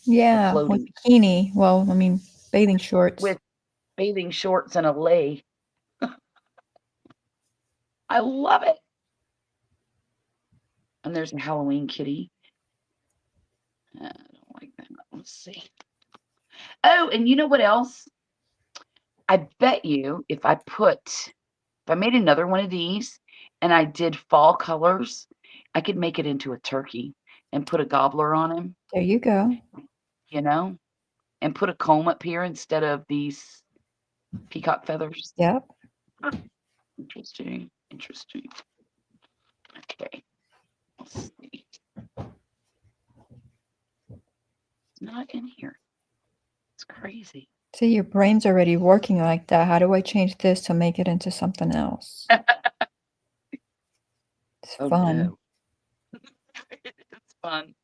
Yeah, with bikini. Well, I mean, bathing shorts. With bathing shorts and a lei. I love it. And there's a Halloween kitty. I don't like that. Let's see. Oh, and you know what else? I bet you if I made another one of these and I did fall colors, I could make it into a turkey and put a gobbler on him. There you go. You know, and put a comb up here instead of these peacock feathers. Yep. Interesting. Okay. Let's see. It's not in here. It's crazy. See, your brain's already working like that. How do I change this to make it into something else? It's fun. No. It's fun.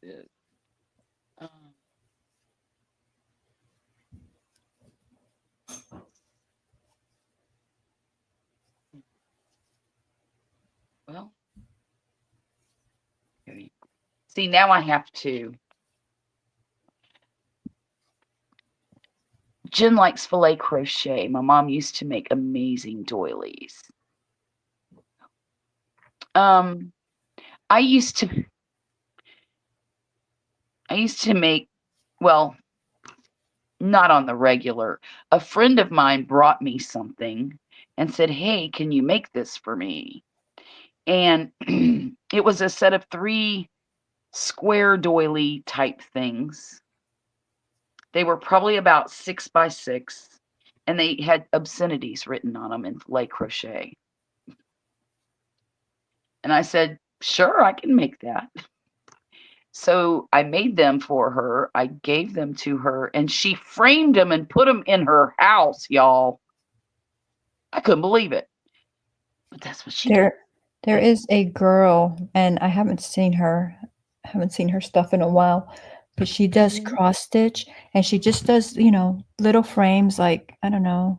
It is. Well, see, now I have to. Jen likes filet crochet. My mom used to make amazing doilies. I used to make, well, not on the regular. A friend of mine brought me something and said, "Hey, can you make this for me?" And it was a set of 3 square doily type things. They were probably about 6 by 6, and they had obscenities written on them in filet crochet. And I said, "Sure, I can make that." So I made them for her. I gave them to her, and she framed them and put them in her house, y'all. I couldn't believe it. But that's what she did. There is a girl, and I haven't seen her. I haven't seen her stuff in a while, but she does Mhm. cross stitch, and she just does, little frames like, I don't know,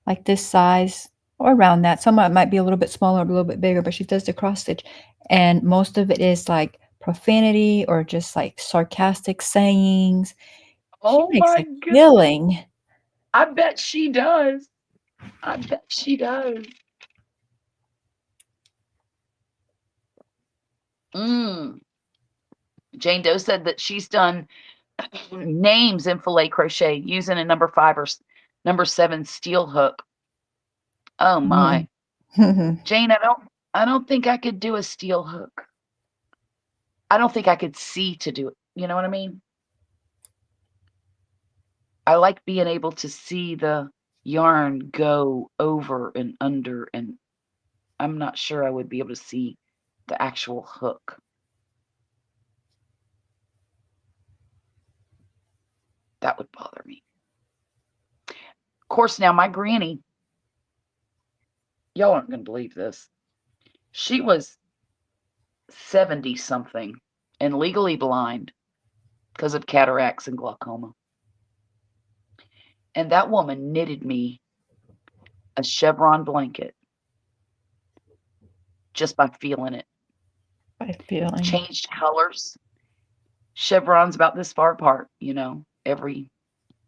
like this size or around that. Some might be a little bit smaller, a little bit bigger, but she does the cross stitch, and most of it is like profanity or just like sarcastic sayings. She Oh makes my a goodness. killing. I bet she does. I bet she does. Mm. Jane Doe said that she's done names in filet crochet using a number 5 or number 7 steel hook. Oh my. Mm. Jane, I don't think I could do a steel hook. I don't think I could see to do it. You know what I mean? I like being able to see the yarn go over and under, and I'm not sure I would be able to see the actual hook. That would bother me. Of course, now my granny, y'all aren't going to believe this. She was 70 something and legally blind because of cataracts and glaucoma. And that woman knitted me a chevron blanket just by feeling it. By feeling. Changed colors. Chevrons about this far apart, every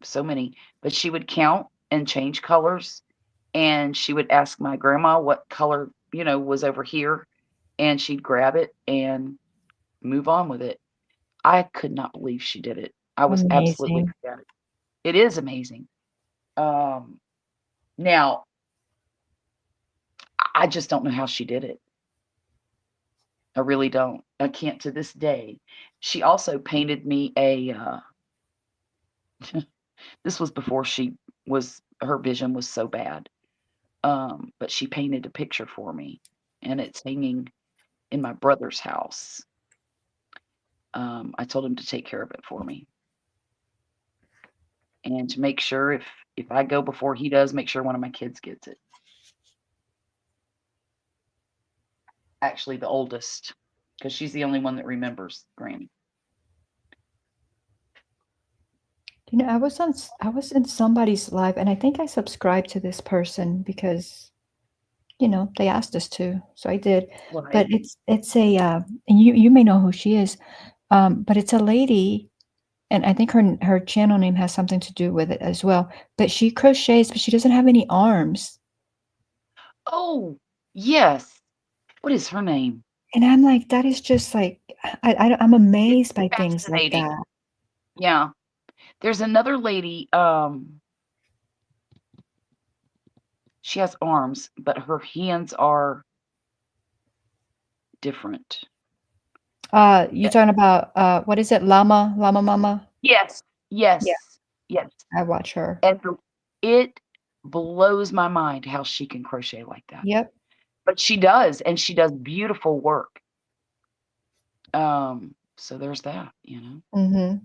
so many. But she would count and change colors. And she would ask my grandma what color, was over here. And she'd grab it and move on with it. I could not believe she did it. I was absolutely Amazing. ecstatic. It is amazing. Um, Now, I just don't know how she did it. I really don't. I can't to this day. She also painted me this was before her vision was so bad. But she painted a picture for me, and it's hanging in my brother's house. I told him to take care of it for me, and to make sure if I go before he does, make sure one of my kids gets it. Actually, the oldest, because she's the only one that remembers Granny. I was in somebody's live, and I think I subscribed to this person because they asked us to, so I did. But Right. it's a and you may know who she is, but it's a lady, and I think her channel name has something to do with it as well. But she crochets, but she doesn't have any arms, Oh, yes. What is her name? and I'm like, that is just like I'm It's amazed by things like fascinating. that. Yeah. There's another lady, she has arms, but her hands are different. You Eh, talking about what is it, Llama Mama? yes, Yeah, yes, yes. I watch her. And it blows my mind how she can crochet like that. Yep. But she does, and she does beautiful work. So there's that. Mm-hmm.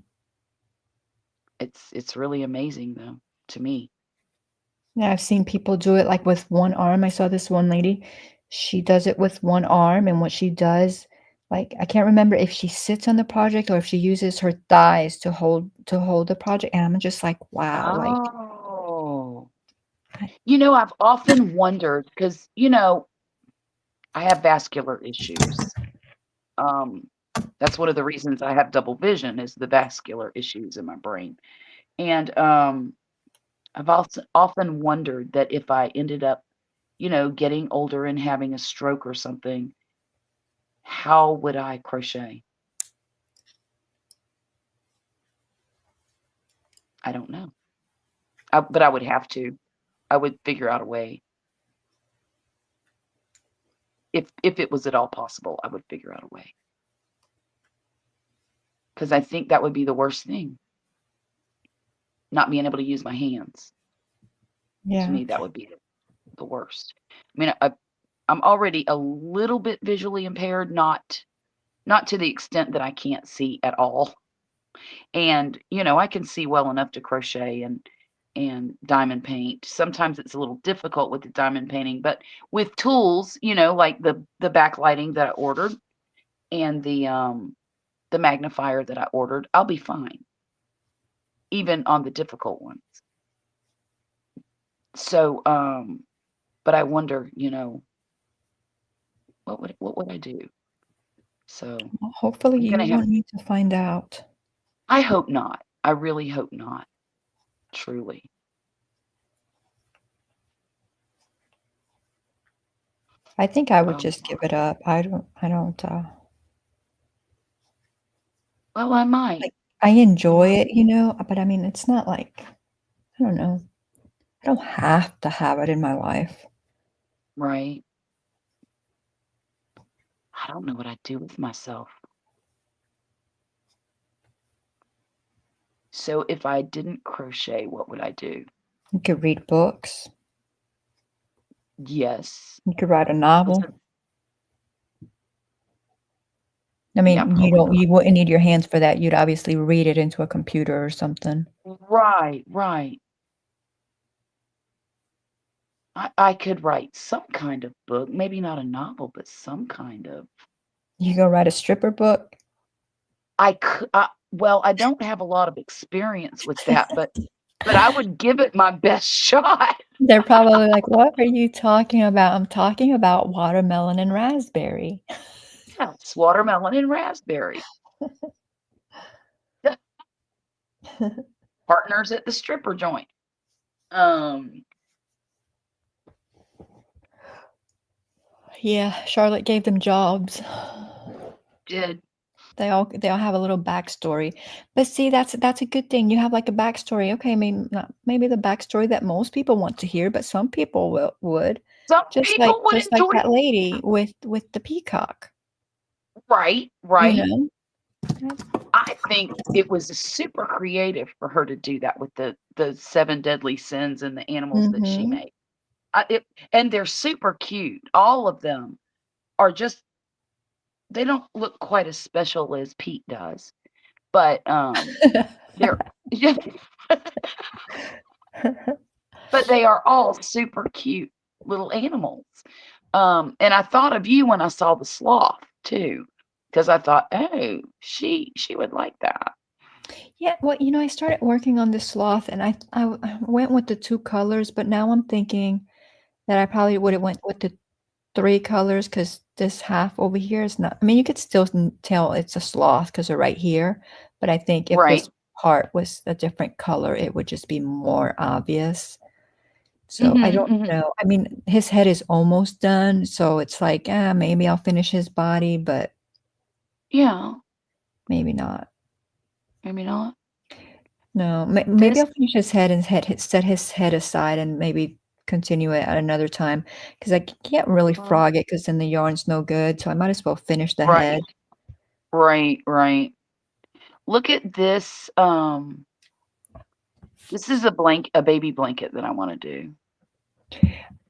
It's really amazing though to me. Yeah, I've seen people do it like with one arm. I saw this one lady, she does it with one arm, and what she does, like I can't remember if she sits on the project or if she uses her thighs to hold the project. And I'm just like, wow, like Oh. I- I've often wondered because, I have vascular issues. Um, that's one of the reasons I have double vision is the vascular issues in my brain. And I've also often wondered that if I ended up, getting older and having a stroke or something, how would I crochet? I don't know. But I would have to. I would figure out a way. If it was at all possible, I would figure out a way. Because I think that would be the worst thing. not being able to use my hands. To Yeah. me, that would be the worst. I mean, I'm already a little bit visually impaired, not to the extent that I can't see at all. And, I can see well enough to crochet and diamond paint. Sometimes it's a little difficult with the diamond painting, but with tools, like the backlighting that I ordered and the magnifier that I ordered, I'll be fine, even on the difficult ones. So, but I wonder, what would I do? So Well, hopefully I'm you gonna have. won't need to find out. I hope not. I really hope not. Truly. I think I would Oh, just give it up. I don't well, I might. like I enjoy it, but I mean, it's not like, I don't know. I don't have to have it in my life. Right. I don't know what I'd do with myself. So if I didn't crochet, what would I do? You could read books. Yes. You could write a novel. Listen, I yeah, mean, probably not. you wouldn't need your hands for that. You'd obviously read it into a computer or something. Right, right. I could write some kind of book, maybe not a novel, but some kind of. You go write a stripper book. I could. Well, I don't have a lot of experience with that, but I would give it my best shot. They're probably like, "What are you talking about?" I'm talking about watermelon and raspberry. Yes, watermelon and raspberry. Partners at the stripper joint. Yeah, Charlotte gave them jobs. Did They all have a little backstory. But see, that's a good thing. You have like a backstory. Okay, maybe the backstory that most people want to hear, but some people would. some Just like people would just like enjoy that lady with the peacock, right, you right. know? I think it was super creative for her to do that with the seven deadly sins and the animals that she Mhm. made. And they're super cute. All of them are just they don't look quite as special as Pete does, but they're yeah, but they are all super cute little animals. And I thought of you when I saw the sloth too, because I thought, oh, she would like that. Yeah, well, I started working on this sloth and I went with the 2 colors, but now I'm thinking that I probably would've went with the 3 colors because this half over here is not, I mean, you could still tell it's a sloth because 'cause they're right here, but I think if Right. this part was a different color, it would just be more obvious. So, I Mhm, don't mhm. know. I mean, his head is almost done, so it's like, maybe I'll finish his body, but Yeah, maybe not. maybe not. No, maybe This I'll finish his head and set his head aside and maybe continue it at another time because I can't really frog it because then the yarn's no good, so I might as well finish the right, head. right, right. Look at this. This is a baby blanket that I want to do.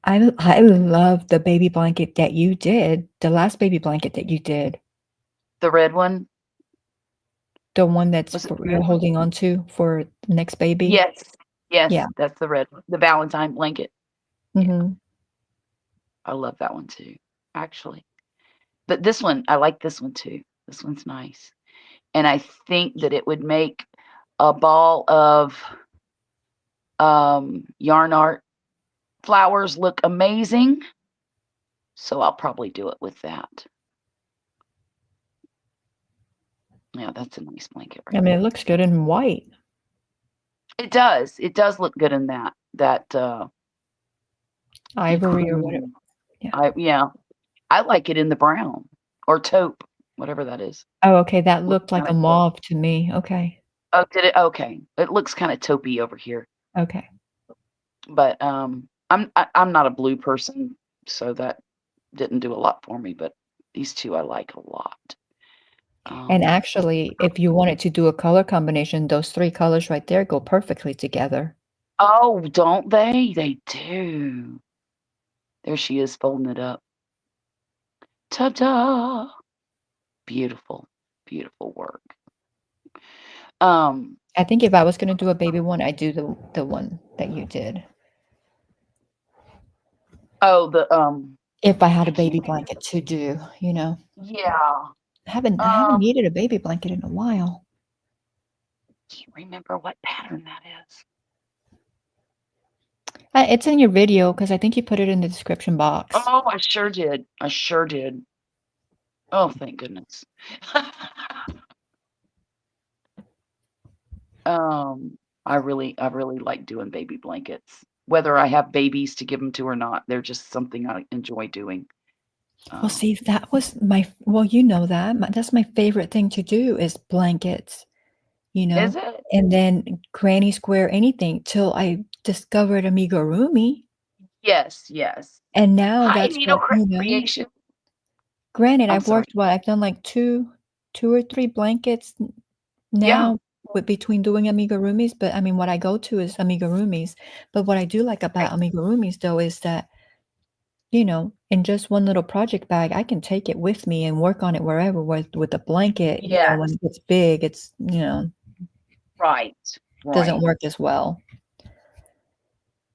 I love the baby blanket that you did, the last baby blanket that you did, The red one. the one that's Was it for the you're red one? holding on to for the next baby. Yes. Yes, Yeah, that's the red one. The Valentine blanket. Yeah, mhm. I love that one too, actually. But this one, I like this one too. This one's nice. And I think that it would make a ball of yarn art flowers look amazing. So I'll probably do it with that. Yeah, that's a nice blanket I right mean, it there. looks good in white. It does. It does look good in that Ivory or whatever. cream. Yeah. Yeah. I like it in the brown or taupe, whatever that is. Oh, okay, that Looks looked like kind a of taupe. mauve to me. Okay. Oh, did it? Okay. It looks kind of taupey over here. Okay. But I'm not a blue person, so that didn't do a lot for me, but these two I like a lot. And actually, if you wanted to do a color combination, those 3 colors right there go perfectly together. Oh, don't they? They do. There she is folding it up. Ta-da! Beautiful, beautiful work. I think if I was gonna do a baby one, I'd do the one that you did. Oh, the If I had I a baby can't. blanket to do, you know. Yeah. I haven't needed a baby blanket in a while. Can't remember what pattern that is. It's in your video because I think you put it in the description box. Oh, I sure did. I sure did. Oh, thank goodness. I really like doing baby blankets. Whether I have babies to give them to or not, they're just something I enjoy doing. Well, see, that was well, you know that. That's my favorite thing to do is blankets, you know, Is it? and then granny square anything till I discovered Amigurumi. Yes, yes. And now Hi, that's Needle what, you know. Creation. Granted, I'm sorry. I've done like two or three blankets Yeah. now with between doing amigurumis, but I mean, what I go to is amigurumis. But what I do like about Right. amigurumis though is that, you know, in just one little project bag, I can take it with me and work on it wherever with a blanket, you know, when Yes. it gets big, it's, you know, Right. doesn't Right. work as well.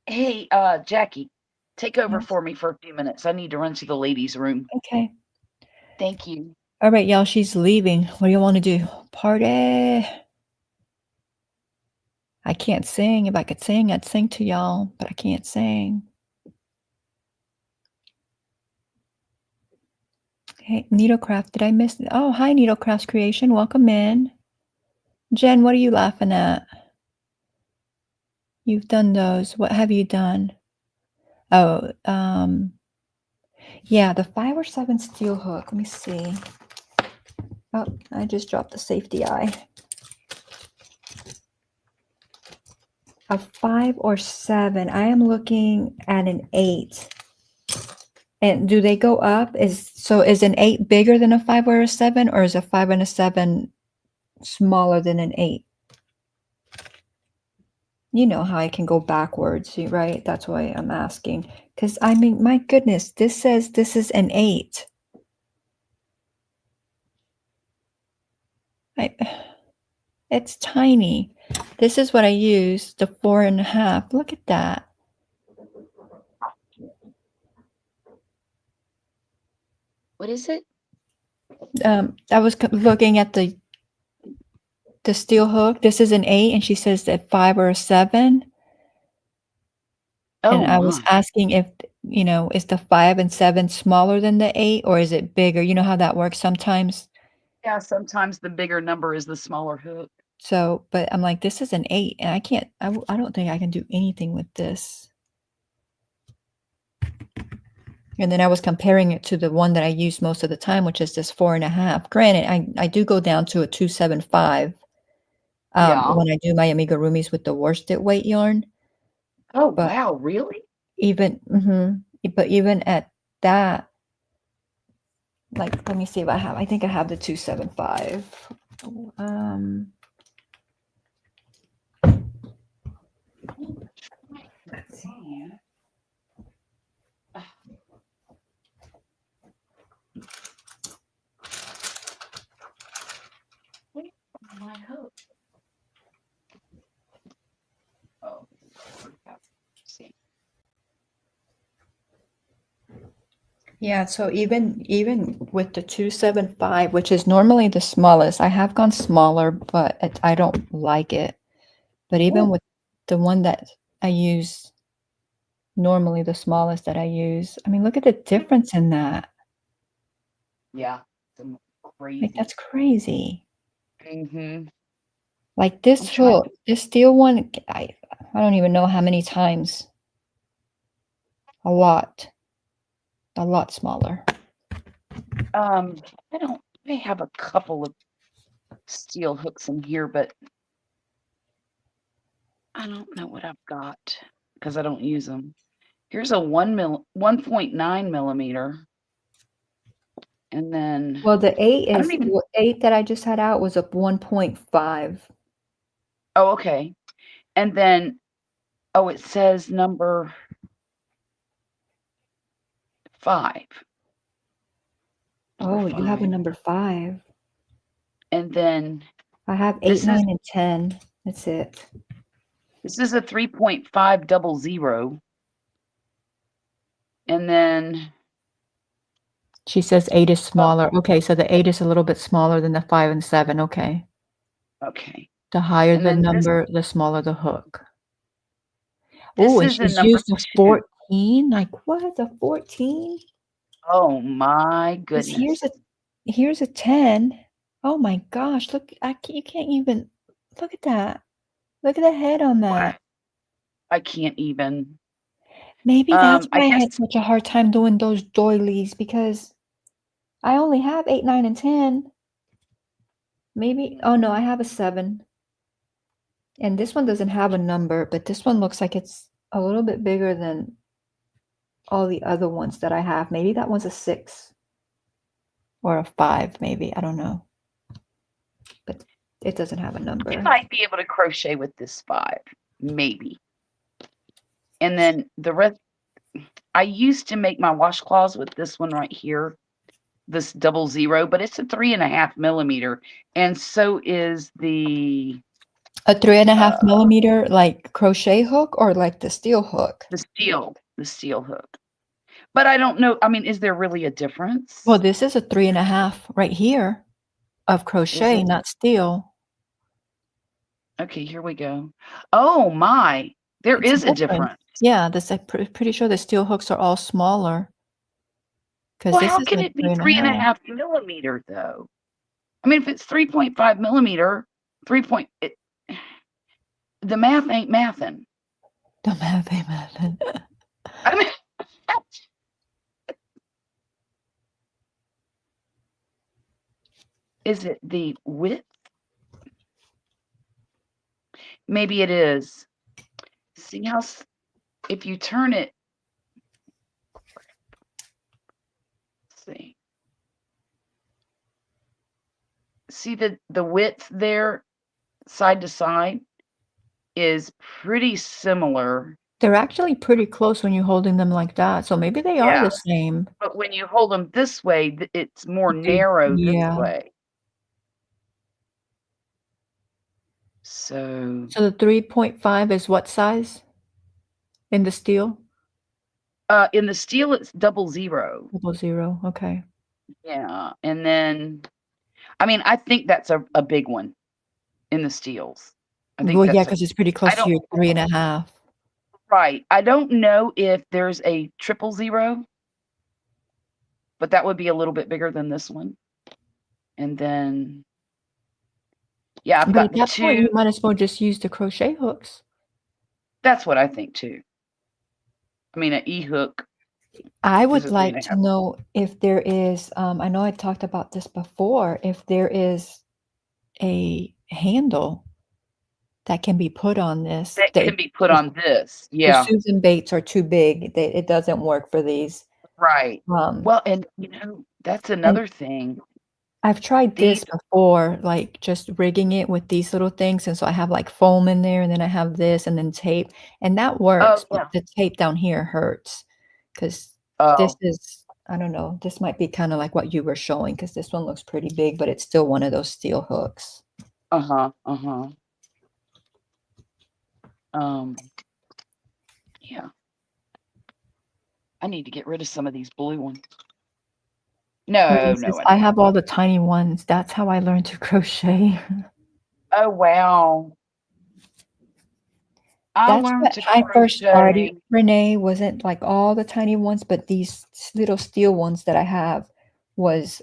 Hey, Jackie, take over Yes. for me for a few minutes. I need to run to the ladies' room. Okay. Thank you. All right, y'all, she's leaving. What do you want to do? Party. I can't sing. If I could sing, I'd sing to y'all, but I can't sing. Hey, Needlecraft, did I miss? Oh, hi, Needlecraft's Creation. Welcome in. Jen, what are you laughing at? You've done those. What have you done? Oh, yeah, the 5 or 7 steel hook. Let me see. Oh, I just dropped the safety eye. A 5 or 7. I am looking at an 8. And do they go up? Is an 8 bigger than a 5 or a 7, or is a 5 and a 7 smaller than an 8? You know how I can go backwards, right? That's why I'm asking. Because, I mean, my goodness, this says this is an 8. It's tiny. This is what I use, the 4.5. Look at that. What is it? I was looking at the steel hook. This is an 8, and she says that 5 or a 7. And Oh I was my. asking if, you know, is the 5 and 7 smaller than the 8, or is it bigger? You know how that works sometimes? Yeah, sometimes the bigger number is the smaller hook. So, but I'm like, this is an 8, and I don't think I can do anything with this. And then I was comparing it to the one that I use most of the time, which is this 4.5. Granted, I do go down to a 275 Yeah. when I do my amigurumis with the worsted weight yarn. Oh, But wow, really? but even at that, like, let me see if I have. I think I have the 275. Let's see. Wait, my hook. Oh, see. Yeah, so even with the 275, which is normally the smallest, I have gone smaller, but I don't like it. But even Ooh. with the one that I use, normally the smallest that I use, I mean, look at the difference in that. Yeah, some Like, crazy. that's crazy. Mm-hmm. Like this I'm trying hook, this steel one, I don't even know how many times. A lot smaller. I have a couple of steel hooks in here, but I don't know what I've got because I don't use them. Here's a 1.9 millimeter, And then Well, the 8 I don't is even. 8 that I just had out was a 1.5. Oh, okay. And then it says number 5. Number Oh, you have a 5. number 5. And then I have 8, this is 9, and 10. That's it. this is a 3.500. And then She says 8 is oh, smaller. Okay, so the 8 is a little bit smaller than the 5 and 7. Okay. okay. The higher And the then number, the smaller the hook. Oh, this and is a she's number used a 2. 14? Like, what? A 14? Oh my 'Cause goodness. here's a 10. Oh my gosh, look, you can't even look at that. Look at the head on Wow. that. I can't even. Maybe that's I why I guess had such a hard time doing those doilies because I only have 8, 9, and 10. Maybe oh, no, I have a 7. And this one doesn't have a number, but this one looks like it's a little bit bigger than all the other ones that I have. Maybe that one's a 6 or a 5, maybe, I don't know. But it doesn't have a I number. might be able to crochet with this 5, maybe. And then the rest, I used to make my washcloths with this one right here, this 00, but it's a 3.5 millimeter, and so is the A 3.5 uh, millimeter, like, crochet hook or, like, the steel hook? the steel hook. But I don't know. I mean, is there really a difference? Well, this is a 3.5 right here of Is crochet, it? not steel. Okay, here we go. Oh my, there It's is a different. difference. Yeah, this I'm pretty sure the steel hooks are all smaller because Well, this how is can like it be 3.5. 3.5 millimeter though? I mean, if it's 3.5 millimeter, 3 point, the math ain't mathin'. Don't math, they math. I mean, is it the width? Maybe it is. See how, if you turn it, let's see the width there, side to side, is pretty similar. They're actually pretty close when you're holding them like that, so maybe they are Yeah, the same. but when you hold them this way, it's more They narrow this yeah. way. So, So the 3.5 is what size in the steel? in the steel, it's 00. 00, okay. Yeah, and then, I mean, I think that's a big one in the steels. I think Well, yeah, that's a. because it's pretty I close to don't. your 3.5. Right. I don't know if there's a 000, but that would be a little bit bigger than this one. And then, yeah, I've But got at the that point, 2. you might as well just use the crochet hooks. That's what I think too. I mean, an E-hook I is would a three like and a to half. know if there is, I know I talked about this before, if there is a handle that can be put on this. That The can be put the on this. the Yeah. Susan baits are too big. It doesn't work for these. Right. Um, Well, and that's and another thing. I've tried These this before, like, just rigging it with these little things, and so I have, like, foam in there, and then I have this, and then tape, and that oh, works, but yeah. the tape down here hurts because this Oh, is I don't know, this might be kinda like what you were showing because this one looks pretty big, but it's still one of those steel hooks. uh-huh, uh-huh. Um, yeah. I need to get rid of some of these blue ones. No, no, I I don't. have all the tiny ones. That's how I learned to crochet. Oh, wow. I That's learned what to I first started, crochet. Renee, wasn't like all the tiny ones, but these little steel ones that I have was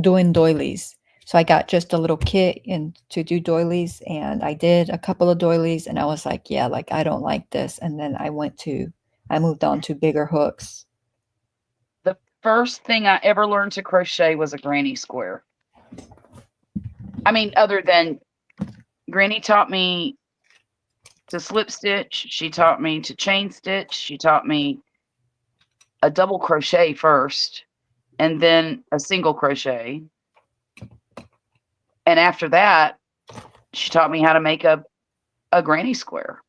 doing doilies. So I got just a little kit and to do doilies, and I did a couple of doilies, and I was like, yeah, like I don't like this. And then I moved on to bigger hooks. The first thing I ever learned to crochet was a granny square. I mean, other than Granny taught me to slip stitch, she taught me to chain stitch, she taught me a double crochet first, and then a single crochet. And after that, she taught me how to make a granny square.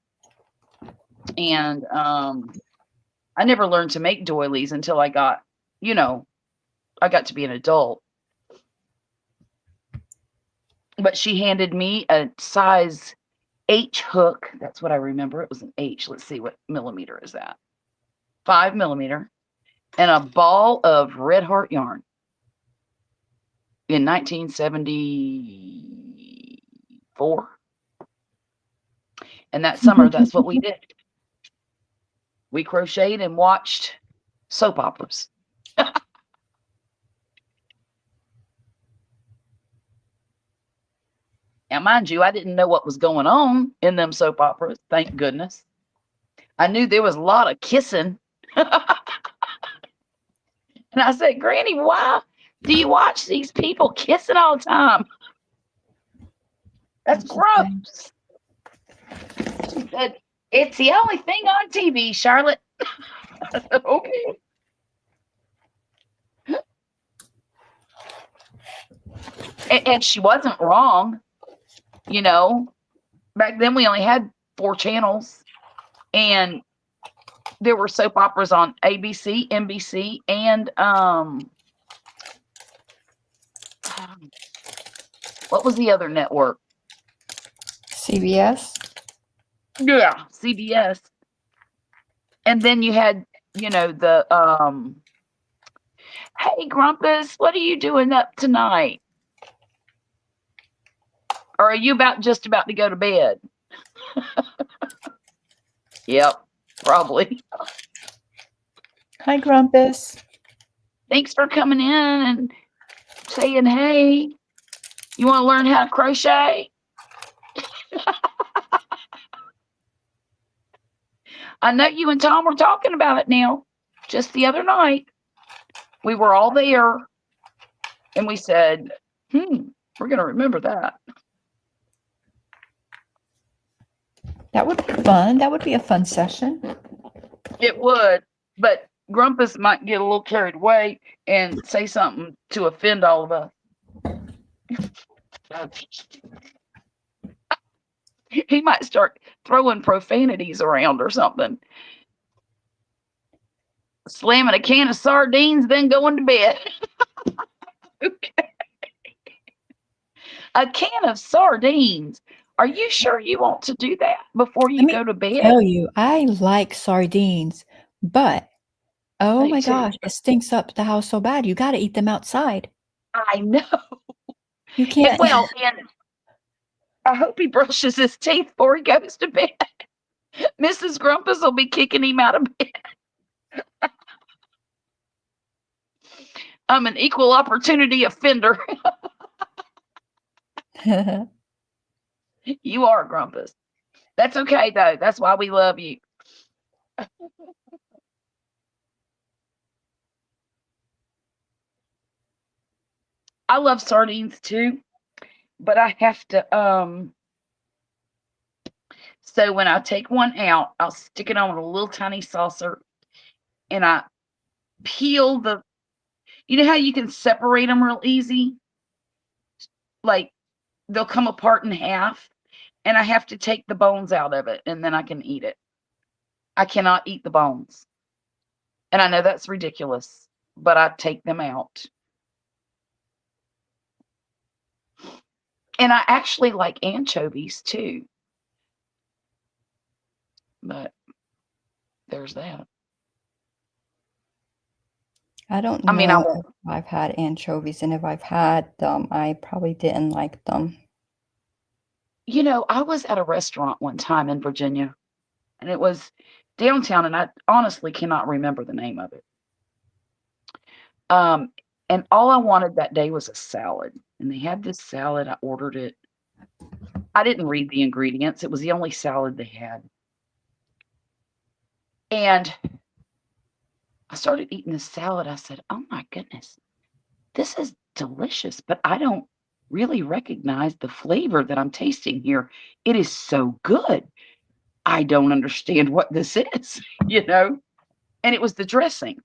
And I never learned to make doilies until I got, I got to be an adult. But she handed me a size H hook. That's what I remember. It was an H. Let's see, what millimeter is that? 5 millimeter. And a ball of Red Heart yarn in 1974. And that summer, that's what we did. We crocheted and watched soap operas. Now, mind you, I didn't know what was going on in them soap operas. Thank goodness. I knew there was a lot of kissing. And I said, Granny, why do you watch these people kissing all the time? That's gross. She said, it's the only thing on TV, Charlotte. I said, okay. And she wasn't wrong. Back then we only had 4 channels, and there were soap operas on ABC, NBC, and what was the other network? CBS. Yeah, CBS. And then you had, the hey, Grumpus, what are you doing up tonight? Or are you just about to go to bed? Yep, probably. Hi, Grumpus. Thanks for coming in and saying, hey, you want to learn how to crochet? I know you and Tom were talking about it now. Just the other night, we were all there, and we said, we're going to remember that. That would be fun. That would be a fun session. It would, but Grumpus might get a little carried away and say something to offend all of us. He might start throwing profanities around or something. Slamming a can of sardines, then going to bed. Okay. A can of sardines. Are you sure you want to do that before you go to bed? Tell you, I like sardines, but oh Me my too. gosh, it stinks up the house so bad. You got to eat them outside. I know. You can't. And I hope he brushes his teeth before he goes to bed. Mrs. Grumpus will be kicking him out of bed. I'm an equal opportunity offender. You are, Grumpus. That's okay, though. That's why we love you. I love sardines too, but I have to so when I take one out, I'll stick it on a little tiny saucer, and I peel you know how you can separate them real easy? Like they'll come apart in half, and I have to take the bones out of it, and then I can eat it. I cannot eat the bones. And I know that's ridiculous, but I take them out. And I actually like anchovies too. But there's that. I don't I mean, know if I've had anchovies, and if I've had them, I probably didn't like them. I was at a restaurant one time in Virginia, and it was downtown, and I honestly cannot remember the name of it. And all I wanted that day was a salad, and they had this salad. I ordered it. I didn't read the ingredients. It was the only salad they had. And I started eating this salad. I said, oh my goodness, this is delicious, but I don't really recognize the flavor that I'm tasting here. It is so good. I don't understand what this is, And it was the dressing.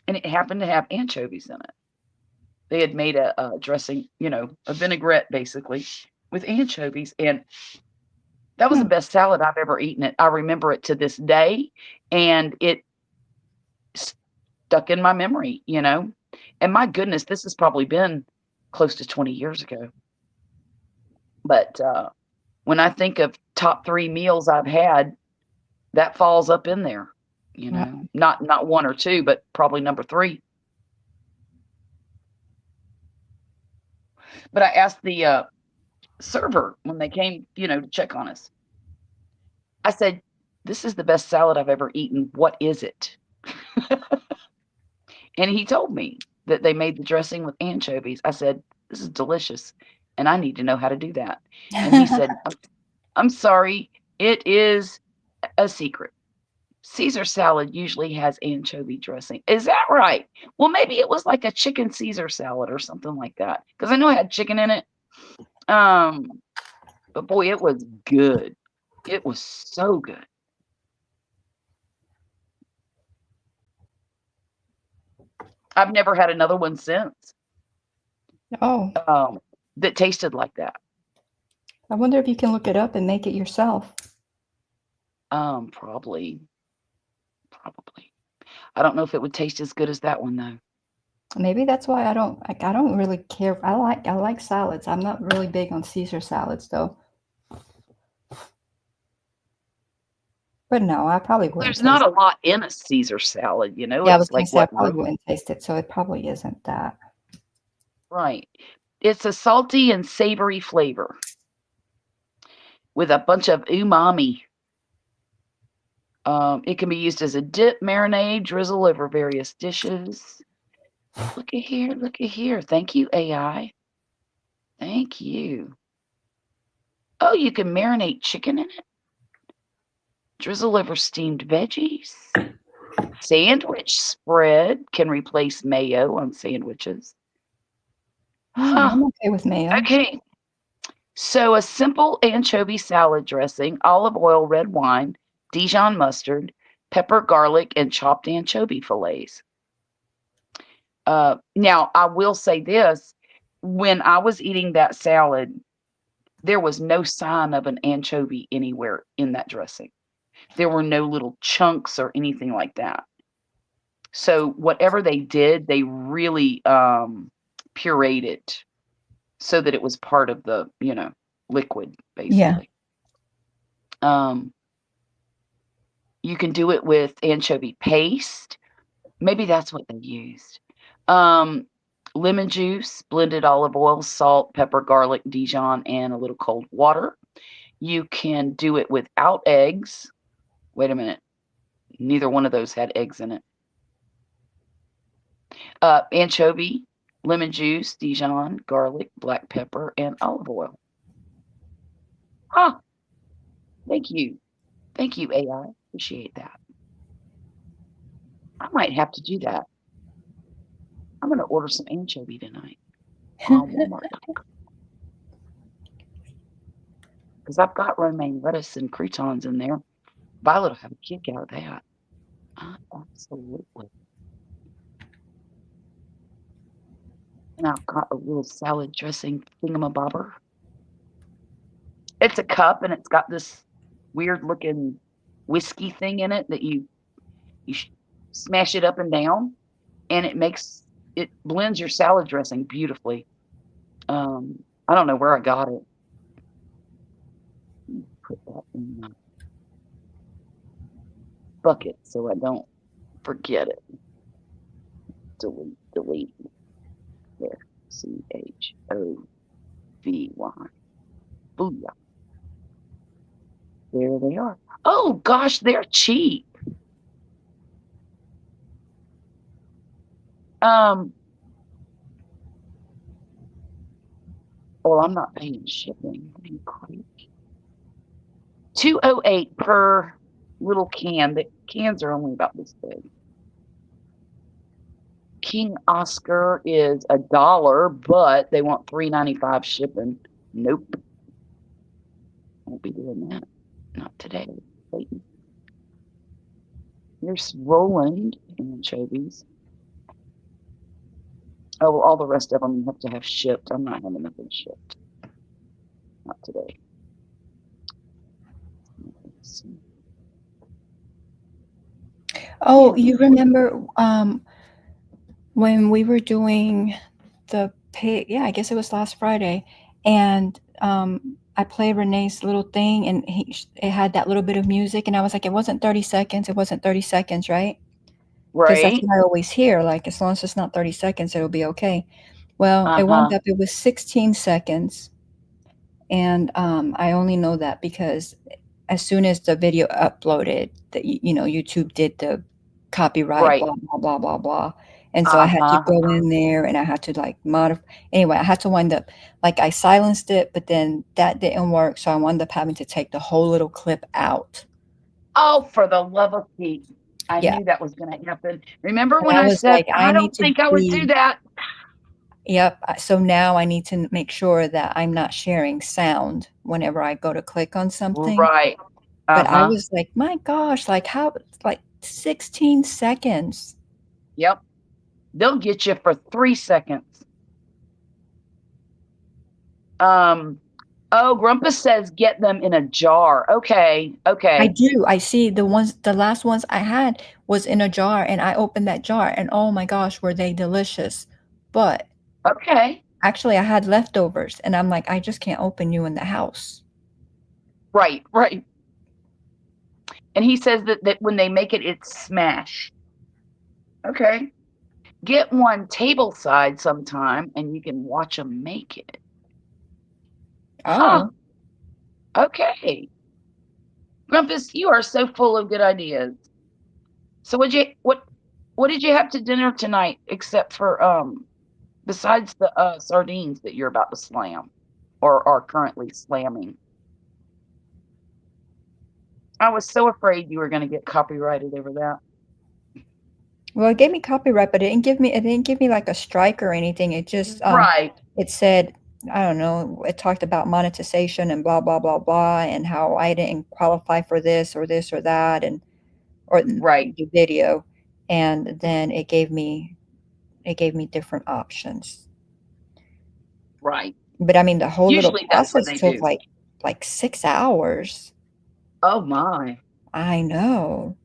and it happened to have anchovies in it. They had made a dressing, a vinaigrette basically with anchovies, and that was the Hmm. best salad I've ever eaten. It. I remember it to this day, and it stuck in my memory. And my goodness, this has probably been close to 20 years ago. But when I think of top 3 meals I've had, that falls up in there. Wow. Not 1 or 2, but probably number 3. But I asked the server when they came, to check on us. I said, "This is the best salad I've ever eaten. What is it?" And he told me that they made the dressing with anchovies. I said, "This is delicious, and I need to know how to do that." And he said, "I'm sorry, it is a secret. Caesar salad usually has anchovy dressing." Is that right? Well, maybe it was like a chicken Caesar salad or something like that, because I know it had chicken in it. But boy, it was good. It was so good. I've never had another one since Oh, um, that tasted like that. I wonder if you can look it up and make it yourself. Probably. I don't know if it would taste as good as that one though. Maybe that's why I don't really care. I like salads. I'm not really big on Caesar salads though. But no, I probably wouldn't There's not taste a it. lot in a Caesar salad, Yeah, I was It's gonna like say I what probably room? wouldn't taste it, so it probably isn't that. Right. It's a salty and savory flavor with a bunch of umami. It can be used as a dip, marinade, drizzle over various dishes. Look at here, look at here. Thank you, AI. Thank you. Oh, you can marinate chicken in it. Drizzle over steamed veggies. Sandwich spread can replace mayo on sandwiches. Huh. I'm okay with mayo. Okay. So a simple anchovy salad dressing, olive oil, red wine, Dijon mustard, pepper, garlic, and chopped anchovy fillets. Now, I will say this. When I was eating that salad, there was no sign of an anchovy anywhere in that dressing. There were no little chunks or anything like that. So whatever they did, they really pureed it so that it was part of the, liquid, Yeah. basically. Um, you can do it with anchovy paste. Maybe that's what they used. Um, Lemon juice, blended olive oil, salt, pepper, garlic, Dijon, and a little cold water. You can do it without eggs. Wait a minute. Neither one of those had eggs in it. Anchovy, lemon juice, Dijon, garlic, black pepper, and olive oil. Huh. Thank you. Thank you, AI. Appreciate that. I might have to do that. I'm going to order some anchovy tonight on Walmart.com because I've got romaine lettuce and croutons in there. Violet will have a kick out of that. Absolutely. And I've got a little salad dressing thingamabobber. It's a cup and it's got this weird looking whiskey thing in it that you smash it up and down, and it blends your salad dressing beautifully. I don't know where I got it. Put that in my bucket so I don't forget it. Delete. There. CHOVY. Booyah. There they are. Oh gosh, they're cheap. Well, I'm not paying shipping. Are you crazy? $2.08 per little can. The cans are only about this big. King Oscar is $1, but they want $3.95 shipping. Nope. Won't be doing that. Not today. Waiting. Here's Roland anchovies. Oh, all the rest of them you have to have shipped. I'm not having nothing shipped. Not today. Let's see. Oh, Yeah. you remember when we were doing the pig? Yeah, I guess it was last Friday, and I played Renee's little thing, and it had that little bit of music, and I was like, it wasn't 30 seconds. It wasn't 30 seconds, right? Because that's Right. what I always hear. Like, as long as it's not 30 seconds, it'll be okay. Well, it wound Uh-huh. up, it was 16 seconds. And I only know that because as soon as the video uploaded, that YouTube did the copyright, Right. blah blah blah blah blah, and so I had to Uh-huh. go in there and I had to like modify. Anyway, I had to wind up like I silenced it, but then that didn't work, so I wound up having to take the whole little clip out. Oh, for the love of Pete. I Yeah, knew that was going to happen. Remember and when I I was said, like, I I need don't to think I would do be. that? Yep. So now I need to make sure that I'm not sharing sound whenever I go to click on something. Right. But I Uh-huh. was like, "My gosh, like, how like, 16 seconds." Yep. They'll get you for 3 seconds. Oh, Grumpus says get them in a jar. Okay. I Okay. do, I see the last ones I had was in a jar, and I opened that jar, and oh my gosh, were they delicious. But, Okay. actually, I had leftovers, and I'm like, "I just can't open you in the house." Right. Right. And he says that when they make it, it's smash. Okay. Get one table side sometime and you can watch them make it. Huh. Oh. Okay. Grumpus, you are so full of good ideas. So what did you have to dinner tonight except for besides the sardines that you're about to slam or are currently slamming? I was so afraid you were going to get copyrighted over that. Well, it gave me copyright, but it didn't give me, like, a strike or anything. It just, Right. it said, I don't know, it talked about monetization and blah, blah, blah, blah, and how I didn't qualify for this or that, and or Right. the video, and then it gave me different options. Right. But, I mean, the whole little Usually that's what process they took, do. like 6 hours. Oh my. I know.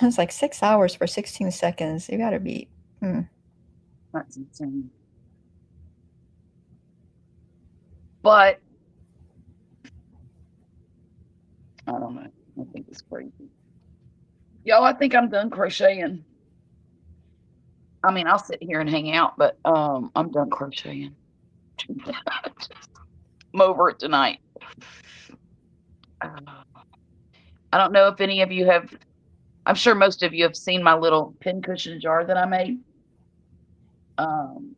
It's like 6 hours for 16 seconds. You gotta be That's insane. But I don't know. I think it's crazy. Yo, I think I'm done crocheting. I mean, I'll sit here and hang out, but I'm done crocheting. I'm over it tonight. I don't know if any of you have. I'm sure most of you have seen my little pincushion jar that I made. Um,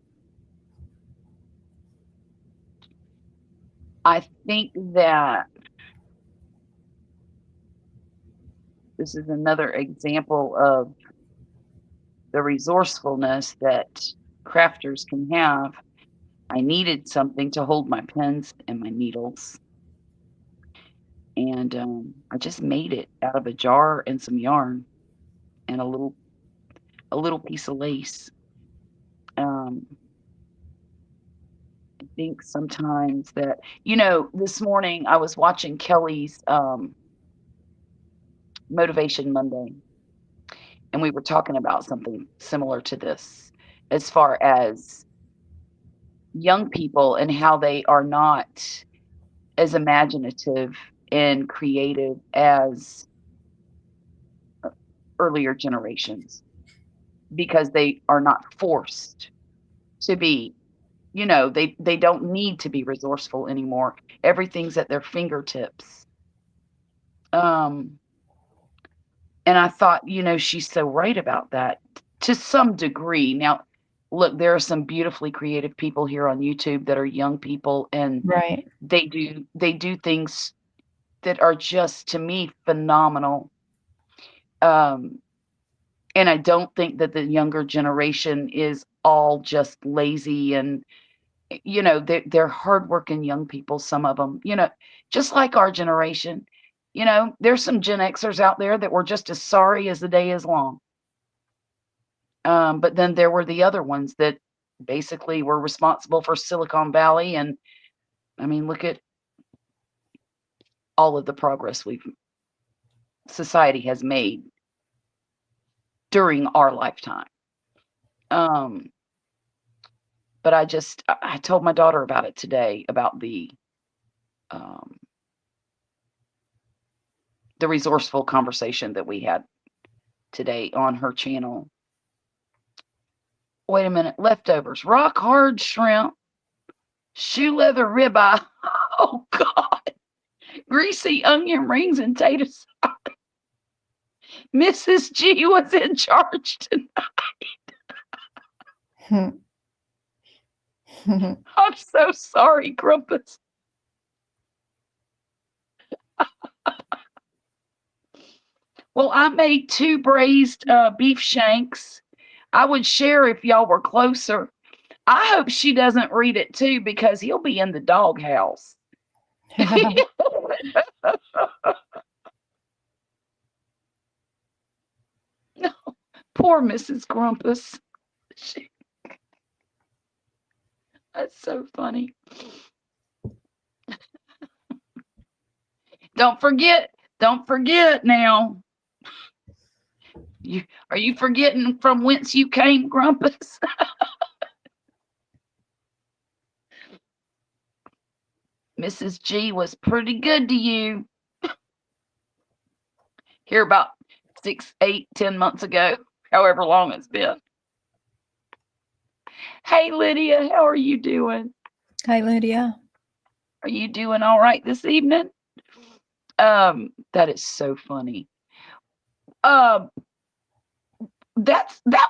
I think that this is another example of the resourcefulness that crafters can have. I needed something to hold my pens and my needles, and I just made it out of a jar and some yarn and a little piece of lace. Um, I think sometimes that this morning I was watching Kelly's Motivation Monday, and we were talking about something similar to this, as far as young people and how they are not as imaginative and creative as earlier generations because they are not forced to be. They don't need to be resourceful anymore. Everything's at their fingertips. Um, and I thought, she's so right about that to some degree. Now, look, there are some beautifully creative people here on YouTube that are young people, and right. they do things that are just, to me, phenomenal. Um, and I don't think that the younger generation is all just lazy, and they're hardworking young people, some of them, just like our generation. There's some Gen Xers out there that were just as sorry as the day is long. But then there were the other ones that basically were responsible for Silicon Valley. And I mean, look at all of the progress society has made during our lifetime. Um, but I told my daughter about it today, about um, the resourceful conversation that we had today on her channel. Wait a minute. Leftovers. Rock hard shrimp. Shoe leather ribeye. Oh, God. Greasy onion rings and tater salad. Mrs. G was in charge tonight. I'm so sorry, Grumpus. Well, I made 2 braised beef shanks. I would share if y'all were closer. I hope she doesn't read it too, because he'll be in the doghouse. No, poor Mrs. Grumpus. That's so funny. Don't forget now. Are you forgetting from whence you came, Grumpus? Mrs. G was pretty good to you. Here about 6, 8, 10 months ago, however long it's been. Hey, Lydia, how are you doing? Hi, Lydia. Are you doing all right this evening? That is so funny. That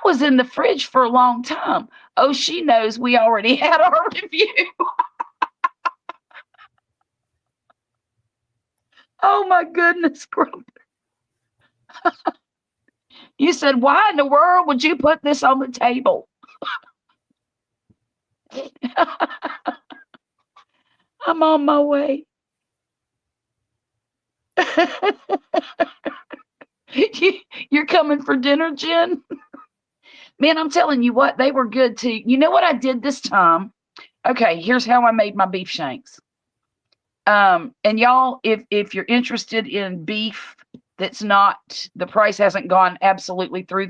was in the fridge for a long time. Oh, she knows we already had our review. Oh my goodness, Grump. You said, why in the world would you put this on the table? I'm on my way. You're coming for dinner, Jen? Man, I'm telling you what, they were good too. You know what I did this time? Okay, here's how I made my beef shanks. And y'all, if you're interested in beef that's not, the price hasn't gone absolutely through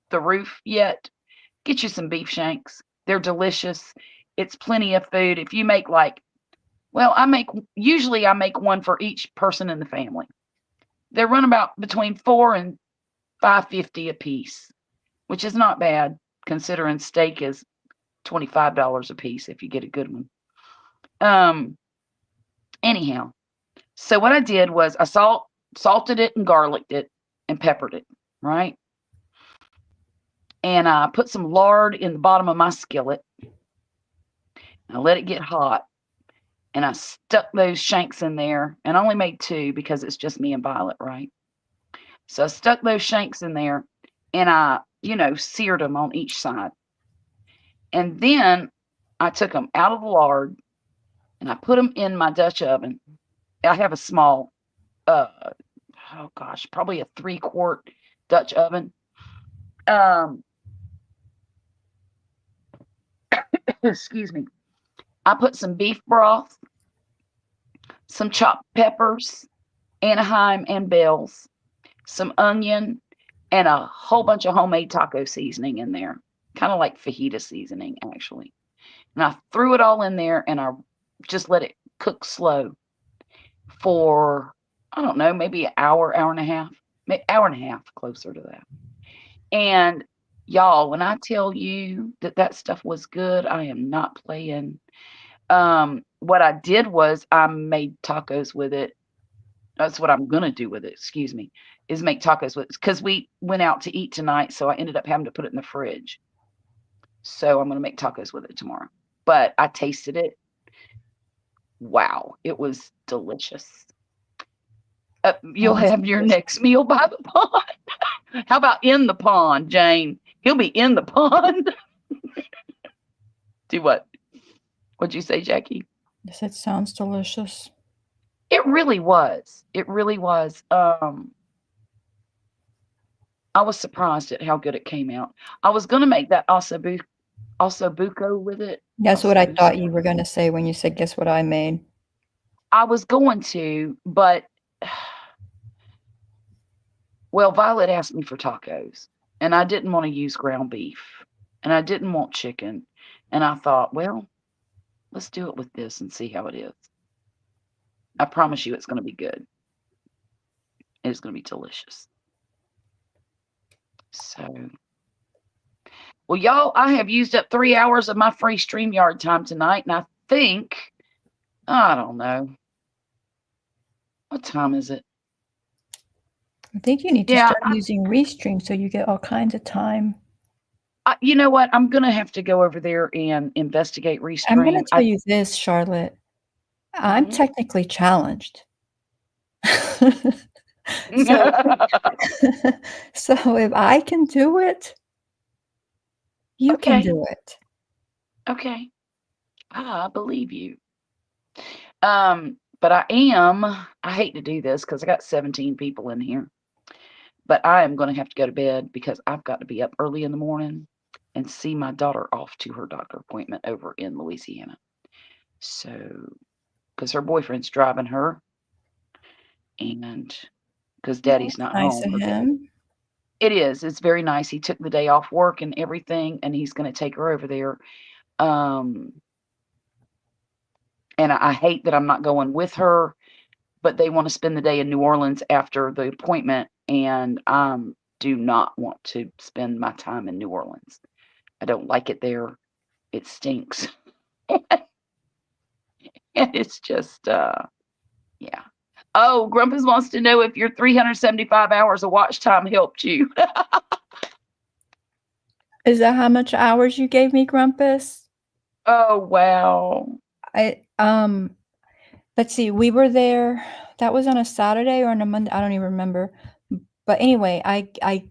the roof yet, get you some beef shanks. They're delicious. It's plenty of food. If you make usually I make one for each person in the family. They run about between $4 and $5.50 a piece, which is not bad considering steak is $25 a piece if you get a good one. Anyhow, so what I did was I salted it and garliced it and peppered it, right? And I put some lard in the bottom of my skillet. I let it get hot. And I stuck those shanks in there, and I only made 2 because it's just me and Violet, right? So I stuck those shanks in there, and I, seared them on each side. And then I took them out of the lard, and I put them in my Dutch oven. I have a small, probably a 3-quart Dutch oven. Excuse me. I put some beef broth, some chopped peppers, Anaheim and bells, some onion, and a whole bunch of homemade taco seasoning in there, kind of like fajita seasoning, actually. And I threw it all in there, and I just let it cook slow for, I don't know, maybe an hour, hour and a half, maybe hour and a half, closer to that. And y'all, when I tell you that stuff was good, I am not playing. What I did was I made tacos with it. That's what I'm gonna do with it, excuse me, is make tacos with it, because we went out to eat tonight, so I ended up having to put it in the fridge. So I'm gonna make tacos with it tomorrow. But I tasted it. Wow, it was delicious. You'll have your next meal by the pond. How about in the pond, Jane? He'll be in the pond. Do what? What'd you say, Jackie? Yes, it sounds delicious. It really was. It really was. I was surprised at how good it came out. I was gonna make that ossobuco with it. That's what I thought you Ossobuco. were gonna say when you said, "Guess what I made?" I was going to, but well, Violet asked me for tacos, and I didn't want to use ground beef, and I didn't want chicken, and I thought, well, let's do it with this and see how it is. I promise you, it's going to be good. It's going to be delicious. So, well, y'all, I have used up 3 hours of my free StreamYard time tonight, and I think, I don't know, what time is it? I think you need to Yeah, start using Restream so you get all kinds of time. you know what? I'm going to have to go over there and investigate I'm gonna Restream. tell you this, Charlotte. I'm Mhm. technically challenged. So so if I can do it, you can Okay. do it. Okay. I believe you. But I hate to do this because I got 17 people in here, but I am going to have to go to bed because I've got to be up early in the morning and see my daughter off to her doctor appointment over in Louisiana. So, because her boyfriend's driving her and because Well, daddy's that's not nice home, of or him. it is, it's very nice. He took the day off work and everything, and he's going to take her over there. Um, and I hate that I'm not going with her, but they want to spend the day in New Orleans after the appointment, and I do not want to spend my time in New Orleans. I don't like it there. It stinks. And it's just yeah. Oh, Grumpus wants to know if your 375 hours of watch time helped you. Is that how much hours you gave me, Grumpus? Oh, wow. Let's see, we were there, that was on a Saturday or on a Monday, I don't even remember. But anyway, I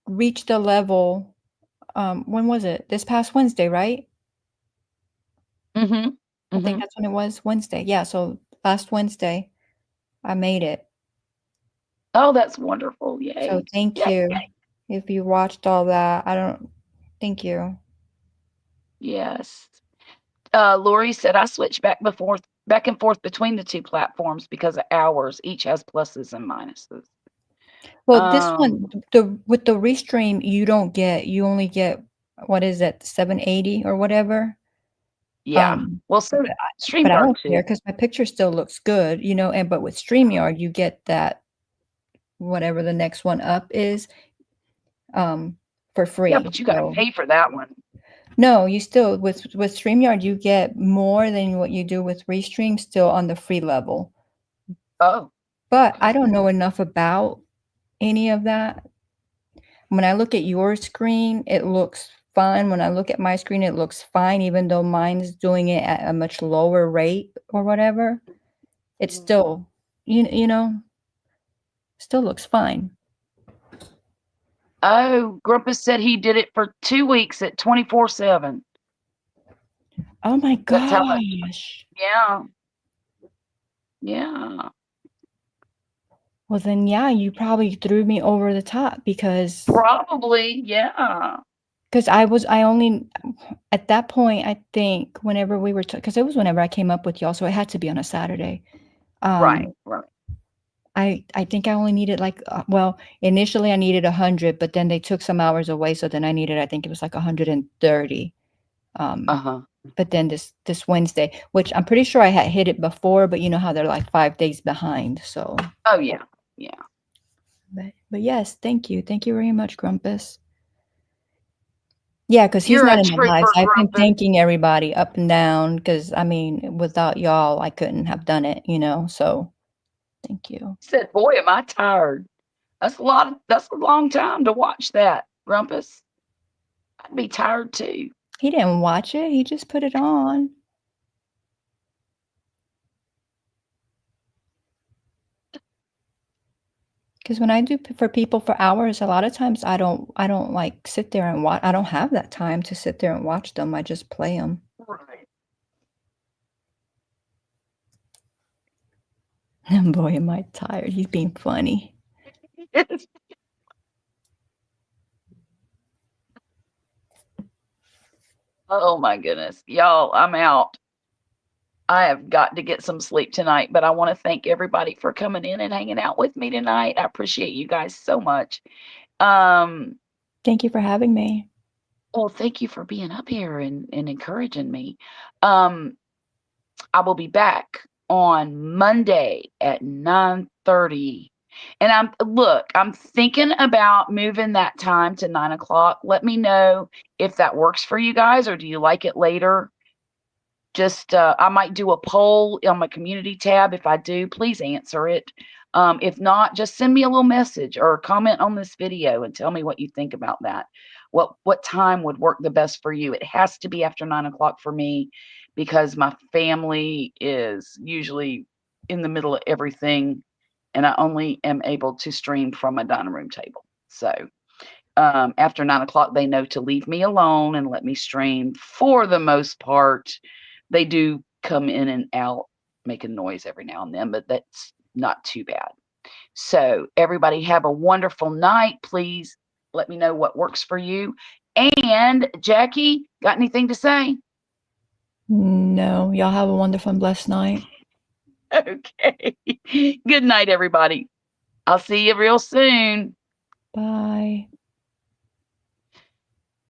reached a level, when was it? This past Wednesday, right? Mhm. I think Mhm. that's when it was, Wednesday. Yeah, so last Wednesday, I made it. Oh, that's wonderful. So Yay. thank Yay. you. If you watched all that, thank you. Yes. Lori said I switched back and forth between the two platforms because of hours. Each has pluses and minuses. Well, this Um, one, with the Restream, you only get, what is it, 780 or whatever? yeah. Um, Well, so but I StreamYard don't too. care because my picture still looks good, but with StreamYard, you get that whatever the next one up is, for Yeah, free. but you got to So pay for that one. no, you still with StreamYard, you get more than what you do with Restream still on the free level. Oh, But I okay. don't know enough about any of that. When I look at your screen, it looks fine. When I look at my screen, it looks fine, even though mine's doing it at a much lower rate or whatever. It's Mhm. still, still looks fine. Oh, Grumpus said he did it for 2 weeks at 24/7. Oh my That's how much. gosh. Yeah. Yeah. Well, then, yeah, you probably threw me over the top Probably. Yeah. because I only at that point, I think whenever we were, because it was whenever I came up with y'all, so it had to be on a Saturday. Right. Um, Right. I think I only needed like, well, initially I needed 100, but then they took some hours away, so then I needed, I think it was like 130. Uh Um, huh. but then this Wednesday, which I'm pretty sure I had hit it before, but you know how they're like 5 days behind. So, Oh yeah. Yeah. but yes, thank you very much, Grumpus. Yeah, because he's You're not a in the live, trooper, so I've been Grumpus. thanking everybody up and down because, I mean, without y'all, I couldn't have done it, so thank you. He said, "Boy, am I tired." That's a lot. That's a long time to watch that, Grumpus. I'd be tired too. He didn't watch it, he just put it on. Because when I do for people for hours, a lot of times I don't, like, sit there and watch. I don't have that time to sit there and watch them, I just play them. Right. And boy, am I tired, he's being funny. Oh my goodness. Y'all, I'm out. I have got to get some sleep tonight, but I want to thank everybody for coming in and hanging out with me tonight. I appreciate you guys so much. Um, Thank you for having me. well, thank you for being up here and encouraging me. Um, I will be back on Monday at 9:30. And I'm thinking about moving that time to 9 o'clock. Let me know if that works for you guys, or do you like it later? Just I might do a poll on my community tab. If I do, please answer it. If not, just send me a little message or comment on this video and tell me what you think about that. What time would work the best for you? It has to be after 9 o'clock for me because my family is usually in the middle of everything, and I only am able to stream from a dining room table. So after 9 o'clock, they know to leave me alone and let me stream for the most part. They do come in and out making noise every now and then, but that's not too bad. So everybody have a wonderful night. Please let me know what works for you. And Jackie, got anything to say? No, y'all have a wonderful and blessed night. Okay. Good night, everybody. I'll see you real soon. Bye.